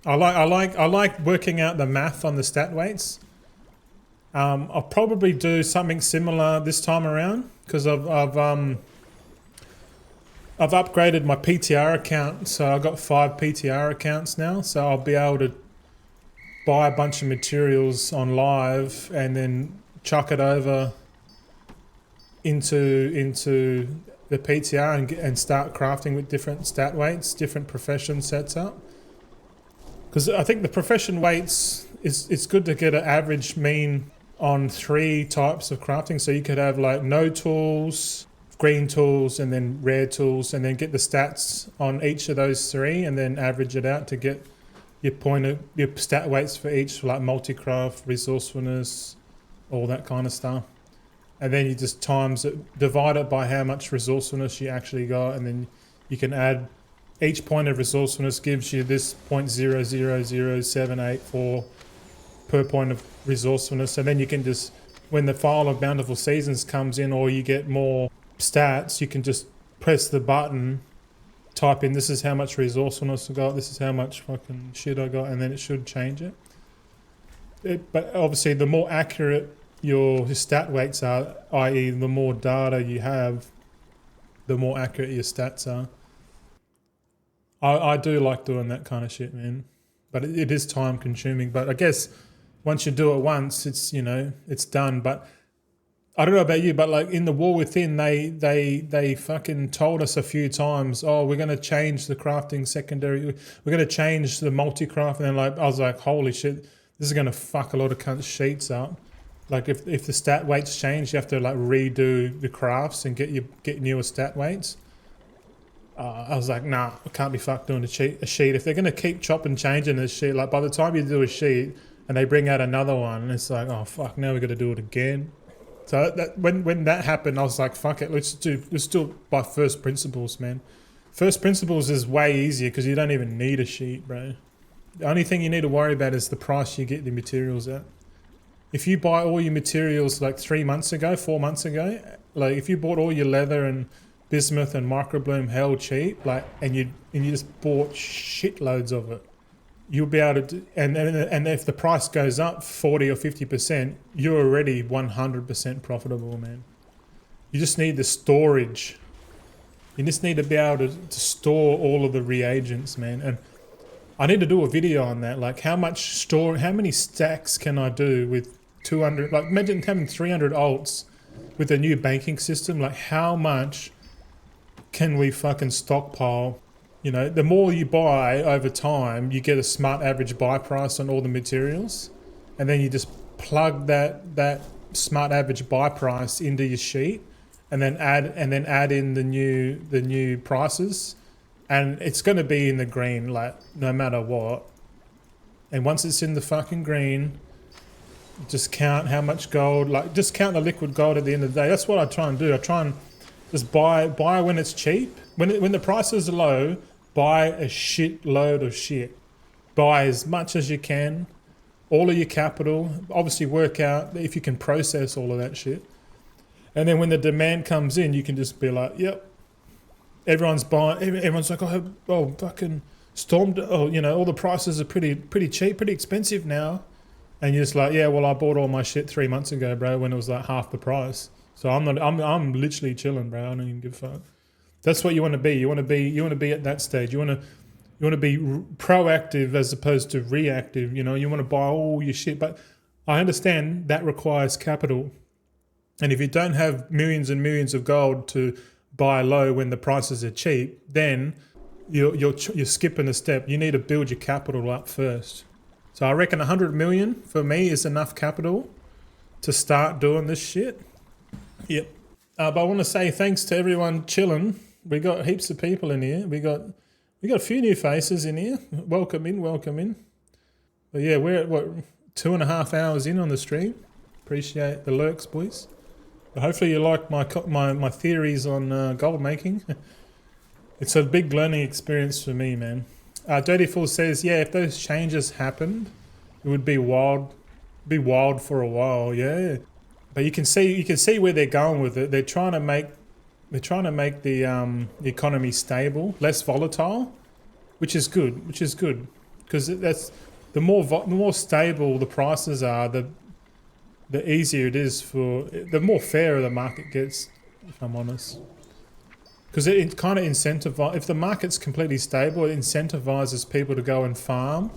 I like working out the math on the stat weights. I'll probably do something similar this time around, because I've upgraded my PTR account, so I've got 5 PTR accounts now. So I'll be able to buy a bunch of materials on live and then chuck it over into the PTR and start crafting with different stat weights, different profession sets up. Because I think the profession weights it's good to get an average mean on 3 types of crafting. So you could have like no tools, green tools, and then rare tools, and then get the stats on each of those 3 and then average it out to get your stat weights for each, like multi-craft, resourcefulness, all that kind of stuff. And then you just times it, divide it by how much resourcefulness you actually got, and then you can add each point of resourcefulness gives you this 0.000784 per point of resourcefulness. And then you can just, when the file of bountiful seasons comes in or you get more stats, you can just press the button, type in this is how much resourcefulness I got, this is how much fucking shit I got, and then it should change it. But obviously the more accurate your stat weights are, i.e. the more data you have, the more accurate your stats are. I do like doing that kind of shit, man. But it is time consuming. But I guess once you do it once, it's, you know, it's done. But I don't know about you, but like in the War Within, they fucking told us a few times, oh, we're going to change the crafting secondary, we're going to change the multi-craft. And then like I was like, holy shit, this is going to fuck a lot of cunt sheets up. Like if the stat weights change, you have to like redo the crafts and get newer stat weights. I was like, nah, I can't be fucked doing a sheet. If they're going to keep chopping changing this sheet, like by the time you do a sheet and they bring out another one, it's like, oh fuck, now we're going to do it again. So that when that happened, I was like, fuck it, let's do it by first principles, man. First principles is way easier because you don't even need a sheet, bro. The only thing you need to worry about is the price you get the materials at. If you buy all your materials like 4 months ago, like if you bought all your leather and bismuth and microbloom hell cheap, like and you just bought shitloads of it, you'll be able to. And if the price goes up 40 or 50%, you're already 100% profitable, man. You just need the storage. You just need to be able to store all of the reagents, man. And I need to do a video on that, like how many stacks can I do with 200, like imagine having 300 alts with a new banking system, like how much can we fucking stockpile? You know, the more you buy over time, you get a smart average buy price on all the materials, and then you just plug that smart average buy price into your sheet, and then add in the new prices, and it's going to be in the green, like no matter what. And once it's in the fucking green, just count how much gold, like just count the liquid gold at the end of the day. That's what I try and do. I try and just buy when it's cheap. When the prices are low, buy a shit load of shit. Buy as much as you can, all of your capital. Obviously work out if you can process all of that shit. And then when the demand comes in, you can just be like, yep. Everyone's buying, everyone's like, oh fucking stormed, oh, you know, all the prices are pretty cheap, pretty expensive now. And you're just like, yeah, well, I bought all my shit 3 months ago, bro, when it was like half the price. So I'm literally chilling, bro. I don't even give a fuck. That's what you want to be. You want to be at that stage. You want to be proactive as opposed to reactive. You know, you want to buy all your shit. But I understand that requires capital. And if you don't have millions and millions of gold to buy low when the prices are cheap, then you're skipping a step. You need to build your capital up first. So I reckon 100 million for me is enough capital to start doing this shit. Yep. But I want to say thanks to everyone chilling. We got heaps of people in here. We got a few new faces in here. Welcome in. But yeah, we're at 2.5 hours in on the stream. Appreciate the lurks, boys. But hopefully you like my theories on gold making. It's a big learning experience for me, man. Dirty Fool says, yeah, if those changes happened, it would be wild for a while, yeah. But you can see where they're going with it. They're trying to make the economy stable, less volatile, which is good. Because that's the more stable the prices are, the easier it is the more fairer the market gets, if I'm honest. Because it kind of incentivizes, if the market's completely stable, it incentivizes people to go and farm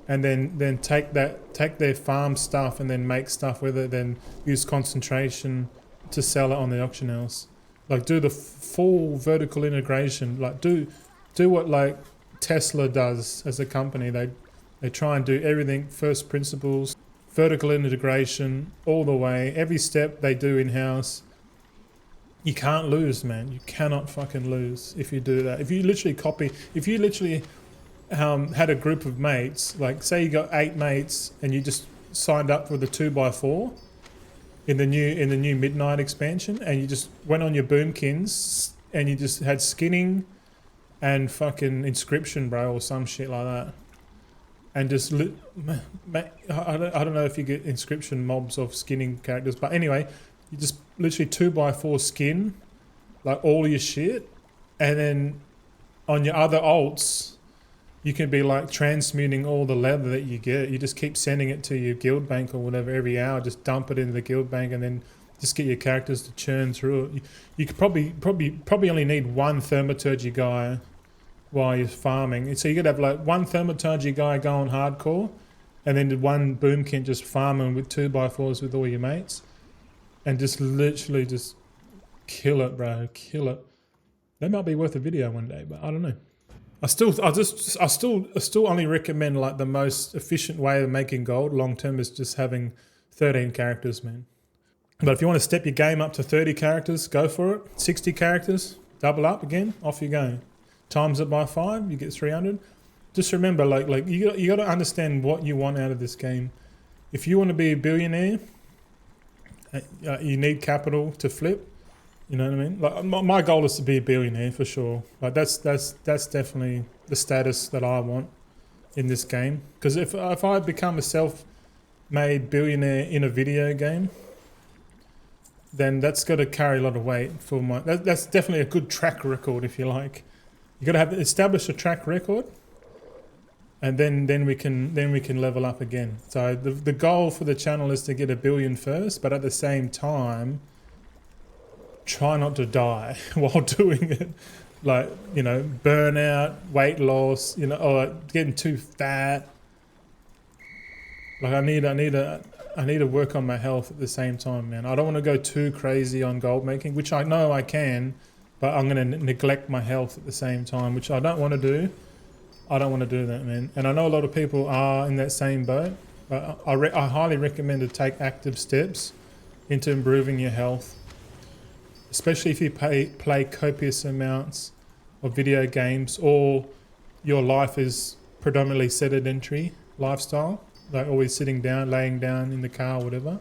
and then take their farm stuff and then make stuff with it, then use concentration to sell it on the auction house. Like do the full vertical integration. Like do what like Tesla does as a company. They try and do everything first principles, vertical integration all the way. Every step they do in-house. You can't lose, man. You cannot fucking lose if you do that. If you literally had a group of mates, like say you got 8 mates and you just signed up for the 2x4 in the new Midnight expansion, and you just went on your boomkins and you just had skinning and fucking inscription, bro, or some shit like that. And just I don't know if you get inscription mobs of skinning characters, but anyway, you just literally 2x4 skin like all your shit, and then on your other alts you can be like transmuting all the leather that you get. You just keep sending it to your guild bank or whatever every hour. Just dump it into the guild bank and then just get your characters to churn through it. You could probably only need one thaumaturgy guy while you're farming. So you could have like one thaumaturgy guy going hardcore, and then one boomkin just farming with 2x4s with all your mates, and just literally just kill it, bro. Kill it. That might be worth a video one day, but I don't know. I still only recommend like the most efficient way of making gold long term is just having 13 characters, man. But if you want to step your game up to 30 characters, go for it. 60 characters, double up again, off you go. Times it by 5, you get 300. Just remember, like you got to understand what you want out of this game. If you want to be a billionaire, you need capital to flip. You know what I mean? Like my goal is to be a billionaire for sure. Like that's definitely the status that I want in this game. Because if I become a self-made billionaire in a video game, then that's got to carry a lot of weight for my. That's definitely a good track record, if you like. You got to establish a track record, and then we can level up again. So the goal for the channel is to get 1 billion first, but at the same time, try not to die while doing it. Like, you know, burnout, weight loss, you know, or getting too fat. Like I need to work on my health at the same time, man. I don't want to go too crazy on gold making, which I know I can, but I'm going to neglect my health at the same time, which I don't want to do. I don't want to do that, man. And I know a lot of people are in that same boat, but I highly recommend to take active steps into improving your health. Especially if you play copious amounts of video games, or your life is predominantly sedentary lifestyle, like always sitting down, laying down in the car, whatever.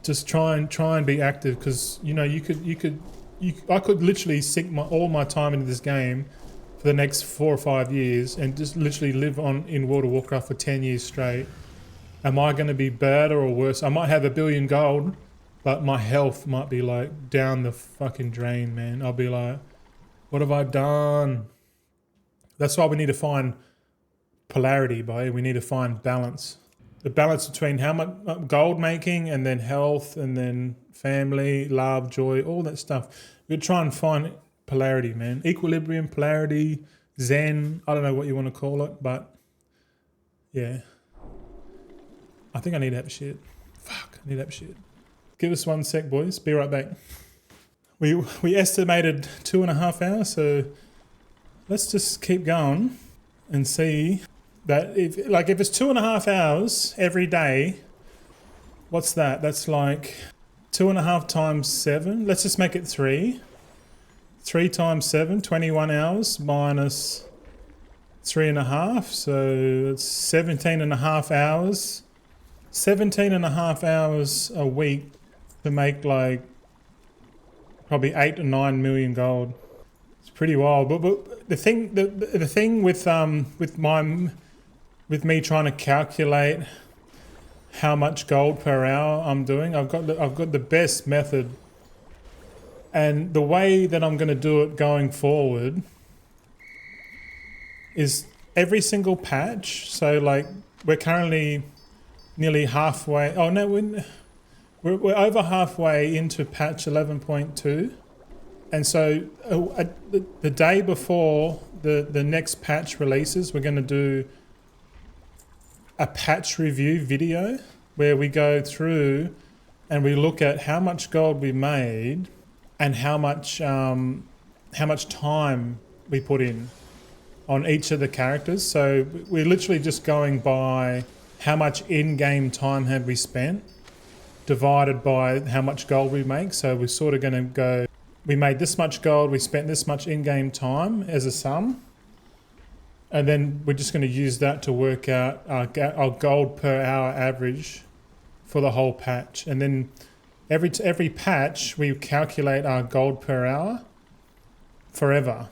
Just try and be active, because you know I could literally sink all my time into this game for the next 4 or 5 years and just literally live in World of Warcraft for 10 years straight. Am I going to be better or worse? I might have 1 billion gold, but my health might be like down the fucking drain, man. I'll be like, what have I done? That's why we need to find polarity, boy. We need to find balance. The balance between how much gold making and then health and then family, love, joy, all that stuff. We're trying to find polarity, man. Equilibrium, polarity, zen. I don't know what you want to call it, but yeah. I think I need to have shit. Fuck, I need to have shit. Give us 1 sec, boys. Be right back. We estimated 2.5 hours, so let's just keep going and see that if it's 2.5 hours every day, what's that? That's like 2.5 times 7. Let's just make it 3. 3 times 7, 21 hours minus 3.5, so it's 17.5 hours. 17.5 hours a week to make like probably 8 to 9 million gold. It's pretty wild. But the thing with me trying to calculate how much gold per hour I'm doing, I've got the best method, and the way that I'm going to do it going forward is every single patch. So like we're currently nearly halfway. Oh no, we're over halfway into patch 11.2. And so the day before the next patch releases, we're going to do a patch review video where we go through and we look at how much gold we made and how much time we put in on each of the characters. So we're literally just going by how much in-game time have we spent divided by how much gold we make. So we're sort of going to go, we made this much gold, we spent this much in-game time as a sum. And then we're just going to use that to work out our gold per hour average for the whole patch. And then every patch, we calculate our gold per hour forever.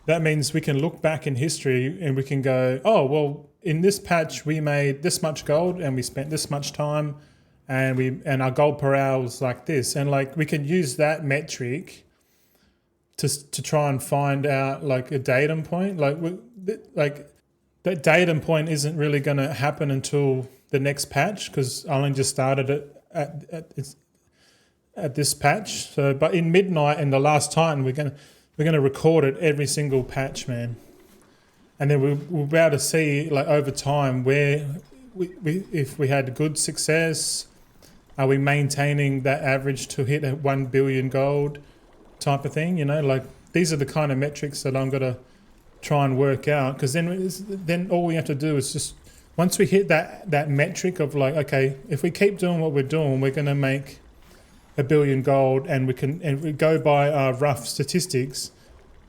That means we can look back in history and we can go, oh, well, in this patch, we made this much gold and we spent this much time and our gold per hour was like this. And like we can use that metric to try and find out like a datum point. Like that datum point isn't really going to happen until the next patch because I only just started it at this patch. So, but in midnight and the last time we're gonna record it every single patch, man, and then we'll be able to see like over time where if we had good success, are we maintaining that average to hit 1 billion gold type of thing, you know, like these are the kind of metrics that I'm gonna try and work out because then all we have to do is just once we hit that metric of like, okay, if we keep doing what we're doing, we're gonna make 1 billion gold, and we go by our rough statistics,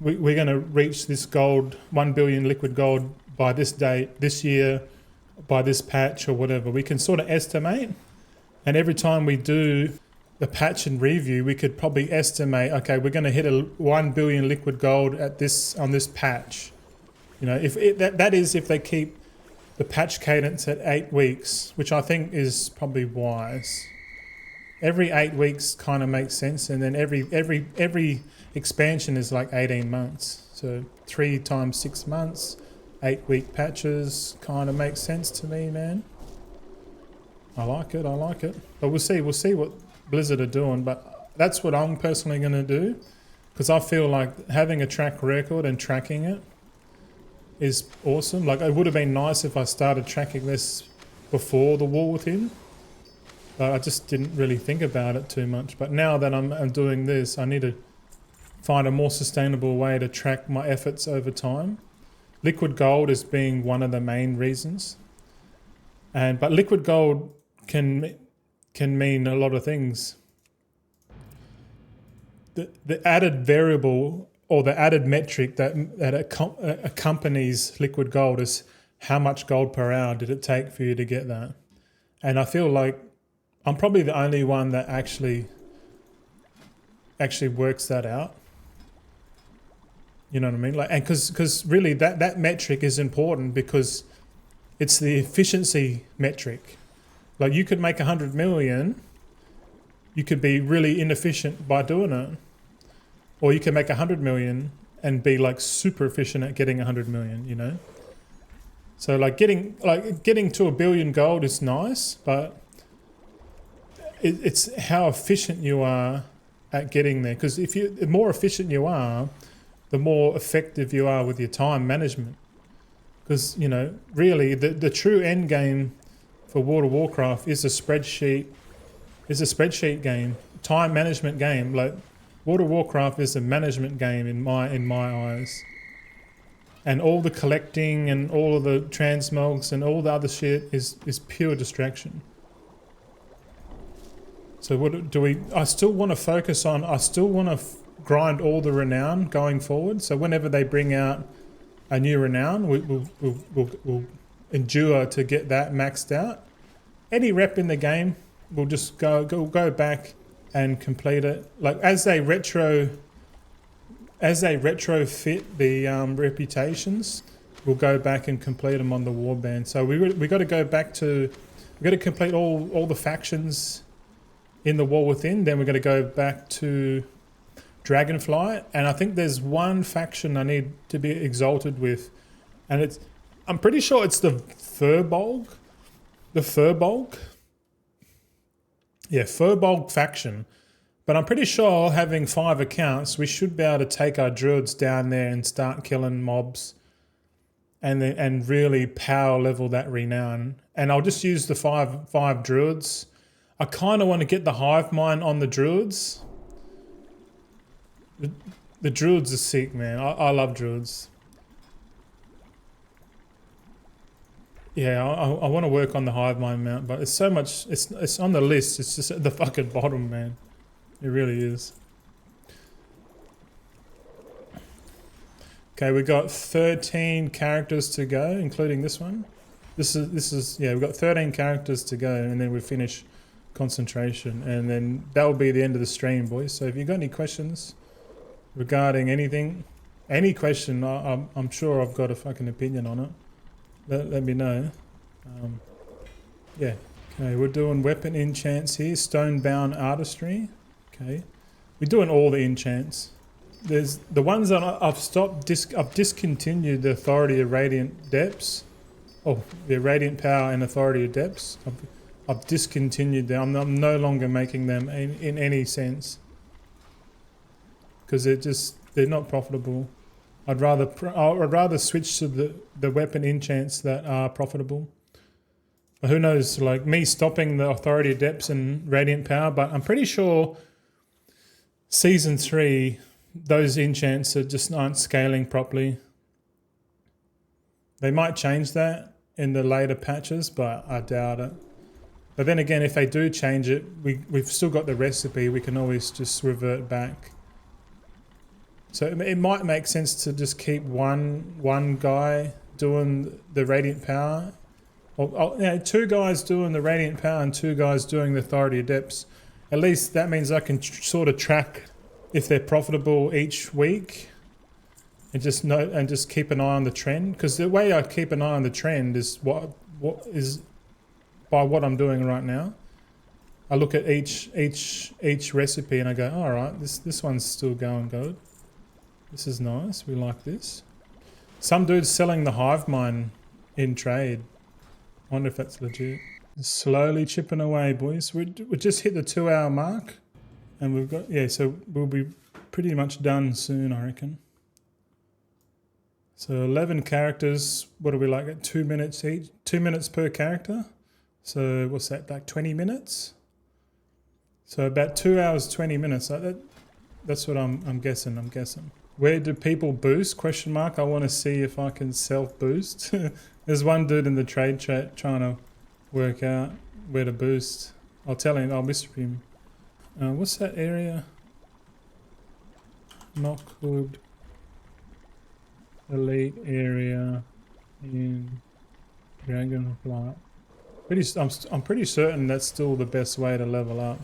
we're going to reach this gold, 1 billion liquid gold by this date, this year, by this patch or whatever. We can sort of estimate, and every time we do the patch and review, we could probably estimate, okay, we're going to hit 1 billion liquid gold on this patch. You know, that is if they keep the patch cadence at 8 weeks, which I think is probably wise. Every 8 weeks kind of makes sense, and then every expansion is like 18 months. So 3 times 6 months, 8-week patches kind of makes sense to me, man. I like it. But we'll see what Blizzard are doing. But that's what I'm personally going to do, because I feel like having a track record and tracking it is awesome. Like it would have been nice if I started tracking this before the war with him. I just didn't really think about it too much. But now that I'm doing this, I need to find a more sustainable way to track my efforts over time. Liquid gold is being one of the main reasons. But liquid gold can mean a lot of things. The added variable or the added metric that accompanies liquid gold is how much gold per hour did it take for you to get that. And I feel like I'm probably the only one that actually works that out. You know what I mean? Like, and because really that metric is important because it's the efficiency metric. Like you could make 100 million, you could be really inefficient by doing it, or you can make 100 million and be like super efficient at getting 100 million. You know. So like getting to 1 billion gold is nice, but it's how efficient you are at getting there. Because the more efficient you are, the more effective you are with your time management. Because, you know, really the true end game for World of Warcraft is a spreadsheet game, time management game. Like World of Warcraft is a management game in my eyes. And all the collecting and all of the transmogs and all the other shit is pure distraction. So what do we? I still want to focus on. I still want to grind all the renown going forward. So whenever they bring out a new renown, we'll endure to get that maxed out. Any rep in the game, we'll just go back and complete it. Like as they retrofit the reputations, we'll go back and complete them on the warband. So we got to go back to. We got to complete all the factions in the War Within, then we're going to go back to Dragonflight, and I think there's one faction I need to be exalted with, and I'm pretty sure it's the Furbolg. Yeah, Furbolg faction. But I'm pretty sure having 5 accounts, we should be able to take our druids down there and start killing mobs and really power level that renown. And I'll just use the five druids. I kind of want to get the hive mind on the druids. The druids are sick, man. I love druids. Yeah, I want to work on the hive mind mount, but it's so much. It's on the list. It's just at the fucking bottom, man. It really is. Okay, we got 13 characters to go, including this one. This is yeah. We've got 13 characters to go, and then we finish concentration, and then that will be the end of the stream, boys. So if you got any questions regarding anything, any question, I'm sure I've got a fucking opinion on it. Let me know. Yeah. Okay, we're doing weapon enchants here. Stonebound artistry. Okay, we're doing all the enchants. There's the ones that I've discontinued the authority of radiant depths. Oh, the radiant power and authority of depths. I've discontinued them. I'm no longer making them in any sense because they're not profitable. I'd rather switch to the weapon enchants that are profitable. But who knows? Like me stopping the authority of depths and radiant power, but I'm pretty sure season 3 those enchants are just aren't scaling properly. They might change that in the later patches, but I doubt it. But then again, if they do change it, we've still got the recipe. We can always just revert back. So it might make sense to just keep one guy doing the radiant power, or you know, 2 guys doing the radiant power and 2 guys doing the authority of depths. At least that means I can sort of track if they're profitable each week, and just keep an eye on the trend. Because the way I keep an eye on the trend is what is by what I'm doing right now. I look at each recipe and I go, all right, this one's still going good. This is nice. We like this. Some dude's selling the hive mind in trade. I wonder if that's legit. Slowly chipping away, boys. We just hit the 2-hour mark. And we've got, yeah, so we'll be pretty much done soon, I reckon. So 11 characters. What do we like at 2 minutes each? 2 minutes per character. So what's that, like 20 minutes? So about 2 hours, 20 minutes. Like that's what I'm guessing. Where do people boost? Question mark. I want to see if I can self-boost. There's one dude in the trade chat trying to work out where to boost. I'll tell him. I'll message him. What's that area? Knockwood Elite area in Dragonflight. I'm pretty certain that's still the best way to level up.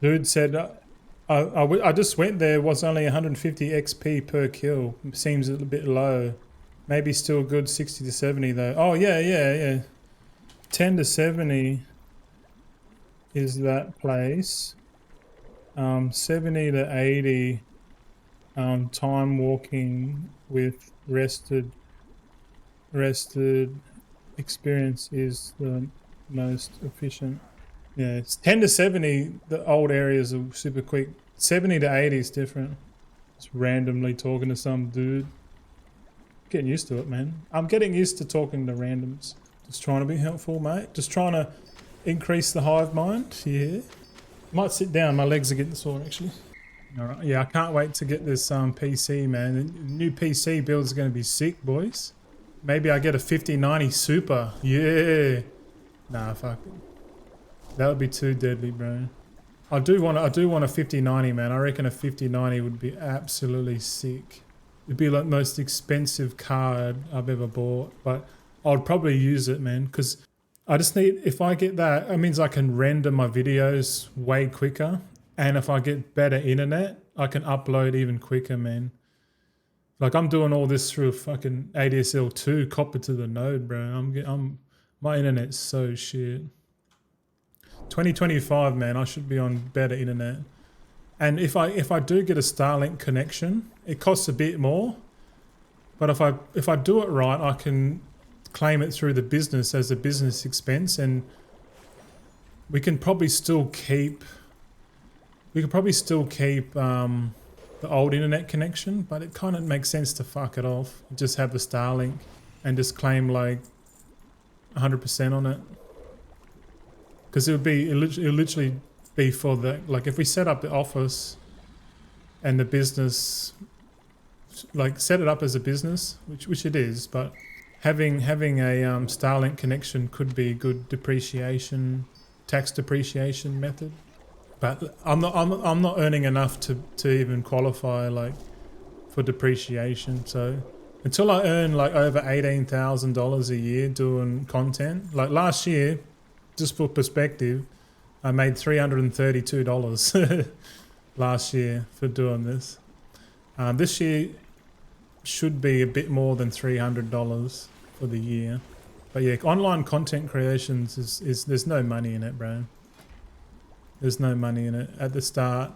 Dude said I just went there. It was only 150 XP per kill. Seems a little bit low. Maybe still good 60 to 70 though. Oh yeah. 10 to 70 is that place. 70 to 80 time walking with rested experience is the most efficient. Yeah, it's 10 to 70, the old areas are super quick. 70 to 80 is different. Just randomly talking to some dude. Getting used to it, man. I'm getting used to talking to randoms. Just trying to be helpful, mate. Just trying to increase the hive mind. Yeah. Might sit down, my legs are getting sore actually. Alright, yeah, I can't wait to get this PC, man. The new PC build is going to be sick, boys. Maybe I get a 5090 Super. Yeah. Nah, fuck it. That would be too deadly, bro. I do want a 5090, man. I reckon a 5090 would be absolutely sick. It'd be like the most expensive card I've ever bought, but I'd probably use it, man, because I just need, if I get that, it means I can render my videos way quicker. And if I get better internet, I can upload even quicker, man. Like I'm doing all this through fucking ADSL 2 copper to the node, bro. My internet's so shit. 2025, man, I should be on better internet. And if I do get a Starlink connection, it costs a bit more. But if I do it right, I can claim it through the business as a business expense, and we can probably still keep We could probably still keep the old internet connection, but it kind of makes sense to fuck it off. Just have the Starlink and just claim like 100% on it. Because it'll literally be for the, like if we set up the office and the business, like set it up as a business, which it is, but having a Starlink connection could be a good tax depreciation method. But I'm not earning enough to even qualify like for depreciation. So until I earn like over $18,000 a year doing content, like last year, just for perspective, I made $332 last year for doing this. This year should be a bit more than $300 for the year. But yeah, online content creations is there's no money in it, bro. There's no money in it at the start.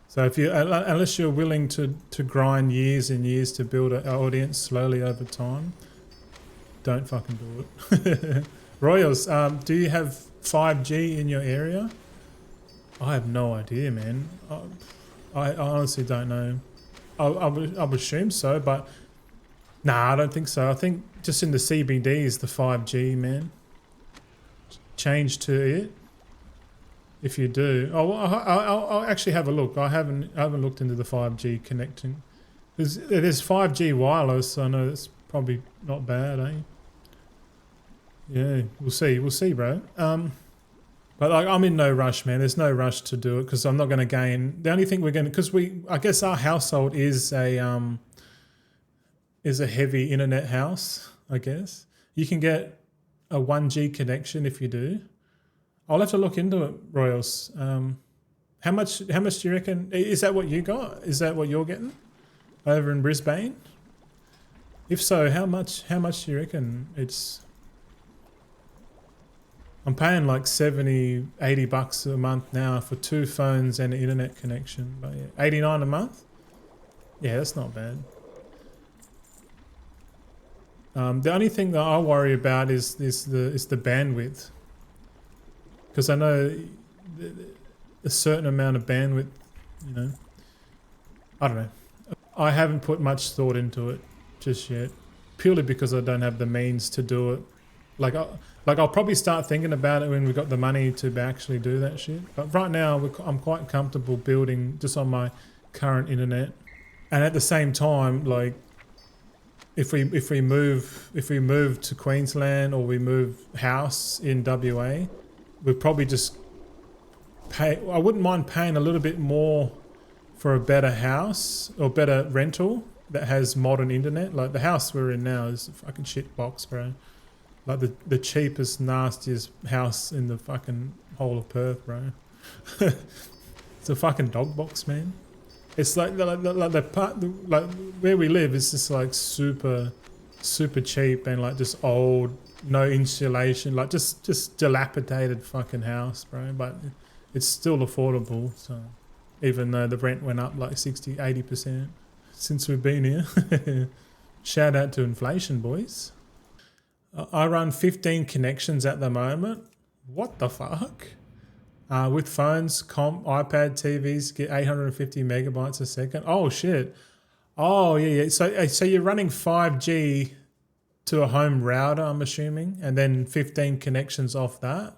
So if you, unless you're willing to grind years and years to build an audience slowly over time, don't fucking do it. Royals, do you have 5G in your area? I have no idea, man. I honestly don't know. I would assume so, but nah, I don't think so. I think just in the CBDs, the 5G, man. Change to it. If you do, I'll actually have a look. I haven't looked into the 5G connecting. There's 5G wireless. So I know it's probably not bad, eh? Yeah, we'll see, bro. But like, I'm in no rush, man. There's no rush to do it because I'm not going to gain. The only thing we're going to, because I guess our household is a heavy internet house. I guess you can get a 1G connection if you do. I'll have to look into it, Royals. How much do you reckon? Is that what you got? Is that what you're getting over in Brisbane? If so, how much do you reckon it's? I'm paying like $70-$80 a month now for 2 phones and an internet connection. But yeah, $89 a month? Yeah, that's not bad. The only thing that I worry about is the bandwidth. Because I know a certain amount of bandwidth, you know, I don't know. I haven't put much thought into it just yet, purely because I don't have the means to do it. I'll probably start thinking about it when we got the money to actually do that shit. But right now, I'm quite comfortable building just on my current internet, and at the same time, like if we move to Queensland or we move house in WA. We'd probably just pay. I wouldn't mind paying a little bit more for a better house or better rental that has modern internet. Like the house we're in now is a fucking shit box, bro. Like the cheapest, nastiest house in the fucking whole of Perth, bro. It's a fucking dog box, man. It's like the part where we live is just like super cheap and like just old. No insulation, like just dilapidated fucking house, bro. But it's still affordable. So even though the rent went up like 60-80% since we've been here. Shout out to inflation, boys. I run 15 connections at the moment. What the fuck? With phones, iPad, TVs, get 850 megabytes a second. Oh shit. Oh yeah. So you're running 5G to a home router, I'm assuming, and then 15 connections off that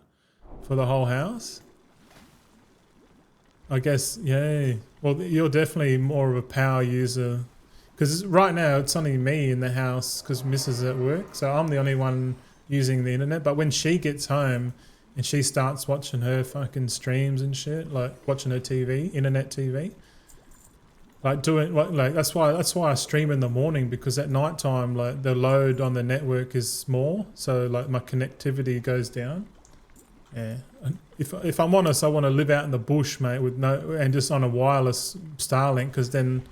for the whole house. I guess, yeah. Well, you're definitely more of a power user because right now it's only me in the house because Mrs. is at work, so I'm the only one using the internet. But when she gets home and she starts watching her fucking streams and shit, like watching her TV, internet TV, like doing what, like that's why I stream in the morning, because at night time like the load on the network is small, so like my connectivity goes down. Yeah, if I'm honest, I want to live out in the bush, mate, with and just on a wireless Starlink, because then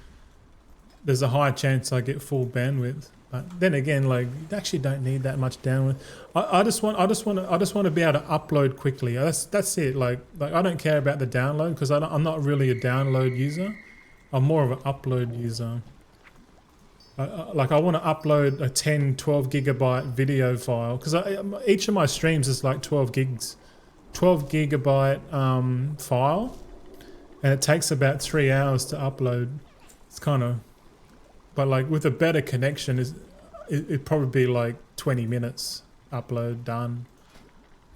there's a high chance I get full bandwidth. But then again, like you actually don't need that much bandwidth. I just want to be able to upload quickly. That's it. Like I don't care about the download because I'm not really a download user. I'm more of an upload user. Like I want to upload a 10, 12 gigabyte video file because each of my streams is like 12 gigs, 12 gigabyte file, And it takes about 3 hours to upload. It's kind of, but like with a better connection, it'd probably be like 20 minutes upload done.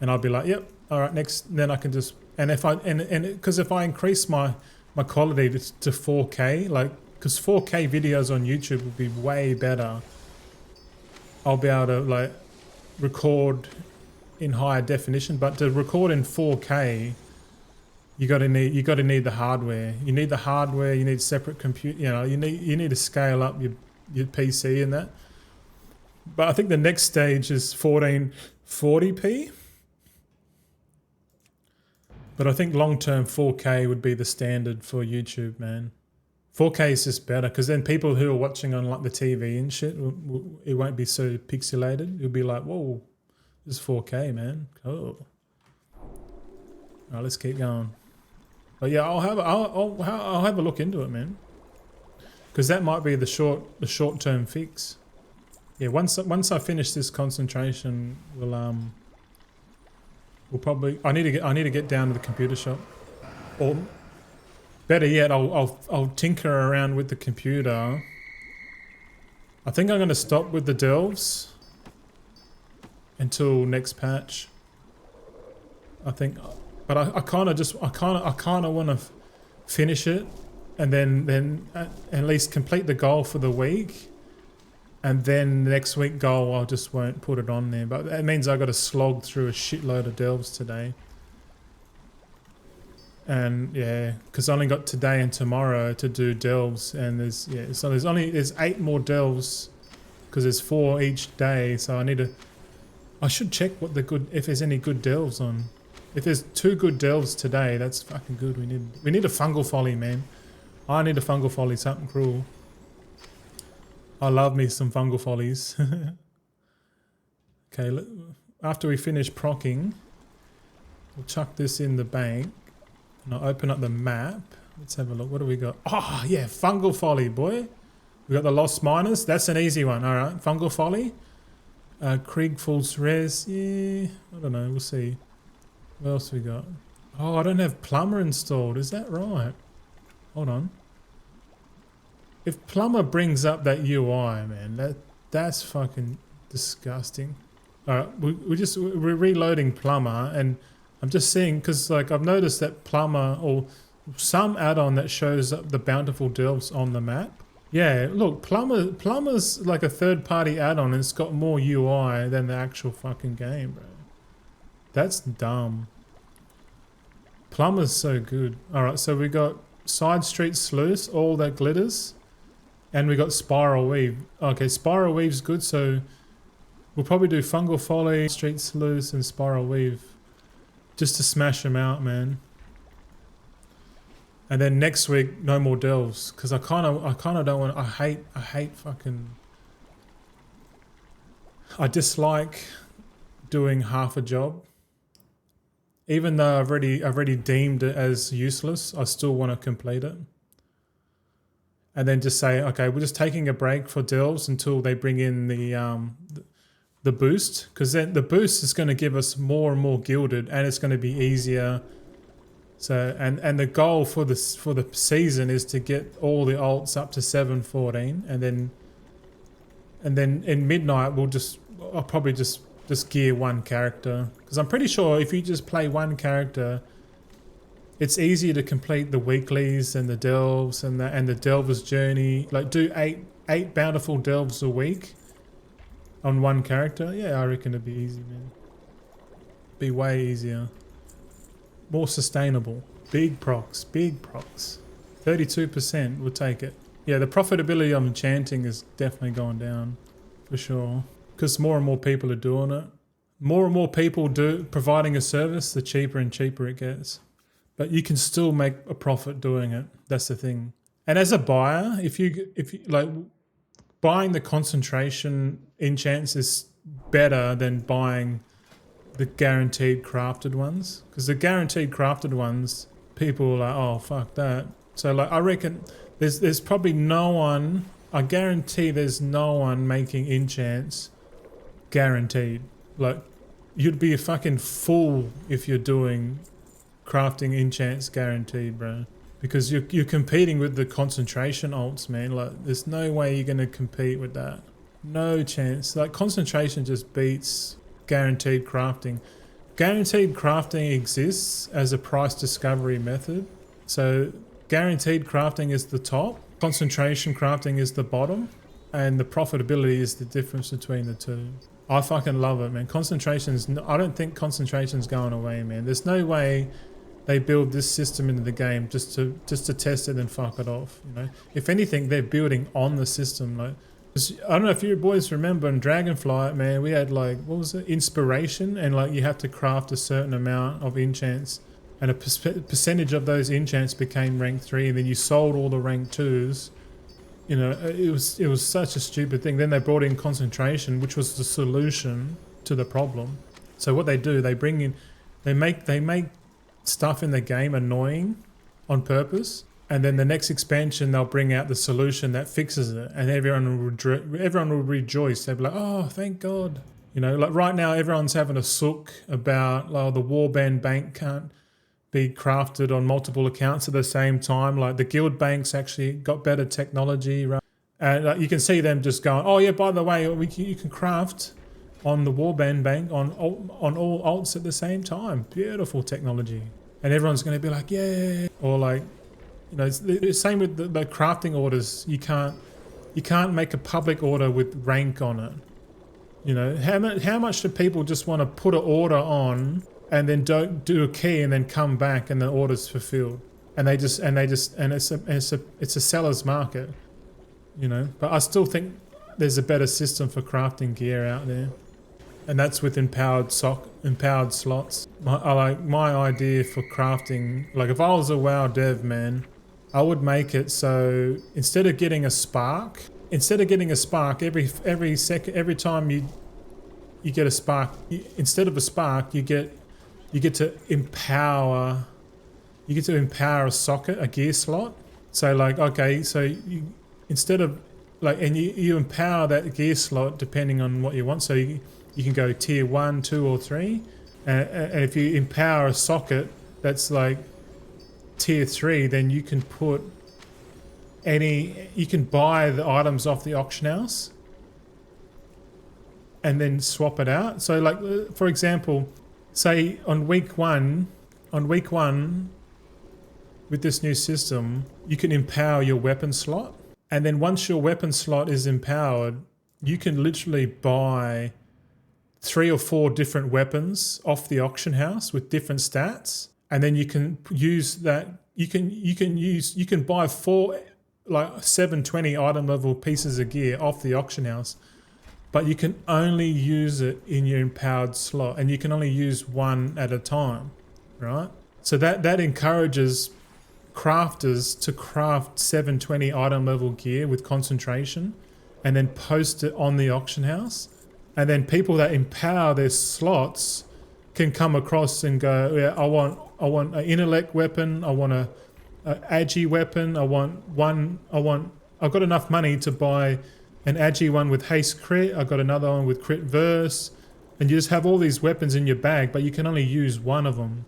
And I'll be like, yep, all right, next. Then I can just, and if I, because if I increase my quality to 4K, like, because 4K videos on YouTube will be way better. I'll be able to like record in higher definition, but to record in 4K, you gotta need the hardware. You need the hardware. You need separate compute. You know, you need to scale up your PC and that. But I think the next stage is 1440p. But I think long-term 4K would be the standard for YouTube, man. 4K is just better because then people who are watching on like the TV and shit, it won't be so pixelated. It'll be like, whoa, this is 4K, man. Oh. All right, let's keep going. But yeah, I'll have a look into it, man. Because that might be the short-term fix. Yeah, once I finish this concentration, we'll probably I need to get down to the computer shop, or better yet, I'll tinker around with the computer. I think I'm gonna stop with the delves until next patch. I think, but I kind of want to finish it, and then at least complete the goal for the week. And then next week goal, I just won't put it on there. But that means I got to slog through a shitload of delves today. And yeah, because I only got today and tomorrow to do delves, and there's 8 more delves because there's 4 each day. So I should check if there's any good delves on. If there's 2 good delves today, that's fucking good. We need a fungal folly, man. I need a fungal folly, something cruel. I love me some fungal follies. Okay, after we finish procking, we'll chuck this in the bank. And I'll open up the map. Let's have a look. What do we got? Oh, yeah, fungal folly, boy. We got the lost miners. That's an easy one. All right, fungal folly. Krieg Falls Res. Yeah, I don't know. We'll see. What else we got? Oh, I don't have Plumber installed. Is that right? Hold on. If Plumber brings up that UI, man, that's fucking disgusting. Alright, we're reloading Plumber, and I'm just seeing, because like I've noticed that Plumber, or some add-on that shows up the bountiful delves on the map. Yeah, look, Plumber's like a third-party add-on, and it's got more UI than the actual fucking game, bro. That's dumb. Plumber's so good. Alright, so we got Side Street Sluice, all that glitters. And we got Spiral Weave. Okay, Spiral Weave's good, so we'll probably do Fungal Folly, Street Sluice, and Spiral Weave. Just to smash them out, man. And then next week, no more delves. Because I kinda don't want, I hate fucking, I dislike doing half a job. Even though I've already deemed it as useless, I still want to complete it. And then just say, okay, we're just taking a break for delves until they bring in the boost, because then the boost is going to give us more and more gilded, and it's going to be easier. So and the goal for the season is to get all the alts up to 714, and then in midnight I'll probably just gear one character, because I'm pretty sure if you just play one character, it's easier to complete the weeklies and the delves and the delver's journey. Like do eight bountiful delves a week on one character. Yeah, I reckon it'd be easy, man. Be way easier. More sustainable. Big procs. 32%, we'll take it. Yeah, the profitability of enchanting is definitely going down, for sure. Because more and more people are doing it. More and more people providing a service, the cheaper and cheaper it gets. But you can still make a profit doing it. That's the thing. And as a buyer, if you like, buying the concentration enchants is better than buying the guaranteed crafted ones. Because the guaranteed crafted ones, people are like, oh fuck that. So like, I reckon there's probably no one. I guarantee there's no one making enchants guaranteed. Like, you'd be a fucking fool if you're doing crafting enchants guaranteed, bro. because you're competing with the concentration alts, man. Like, there's no way you're gonna compete with that. No chance. Like, concentration just beats guaranteed crafting. Guaranteed crafting exists as a price discovery method. So guaranteed crafting is the top, concentration crafting is the bottom, and the profitability is the difference between the two. I fucking love it, man. I don't think concentration's going away, man. There's no way they build this system into the game just to test it and fuck it off, you know. If anything, they're building on the system. Like, I don't know if you boys remember in Dragonflight, man, we had like, what was it, inspiration, and like you have to craft a certain amount of enchants, and a percentage of those enchants became rank 3, and then you sold all the rank 2s. You know, it was such a stupid thing. Then they brought in concentration, which was the solution to the problem. So what they do, they make stuff in the game annoying on purpose, and then the next expansion they'll bring out the solution that fixes it, and everyone will rejoice. They'll be like, oh, thank God. You know, like right now everyone's having a sook about, like, the warband bank can't be crafted on multiple accounts at the same time. Like, the guild banks actually got better technology, right? And you can see them just going, oh yeah, by the way, you can craft on the warband bank on all alts at the same time. Beautiful technology. And everyone's going to be like, yeah. Or like, you know, it's the same with the crafting orders. You can't make a public order with rank on it. You know, how much do people just want to put an order on and then don't do a key and then come back and the order's fulfilled? And it's a seller's market, you know. But I still think there's a better system for crafting gear out there, and that's with empowered slots. My idea for crafting, like if I was a WoW dev, man, I would make it so instead of getting a spark every time you get a spark, instead of a spark, you get to empower a socket, a gear slot. So like, okay, so you, instead of like, and you empower that gear slot depending on what you want. So you can go tier 1, 2 or 3, and if you empower a socket that's like tier 3, then you can buy the items off the auction house and then swap it out. So like, for example, say on week one with this new system, you can empower your weapon slot, and then once your weapon slot is empowered, you can literally buy 3 or 4 different weapons off the auction house with different stats, and then you can use that. You can buy 4 like 720 item level pieces of gear off the auction house, but you can only use it in your empowered slot, and you can only use one at a time, right? So that encourages crafters to craft 720 item level gear with concentration and then post it on the auction house. And then people that empower their slots can come across and go, yeah, I want an intellect weapon, I want a agi weapon, I've got enough money to buy an agi one with haste crit, I've got another one with crit verse, and you just have all these weapons in your bag, but you can only use one of them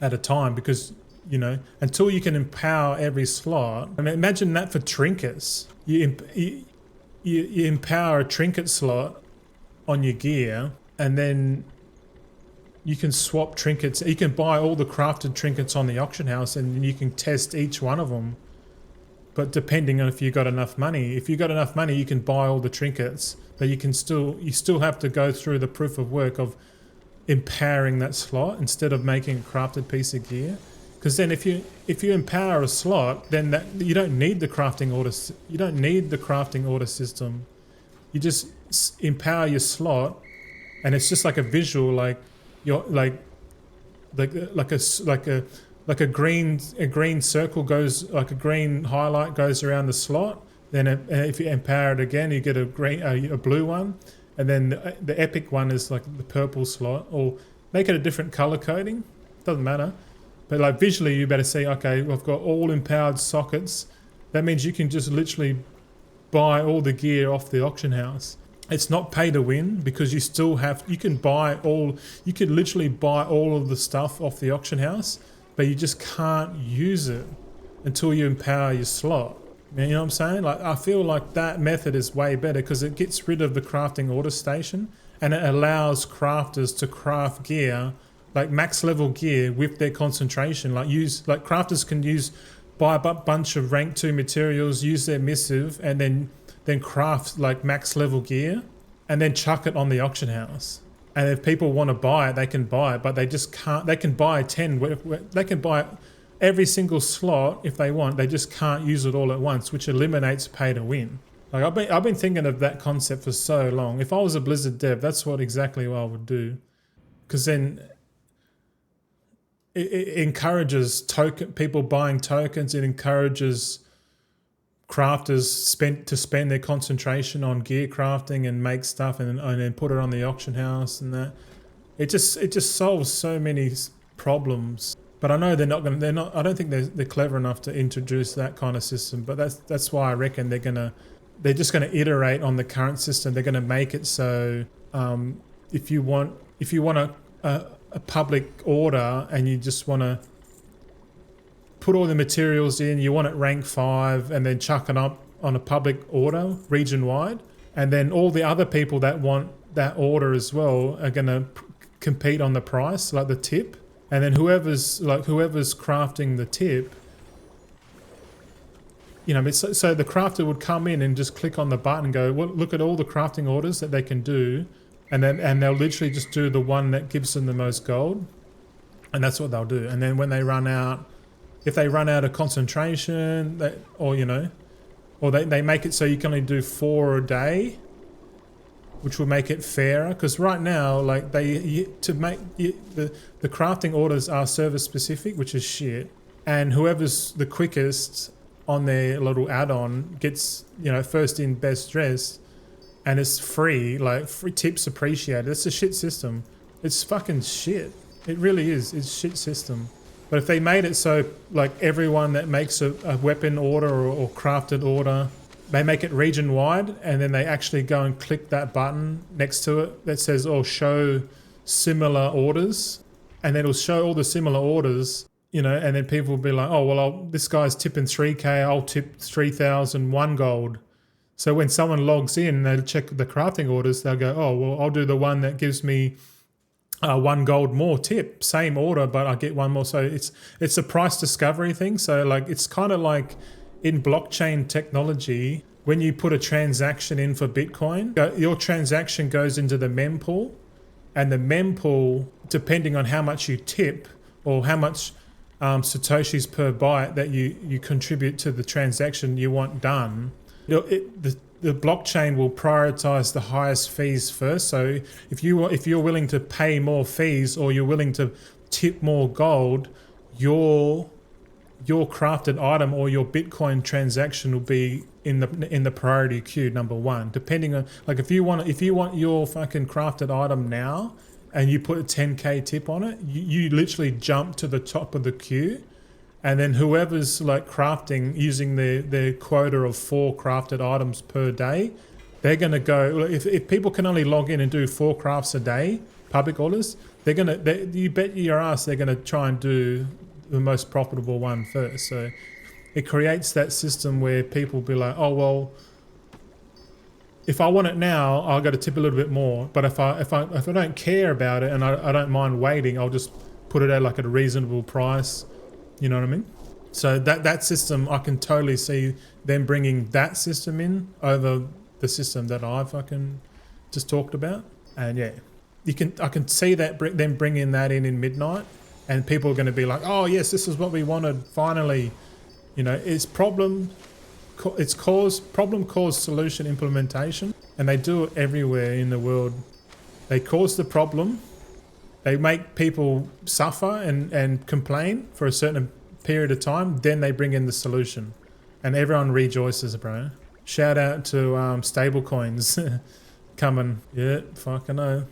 at a time, because, you know, until you can empower every slot. I mean, imagine that for trinkets. You empower a trinket slot on your gear, and then you can swap trinkets. You can buy all the crafted trinkets on the auction house, and you can test each one of them. But depending on if you got enough money, you can buy all the trinkets, but you still have to go through the proof of work of empowering that slot instead of making a crafted piece of gear. Because then if you empower a slot, then you don't need the crafting order. You don't need the crafting order system. You just empower your slot, and it's just like a visual, like you're like a green circle goes, like a green highlight goes around the slot. Then if you empower it again, you get a blue one, and then the epic one is like the purple slot, or make it a different color coding. Doesn't matter. But like visually, you better see, okay, we've got all empowered sockets. That means you can just literally buy all the gear off the auction house. It's not pay to win, because you can literally buy all of the stuff off the auction house, but you just can't use it until you empower your slot. You know what I'm saying? Like, I feel like that method is way better because it gets rid of the crafting order station and it allows crafters to craft gear, like max level gear with their concentration. Like crafters can buy a bunch of rank 2 materials, use their missive, and then craft like max level gear and then chuck it on the auction house. And if people want to buy it, they can buy it, but they just can't. They can buy 10. They can buy every single slot if they want. They just can't use it all at once, which eliminates pay to win. Like I've been thinking of that concept for so long. If I was a Blizzard dev, that's exactly what I would do, because then it encourages people buying tokens. It encourages crafters to spend their concentration on gear crafting and make stuff and then put it on the auction house and that. It just solves so many problems. But I know I don't think they're clever enough to introduce that kind of system. But that's why I reckon they're just gonna iterate on the current system. They're gonna make it so if you want a public order and you just want to put all the materials in, you want it rank 5 and then chuck it up on a public order region wide, and then all the other people that want that order as well are going to compete on the price, like the tip, and then whoever's crafting the tip, you know, so the crafter would come in and just click on the button and go, well, look at all the crafting orders that they can do, and they'll literally just do the one that gives them the most gold, and that's what they'll do. And then when they run out, if they run out of concentration, or they make it so you can only do 4 a day, which will make it fairer. Because right now, like the crafting orders are service specific, which is shit. And whoever's the quickest on their little add-on gets, first in, best dressed, and it's free. Like free tips appreciated. It's a shit system. It's fucking shit. It really is. It's a shit system. But if they made it so, like, everyone that makes a weapon order or crafted order, they make it region-wide, and then they actually go and click that button next to it that says, oh, show similar orders, and then it'll show all the similar orders, and then people will be like, oh, well, this guy's tipping 3K, I'll tip 3,001 gold. So when someone logs in and they check the crafting orders, they'll go, oh, well, I'll do the one that gives me 1 gold more tip, same order, but I get 1 more. So it's a price discovery thing. So like it's kind of like in blockchain technology, when you put a transaction in for Bitcoin, your transaction goes into the mempool, and the mempool, depending on how much you tip or how much satoshis per byte that you contribute to the transaction you want done, the blockchain will prioritize the highest fees first. So if you're willing to pay more fees or you're willing to tip more gold, your crafted item or your Bitcoin transaction will be in the priority queue number 1. Depending on, like, if you want your fucking crafted item now and you put a 10k tip on it, you literally jump to the top of the queue. And then whoever's like crafting using their quota of 4 crafted items per day, they're going to go, if people can only log in and do 4 crafts a day, public orders, you bet your ass they're going to try and do the most profitable one first. So it creates that system where people be like, oh, well, if I want it now, I'll got to tip a little bit more. But if I don't care about it and I don't mind waiting, I'll just put it at like a reasonable price. You know what I mean? So that system, I can totally see them bringing that system in over the system that I fucking just talked about. And yeah, I can see that them bringing that in midnight, and people are going to be like, oh yes, this is what we wanted. Finally, it's problem cause solution implementation, and they do it everywhere in the world. They cause the problem. They make people suffer and complain for a certain period of time. Then they bring in the solution, and everyone rejoices, bro. Shout out to stable coins coming. Yeah, fucking know.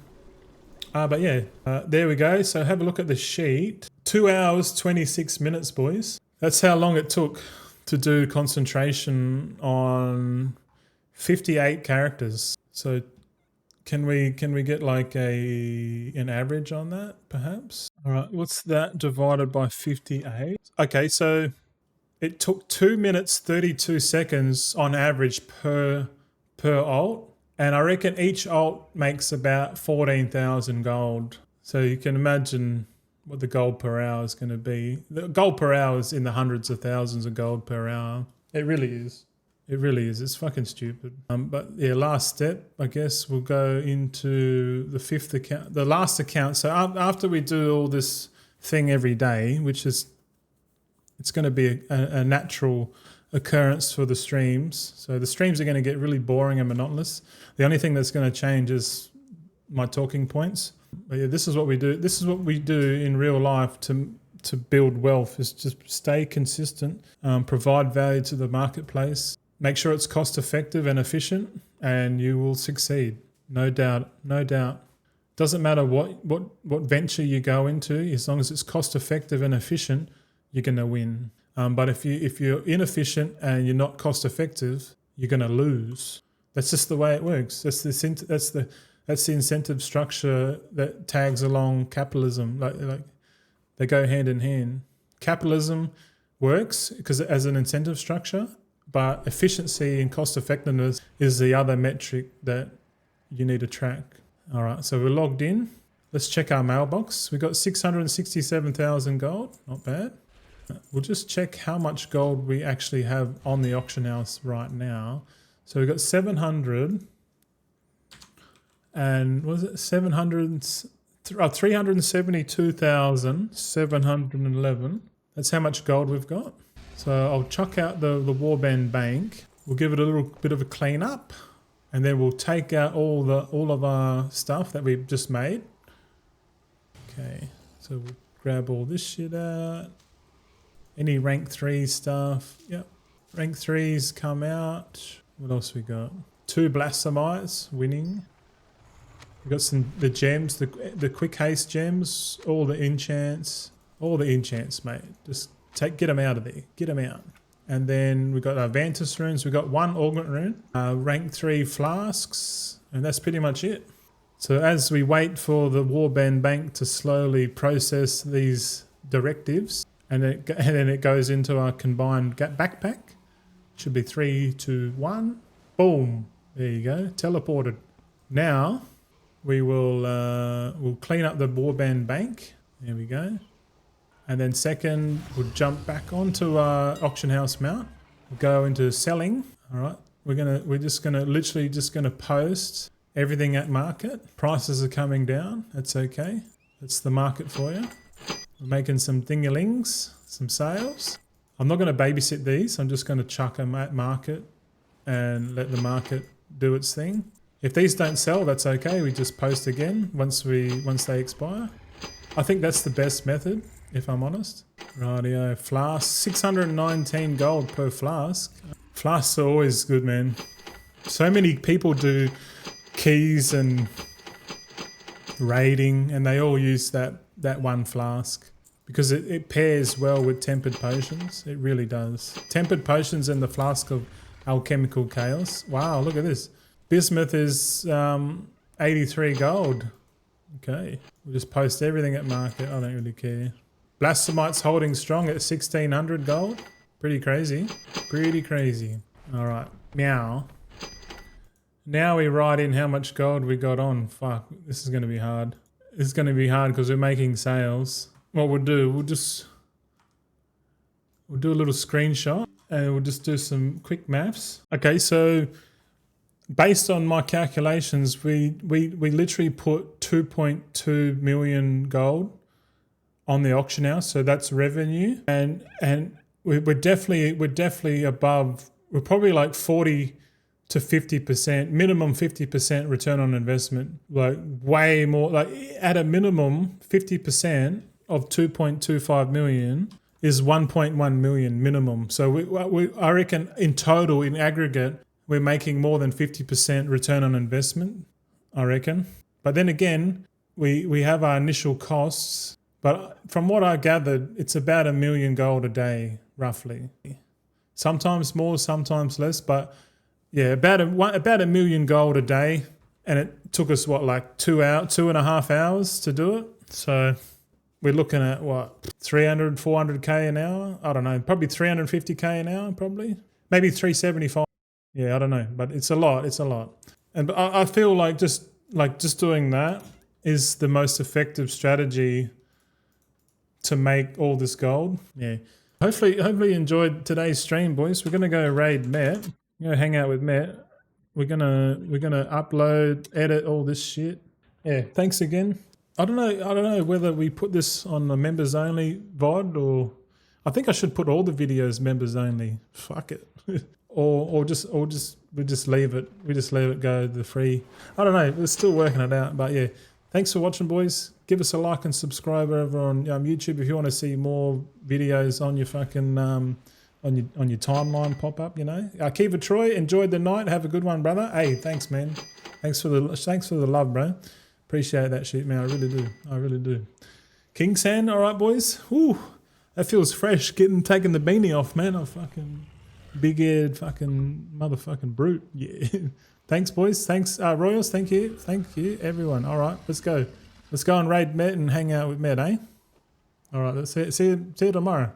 But yeah, there we go. So have a look at the sheet. 2 hours, 26 minutes, boys. That's how long it took to do concentration on 58 characters. So can we get like an average on that, perhaps? All right, what's that divided by 58? Okay, so it took 2 minutes 32 seconds on average per alt, and I reckon each alt makes about 14,000 gold. So you can imagine what the gold per hour is going to be. The gold per hour is in the hundreds of thousands of gold per hour. It really is. It really is. It's fucking stupid. But yeah, last step, I guess we'll go into the 5th account, the last account. So after we do all this thing every day, which is, it's going to be a natural occurrence for the streams. So the streams are going to get really boring and monotonous. The only thing that's going to change is my talking points. But yeah, this is what we do. This is what we do in real life to build wealth, is just stay consistent, provide value to the marketplace, make sure it's cost effective and efficient, and you will succeed. No doubt, no doubt. Doesn't matter what venture you go into, as long as it's cost effective and efficient, you're going to win. But if you're inefficient and you're not cost effective, you're going to lose. That's just the way it works. That's the incentive structure that tags along capitalism. Like they go hand in hand. Capitalism works because as an incentive structure, but efficiency and cost effectiveness is the other metric that you need to track. All right, so we're logged in. Let's check our mailbox. We got 667,000 gold. Not bad. We'll just check how much gold we actually have on the auction house right now. So we've got 700 and was it 372,711. That's how much gold we've got. So I'll chuck out the Warband Bank. We'll give it a little bit of a clean up, and then we'll take out all of our stuff that we've just made. Okay, so we'll grab all this shit out. Any rank 3 stuff. Yep. Rank 3s come out. What else we got? 2 Blastamites winning. We got the gems, the quick haste gems, all the enchants, mate. Just get them out of there. Get them out. And then we got our Vantis runes. We got 1 Augment rune, rank 3 flasks, and that's pretty much it. So as we wait for the Warband Bank to slowly process these directives, and then it goes into our combined backpack. Should be 3, 2, 1. Boom. There you go. Teleported. Now we will we'll clean up the Warband Bank. There we go. And then second, we'll jump back onto our auction house mount. We'll go into selling. All right. We're literally just gonna post everything at market. Prices are coming down. That's okay. That's the market for you. We're making some ding-a-lings, some sales. I'm not going to babysit these. I'm just going to chuck them at market and let the market do its thing. If these don't sell, that's okay. We just post again once they expire. I think that's the best method, if I'm honest. Rightio, flask, 619 gold per flask. Flasks are always good, man. So many people do keys and raiding, and they all use that 1 flask because it pairs well with tempered potions. It really does. Tempered potions and the flask of alchemical chaos. Wow, look at this. Bismuth is 83 gold. Okay, we'll just post everything at market. I don't really care. Blastamite's holding strong at 1600 gold. Pretty crazy. Pretty crazy. All right, meow. Now we write in how much gold we got on. Fuck, this is going to be hard. It's going to be hard because we're making sales. What we'll do, we'll do a little screenshot and we'll just do some quick maths. Okay, so based on my calculations, we literally put 2.2 million gold on the auction house, so that's revenue, and we're definitely above. We're probably like 40 to 50%, minimum 50% return on investment, like way more. Like at a minimum, 50% of 2.25 million is 1.1 million minimum. So I reckon in total, in aggregate, we're making more than 50% return on investment, I reckon. But then again, we have our initial costs, but from what I gathered, it's about 1 million gold a day, roughly. Sometimes more, sometimes less, but yeah, about 1 million gold a day, and it took us like 2.5 hours to do it. So we're looking at what, 300, 400k an hour? I don't know, probably 350k an hour, probably. Maybe 375. Yeah, I don't know, but it's a lot. It's a lot. And I feel like just doing that is the most effective strategy to make all this gold. Yeah. Hopefully you enjoyed today's stream, boys. We're gonna go raid Met. We're gonna hang out with Met. We're gonna upload, edit all this shit. Yeah. Thanks again. I don't know whether we put this on a members only VOD or I think I should put all the videos members only. Fuck it. or we just leave it. We just leave it go the free. I don't know. We're still working it out, but yeah. Thanks for watching, boys. Give us a like and subscribe over on YouTube if you want to see more videos on your fucking on your timeline pop up. You know. Kiva Troy, enjoyed the night. Have a good one, brother. Hey, thanks, man. Thanks for the love, bro. Appreciate that shit, man. I really do. I really do. King San, all right, boys. Whew, that feels fresh. Taking the beanie off, man. I fucking big-eared fucking motherfucking brute. Yeah. Thanks, boys. Thanks, Royals. Thank you. Thank you, everyone. All right, let's go. Let's go and raid Met and hang out with Met, eh? All right, let's see you tomorrow.